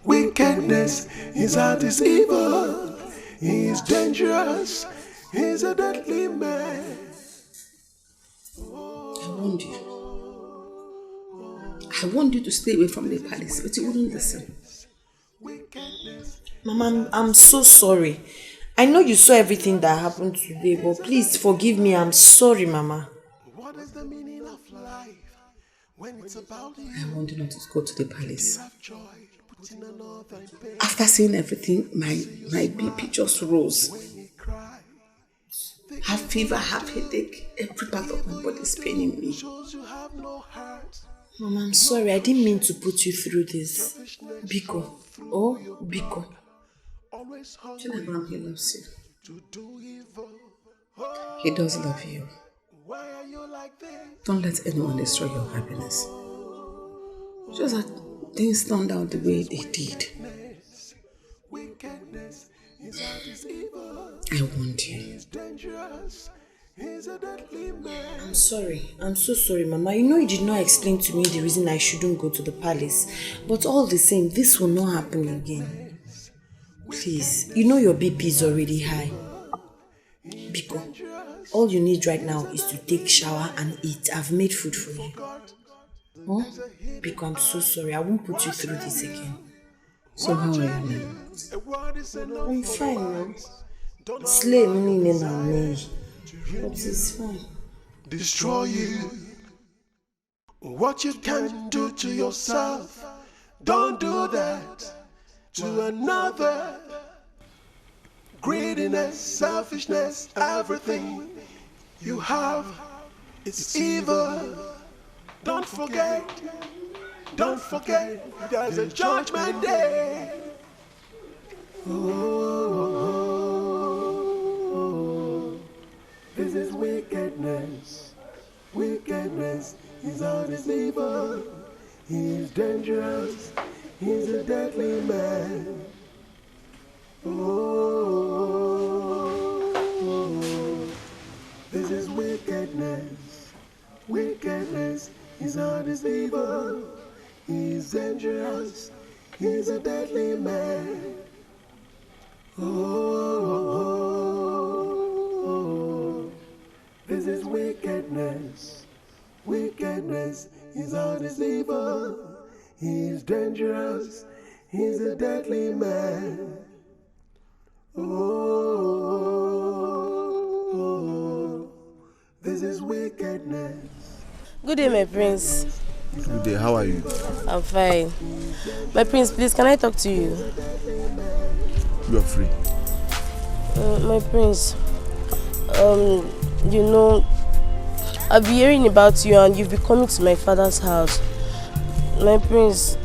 Wickedness, his heart is evil. He is dangerous. He's a deadly man. I warned you to stay away from the palace, but you wouldn't listen. Mama, I'm so sorry. I know you saw everything that happened today, but please forgive me. I'm sorry, Mama. What is the meaning of life when it's about you? I want you not to go to the palace. After seeing everything, my BP just rose. Have fever, have headache, every part of my body is paining me. Mama, I'm sorry. I didn't mean to put you through this. Biko. Oh, Biko. Chinagram, he loves you. He does love you. Don't let anyone destroy your happiness. Just that things turned out the way they did. I want you. I'm sorry. I'm so sorry, Mama. You know you did not explain to me the reason I shouldn't go to the palace. But all the same, this will not happen again. Please, you know your BP is already high. Biko, all you need right now is to take shower and eat. I've made food for you. Huh? Biko, I'm so sorry. I won't put you through this again. So how are you now? I'm fine now. Slay me, but it's fine. Destroy you. What you can do to yourself, don't do that to another. Greediness, selfishness, everything you have, it's evil. Don't forget, there's a judgment day. This is wickedness. Wickedness, his heart is evil. He is dangerous. He's a deadly man. This is is evil. He's dangerous. He's a deadly man. Oh, this is wickedness. Wickedness. His heart is evil. He's dangerous. He's a deadly man. Oh, this is wickedness. Good day, my prince. Good day, how are you? I'm fine. My prince, please, can I talk to you? You're free. My prince, you know, I've been hearing about you and you've been coming to my father's house. My prince,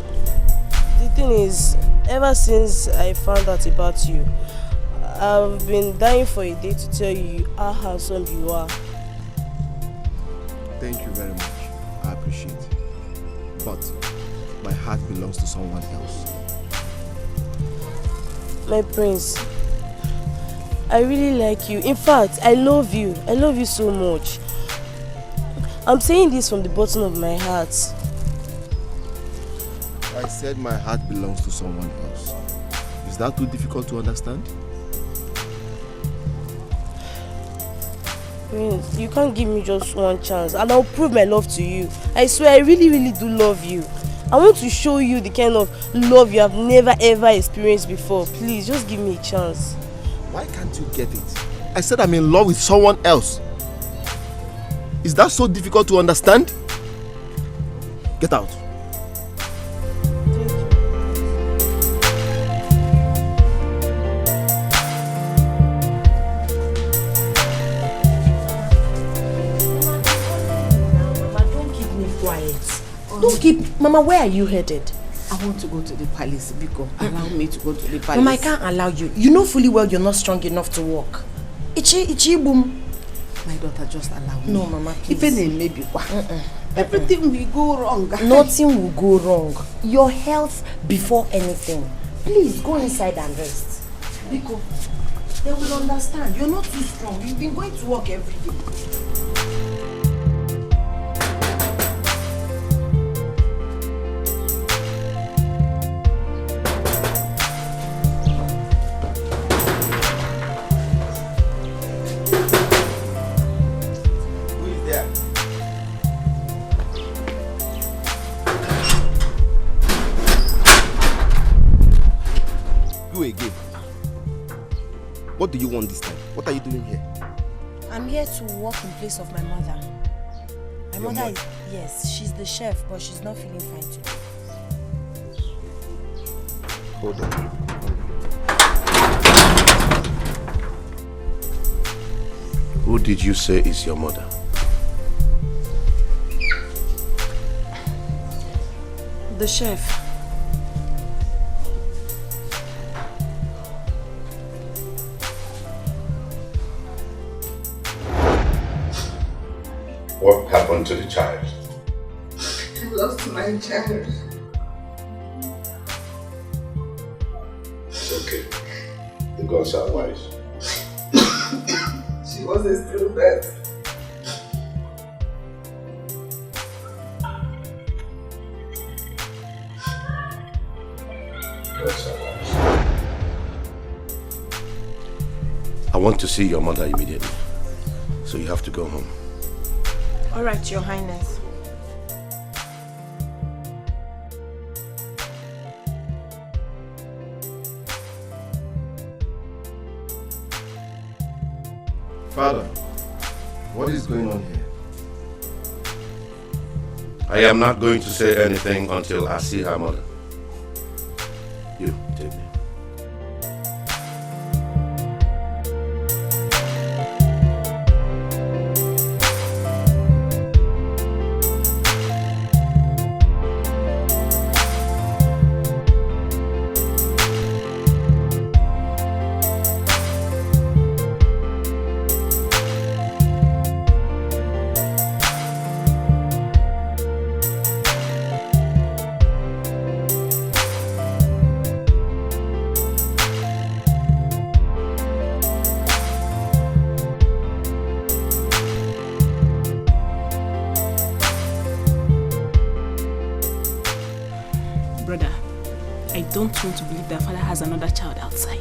the thing is, ever since I found out about you, I've been dying for a day to tell you how handsome you are. Thank you very much. I appreciate it. But my heart belongs to someone else. My prince, I really like you. In fact, I love you. I love you so much. I'm saying this from the bottom of my heart. I said my heart belongs to someone else. Is that too difficult to understand? Prince, you can't give me just one chance and I'll prove my love to you. I swear I really, really do love you. I want to show you the kind of love you have never ever experienced before. Please, just give me a chance. Why can't you get it? I said I'm in love with someone else. Is that so difficult to understand? Get out. Don't keep... Mama, where are you headed? I want to go to the palace, Biko. Allow me to go to the palace. Mama, I can't allow you. You know fully well you're not strong enough to walk. Ichi boom. My daughter, just allow me. No, Mama, please. Everything will go wrong. Nothing will go wrong. Your health before anything. Please, go inside and rest. Biko, they will understand. You're not too strong. You've been going to work every day. What do you want this time? What are you doing here? I'm here to work in place of my mother. My mother is... Yes, she's the chef, but she's not feeling fine today. Hold on. Who did you say is your mother? The chef. What happened to the child? I lost my child. It's okay. The gods are wise. She was a stillbirth. Gods are wise. I want to see your mother immediately. So you have to go home. All right, Your Highness. Father, what is going on here? I am not going to say anything until I see her mother. You, take me. don't want to believe that father has another child outside.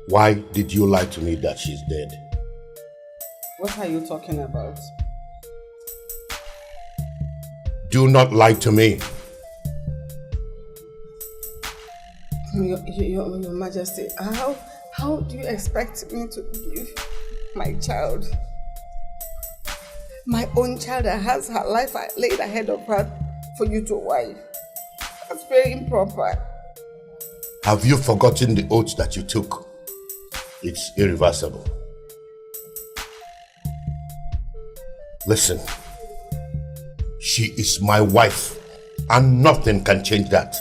Why did you lie to me that she's dead? What are you talking about? Do not lie to me. Your Majesty, how do you expect me to give my child, my own child that has her life laid ahead of her, for you to wife? That's very improper. Have you forgotten the oath that you took? It's irreversible. Listen, she is my wife, and nothing can change that.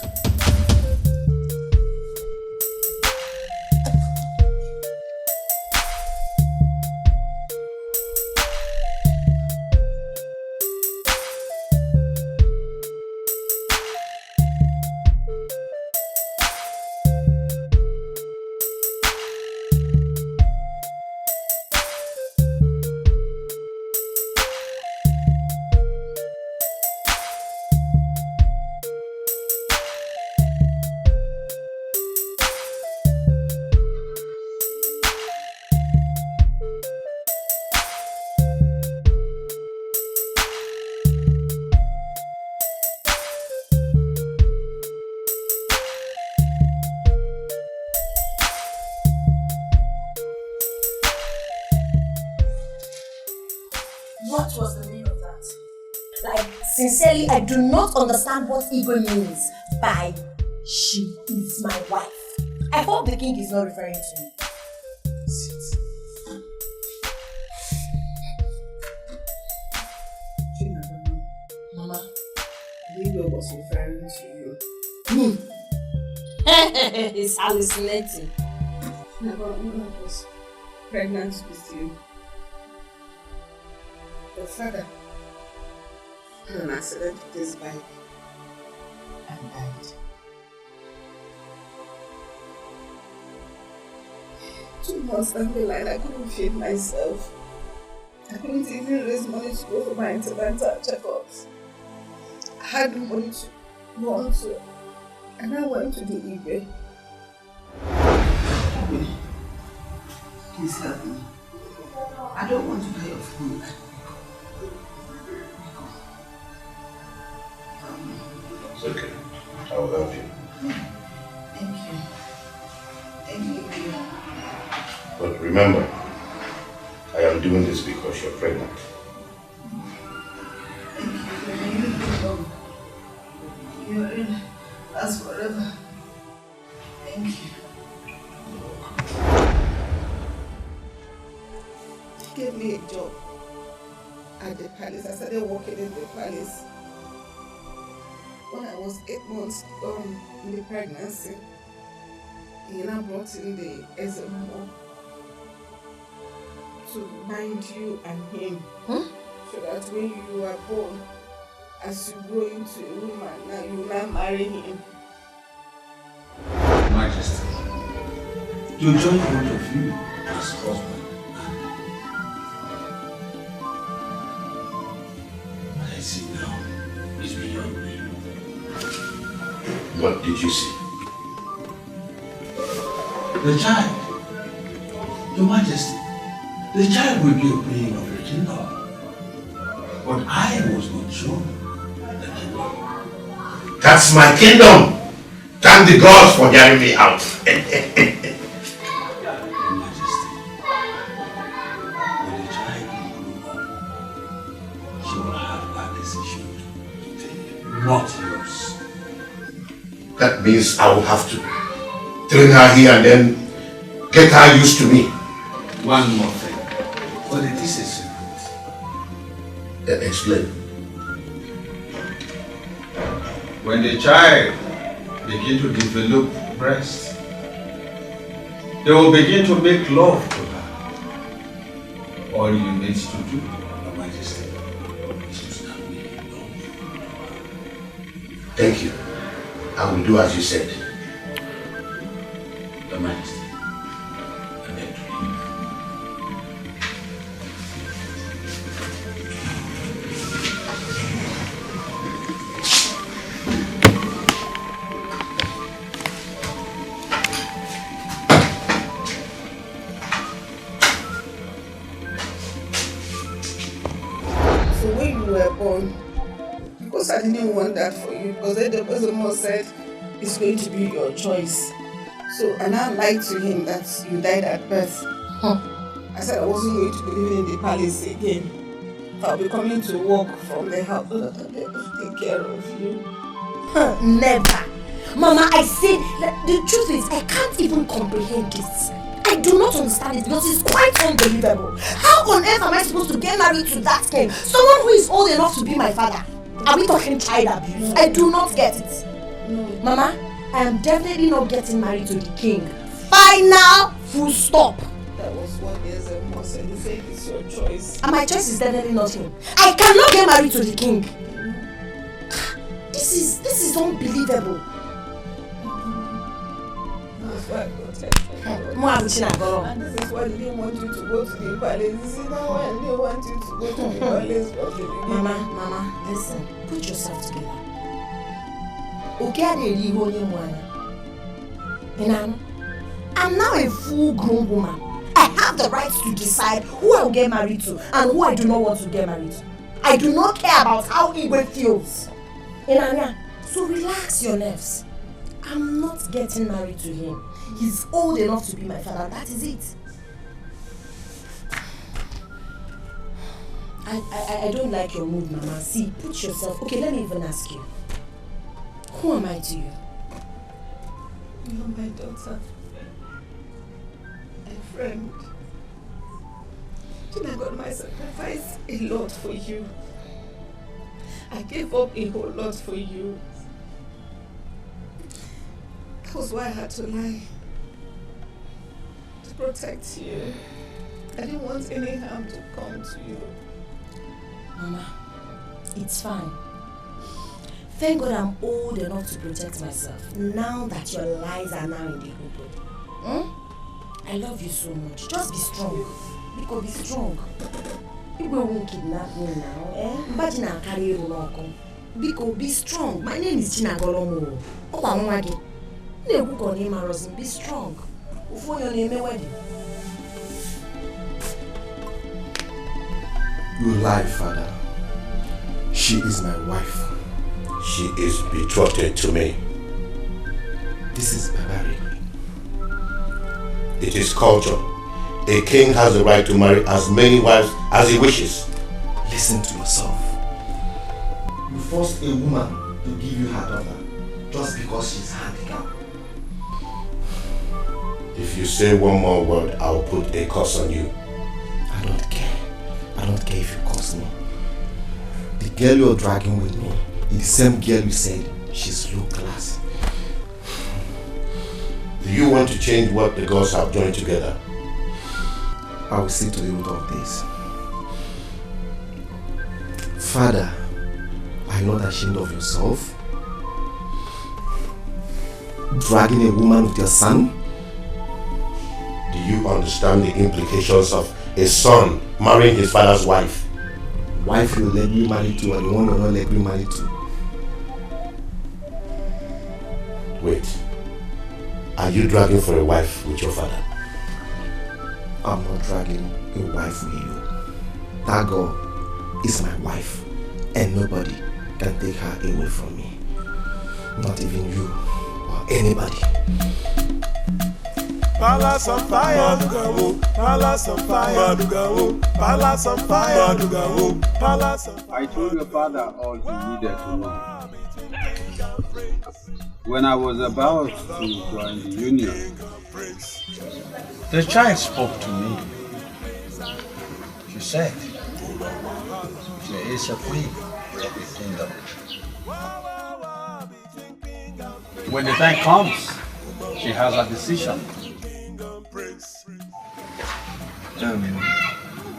What was the meaning of that? Like, sincerely, I do not understand what Igwe means by she is my wife. I hope the king is not referring to me. Mama, Igwe was referring to you. He's hallucinating. Never was pregnant with you. Your father had an accident with his bike and died. 2 months down the line, I couldn't feed myself. I couldn't even raise money to go for my antenatal checkups. I had no money to run to, and I went to the eBay. Please help me. I don't want to die of hunger. It's okay. I will help you. Thank you. Thank you. But remember, I am doing this because you're pregnant. You're in us forever. Thank you. He gave me a job at the palace. I started working in the palace. When I was 8 months in the pregnancy, he now brought in the SMO to bind you and him. So that when you are born, as you grow into a woman, now you now marry him. Majesty, you join both of you as husband. I see now is beyond me. What did you see? The child. Your Majesty, the child will be a being of the kingdom. But I was not sure the kingdom. That's my kingdom! Thank the gods for getting me out. decision to take, not yours. That means I will have to train her here and then get her used to me. One more thing. But it is a secret. Explain. When the child begins to develop breast, they will begin to make love to her. All you need to do, Your Majesty, is to start making love. Thank you. I will do as you said. Your Majesty, I beg to leave. Because I didn't want that for you. Because the person said it's going to be your choice. So, and I lied to him that you died at birth. I said I wasn't going to be living in the palace again. I'll be coming to work from the house so that I'll be able to take care of you. Never. Mama, I said, the truth is, I can't even comprehend this. I do not understand it because it's quite unbelievable. How on earth am I supposed to get married to that king? Someone who is old enough to be my father. Are we talking child abuse? I do not get it. No. Mama, I am definitely not getting married to the king. Final full stop. That was what the said. He said it's your choice. And my choice is definitely not him. I cannot get married to the king. This is unbelievable. That's why I protected. And this is why they didn't want you to go to the palace. You see, now why they want you to go to the palace from the beginning. Mama, listen. Put yourself together. I'm now a full-grown woman. I have the right to decide who I will get married to and who I do not want to get married to. I do not care about how Igwe feels. So relax your nerves. I'm not getting married to him. He's old enough to be my father. That is it. I don't like your mood, Mama. See, put yourself... Okay, let me even ask you. Who am I to you? You're my daughter. A friend. I got my sacrifice a lot for you. I gave up a whole lot for you. That was why I had to lie. To protect you. I didn't want any harm to come to you. Mama, it's fine. Thank God I'm old enough to protect myself. Now that your lies are now in the open. I love you so much. Just be strong. Biko, be strong. People won't kidnap me now, Imagine I'll carry you along. Biko, be strong. My name is China Golomo. Be strong. Before your name wedding. You lie, Father. She is my wife. She is betrothed to me. This is barbaric. It is culture. A king has the right to marry as many wives as he wishes. Listen to yourself. You forced a woman to give you her daughter just because she's handicapped. If you say one more word, I'll put a curse on you. I don't care. I don't care if you curse me. The girl you're dragging with me is the same girl you said she's low class. Do you want to change what the gods have joined together? I will see to the root of this. Father, are you not ashamed of yourself? Dragging a woman with your son? Do you understand the implications of a son marrying his father's wife? Wife you're legally married to and the one you're not legally married to. Wait. Are you dragging for a wife with your father? I'm not dragging a wife with you. That girl is my wife and nobody can take her away from me. Not even you or anybody. Palace on fire, palace on fire, palace on fire, palace on fire. I told your father all he needed to know. When I was about to join the union, the child spoke to me. She said, there is a queen of the kingdom. When the time comes, she has a decision.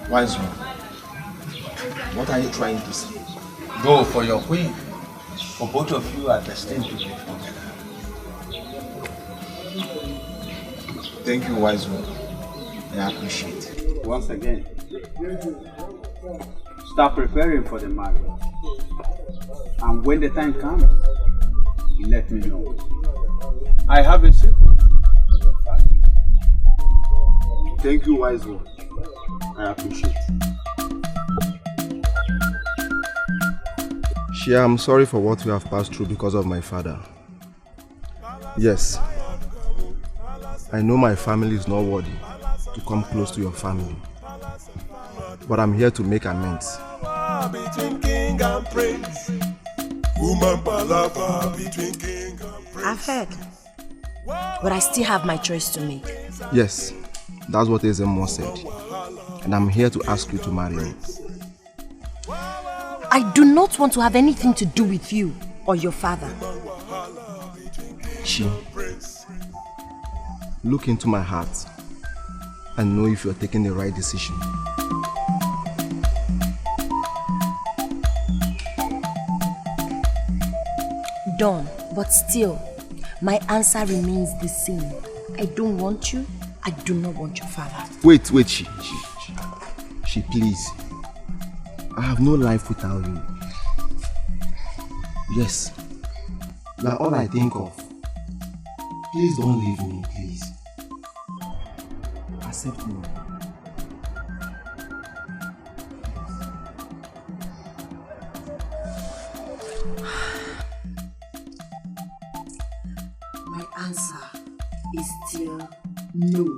Wise one, what are you trying to say? Go for your queen, for both of you are destined to live together. Thank you, wise one. I appreciate it. Once again, start preparing for the marriage. And when the time comes, let me know. I have a secret for your father. Thank you, wise one. I appreciate it. Shia, I'm sorry for what we have passed through because of my father. Yes, I know my family is not worthy to come close to your family, but I'm here to make amends. Between king and prince, woman palava between king and prince. I've heard, but I still have my choice to make. Yes, that's what Ezemo said, and I'm here to ask you to marry me. I do not want to have anything to do with you or your father. She, look into my heart and know if you're taking the right decision. Done, but still, my answer remains the same. I don't want you. I do not want your father. Wait, she, please. I have no life without you. Yes, you are all I think of. Please don't leave me, please. Accept me. My answer is still no.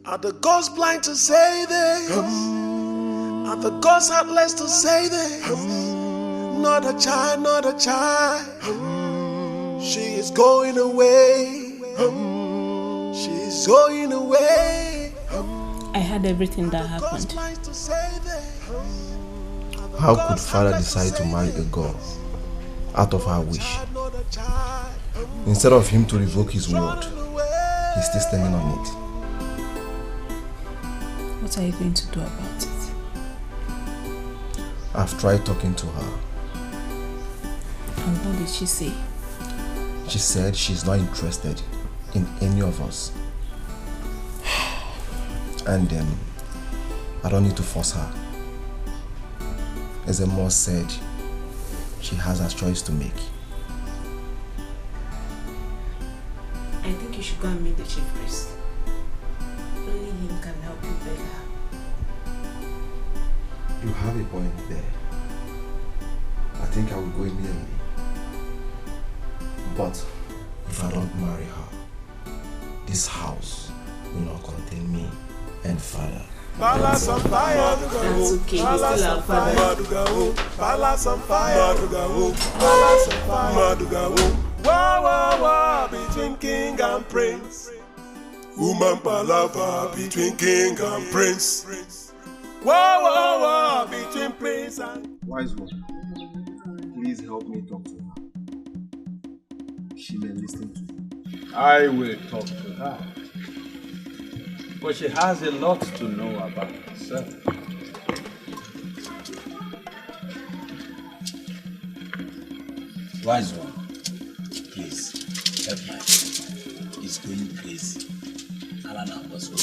Are the gods blind to say this? Are the gods heartless to say this? Not a child, not a child. She is going away. She's going away. I heard everything that happened. How could father decide to marry a girl out of her wish? Instead of him to revoke his word, he's still standing on it. What are you going to do about it? I've tried talking to her. And what did she say? She said she's not interested in any of us. And I don't need to force her. As Emo said, she has her choice to make. I think you should go and meet the chief priest. Only him can help you beg her. You have a point there. I think I will go immediately. But if I don't marry her, this house will not contain me and father. Palace on fire, that's okay, we still have father. Palace on fire, palace on fire. Wah wah wah between king and prince. Woman palava between king and prince. Wah wah wah between prince and. Wise one, please help me talk to her. She may listen to me. I will talk to her. But she has a lot to know about herself. Wise one, please help my friend. He's going crazy. Alana was home.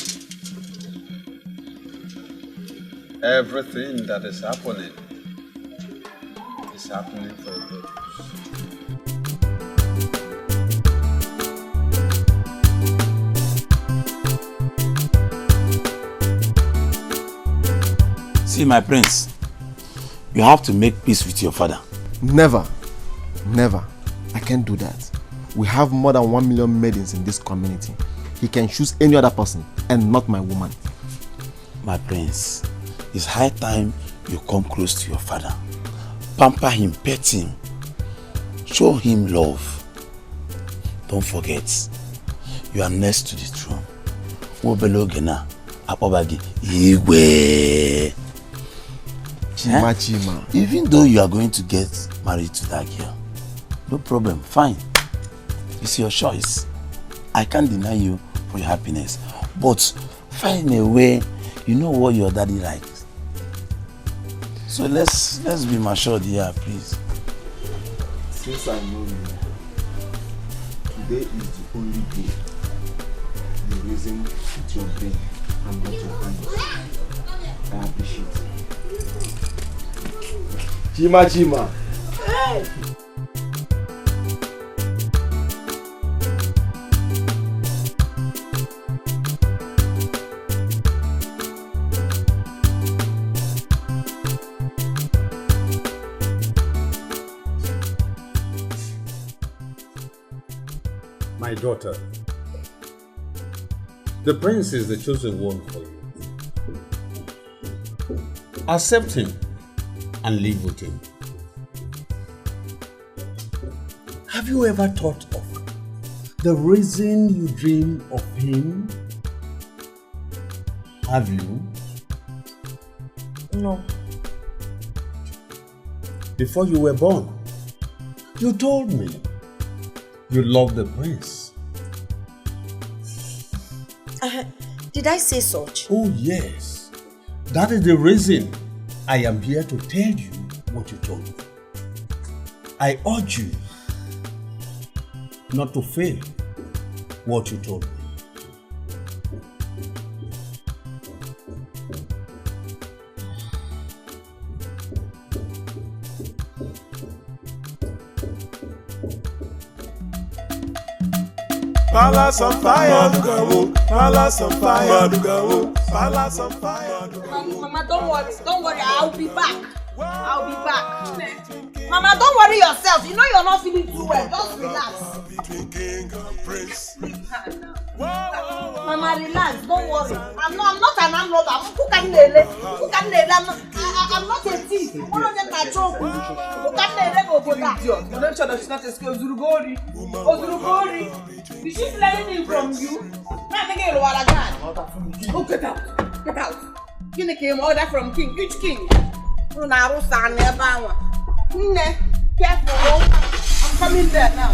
Everything that is happening for a purpose. See, my prince, you have to make peace with your father. Never. I can't do that. We have more than 1 million maidens in this community. He can choose any other person and not my woman. My prince, it's high time you come close to your father. Pamper him, pet him. Show him love. Don't forget, you are next to the throne. Chima. Even though you are going to get married to that girl, no problem, fine. It's your choice. I can't deny you for your happiness. But find a way, you know what your daddy likes. So let's be matured here, please. Since I know you, today is the only day you reason with your brain and not your hands. I appreciate it. Chima. Hey. My daughter, the prince is the chosen one for you. Accept him and live with him. Have you ever thought of the reason you dream of him? Have you? No. Before you were born, you told me you love the prince. Did I say such? Oh yes. That is the reason I am here to tell you what you told me. I urge you not to fail what you told me. Palace on fire, Palace on fire, Palace on fire. Mama, don't worry, I'll be back. Mama, don't worry yourself. You know you're not feeling too well. Just relax. Mama, relax. Don't worry. I'm not an landlord. I'm not a thief. One of them are joke. Don't tell us not to school. Zurugori. Is she learning from you? Oh, get out. King came order from king. Which king? Careful. I'm coming there now.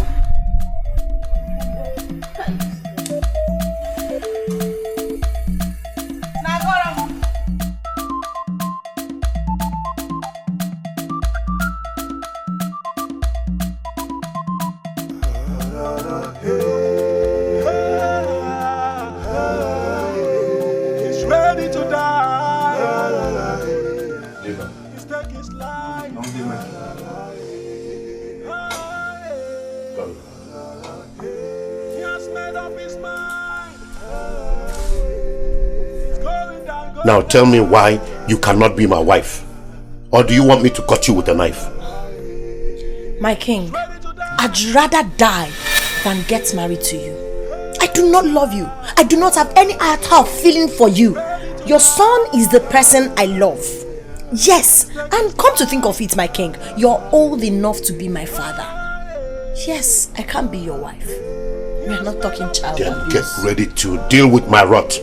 He's ready to die. He's taking his life. He has made up his mind. Now tell me why you cannot be my wife. Or do you want me to cut you with a knife? My king, I'd rather die than get married to you. I do not love you. I do not have any iota of feeling for you. Your son is the person I love. Yes, and come to think of it, my king, you're old enough to be my father. Yes, I can't be your wife. We are not talking child Then abuse. get ready to deal with my wrath.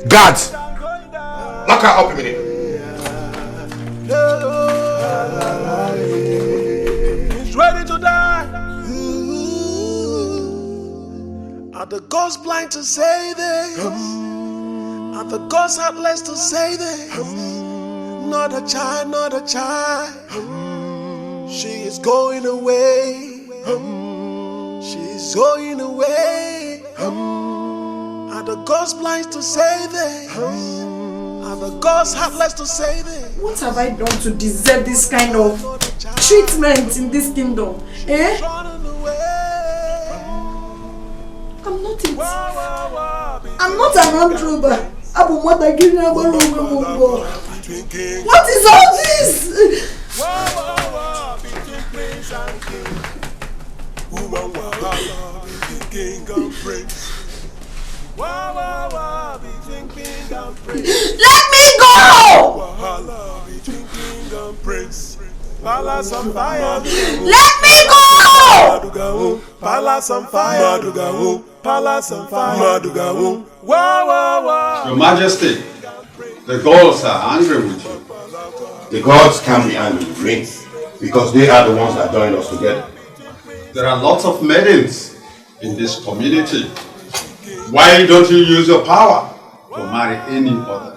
Guards! Lock her up immediately. He's ready to die. Are the gods blind to say this? Are the gods heartless to say this? Not a child. She is going away. She's going away. Are the gods blind to say this? Are the gods heartless to say this? What have I done to deserve this kind of treatment in this kingdom? Eh? I'm not it. I'm not an armed robber. What is all this? Let me go! Palace on fire. Let me go! Palace on fire. Palace on fire. Your Majesty, the gods are angry with you. The gods can't be angry with me because they are the ones that joined us together. There are lots of maidens in this community. Why don't you use your power to marry any other?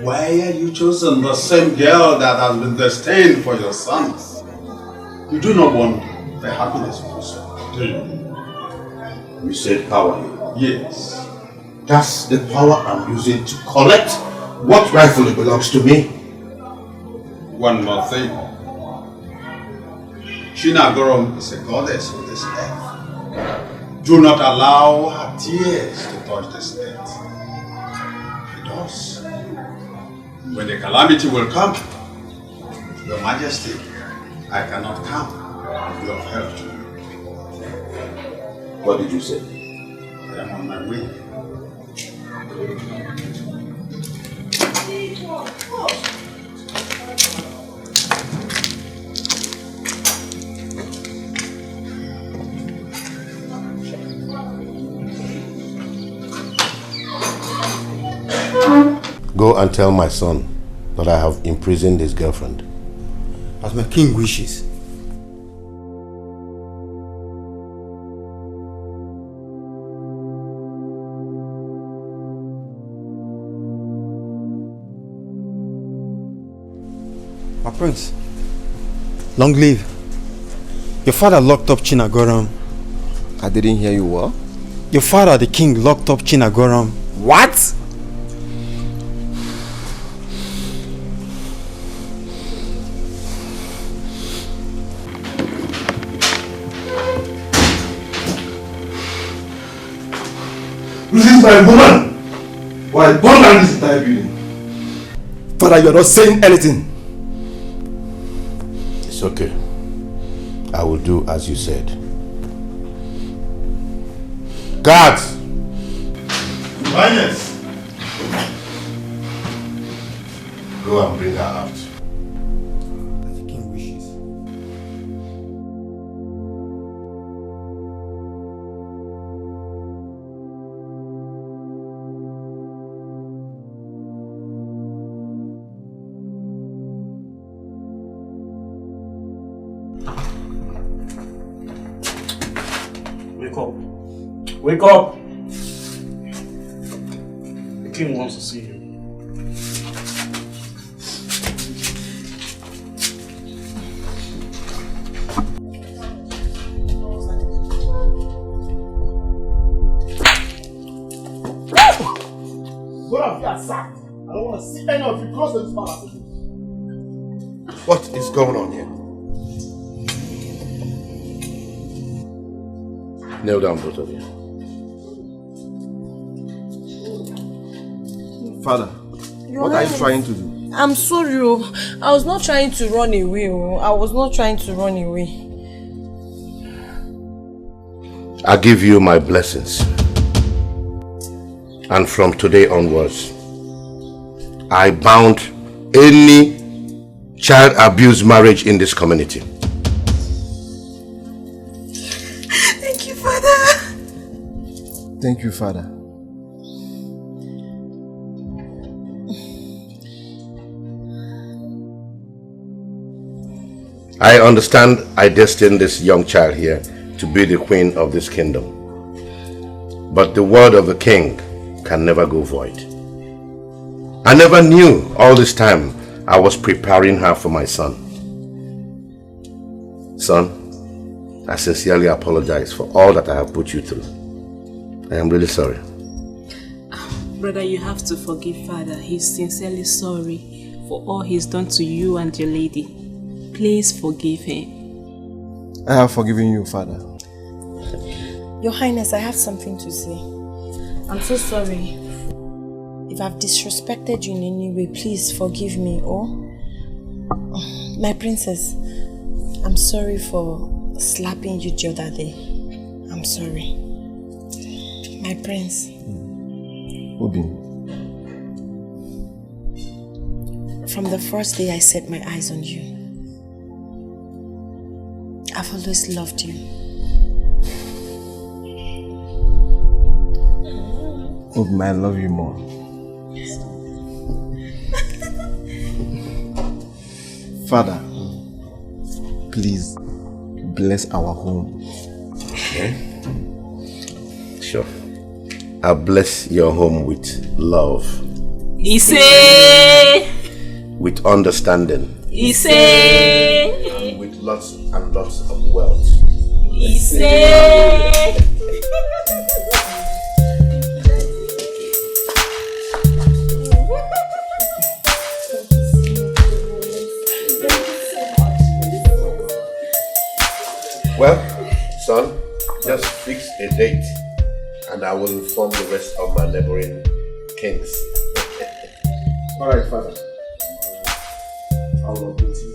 Why are you choosing the same girl that has been destined for your sons? You do not want the happiness of your son, do you? You said power. Yes. That's the power I'm using to collect what rightfully belongs to me. One more thing. Chinagorom is a goddess of this earth. Do not allow her tears to touch this earth. It does. When the calamity will come, Your Majesty, I cannot come and be of help to you. What did you say? I am on my way. Go and tell my son that I have imprisoned his girlfriend. As my king wishes. My prince, long live. Your father locked up Chinagoram. I didn't hear you well. Your father, the king, locked up Chinagoram. What? This is my woman. Why burn down this entire building? Father, you are not saying anything. It's okay. I will do as you said. Guards! Yes. Go and bring her out. The king wishes. Wake up. Wake up! The king wants to see you. Go and be sacked. I don't want to see any of you close to this palace again. What is going on here? Kneel down, both of you. Father, what are you trying to do? I'm sorry. I was not trying to run away. I was not trying to run away. I give you my blessings. And from today onwards, I bound any child abuse marriage in this community. Thank you, Father. Thank you, Father. I understand I destined this young child here to be the queen of this kingdom. But the word of the king can never go void. I never knew all this time I was preparing her for my son. Son, I sincerely apologize for all that I have put you through. I am really sorry. Brother, you have to forgive Father. He's sincerely sorry for all he's done to you and your lady. Please forgive him. I have forgiven you, Father. Your Highness, I have something to say. I'm so sorry. If I've disrespected you in any way, please forgive me. My princess, I'm sorry for slapping you the other day. I'm sorry. My prince. Obi. From the first day I set my eyes on you, I've always loved you. Obi, I love you more. Father, please bless our home. Okay. Sure. I'll bless your home with love. Ise! With understanding. Ise! And with lots and lots of wealth. Ise! Well, son, just fix a date and I will inform the rest of my neighboring kings. Alright, Father. I will update you.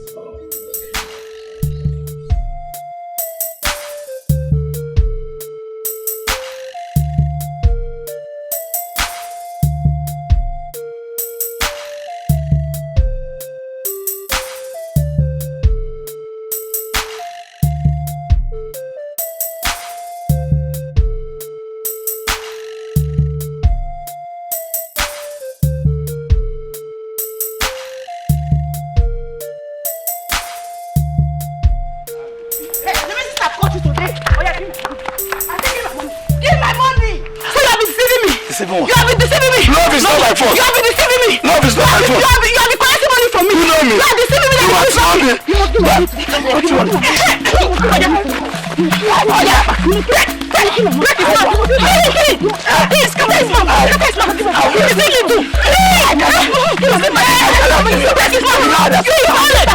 You have been deceiving me. Love is not my fault. You have been deceiving me. Love is not my fault. You have been collecting money from me. You know me. You are deceiving me. You are deceiving me. What you want? Break his mouth. Please, come here, mom. Come here, mom. What do you think you do? Break his mouth. You hold it.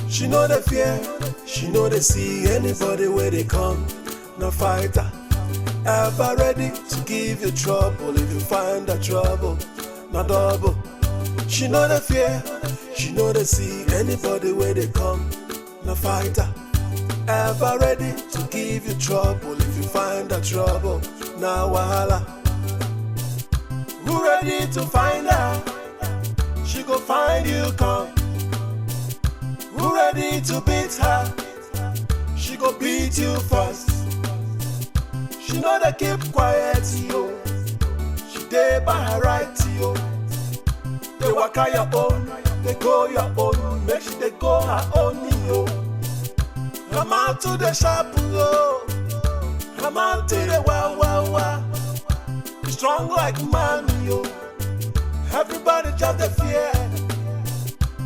She know the fear, she know they see anybody where they come. No fighter, ever ready to give you trouble if you find that trouble. No double. She know the fear, she know they see anybody where they come. No fighter, ever ready to give you trouble if you find that trouble. Now wahala. Who ready to find her? She go find you come. Who ready to beat her? She go beat you first. She know they keep quiet, yo. She dey by her right, yo. They walk out your own, they go your own. Make sure they go her own, yo. Come out to the shop, yo. Come out to the wow. Strong like man, yo. Everybody just the fear.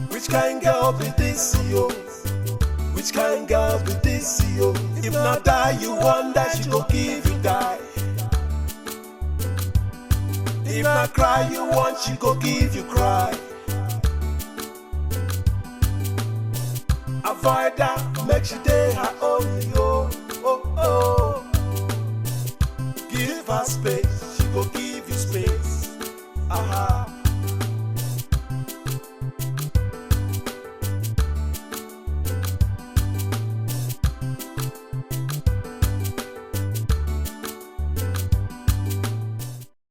Which kind girl be this, yo? Which kind girl be this, yo? If not die, you wonder she go give you die. If not cry, you want she go give you cry. Avoid her, make she day her own, yo. Oh. Give her space, she go give you space. Aha.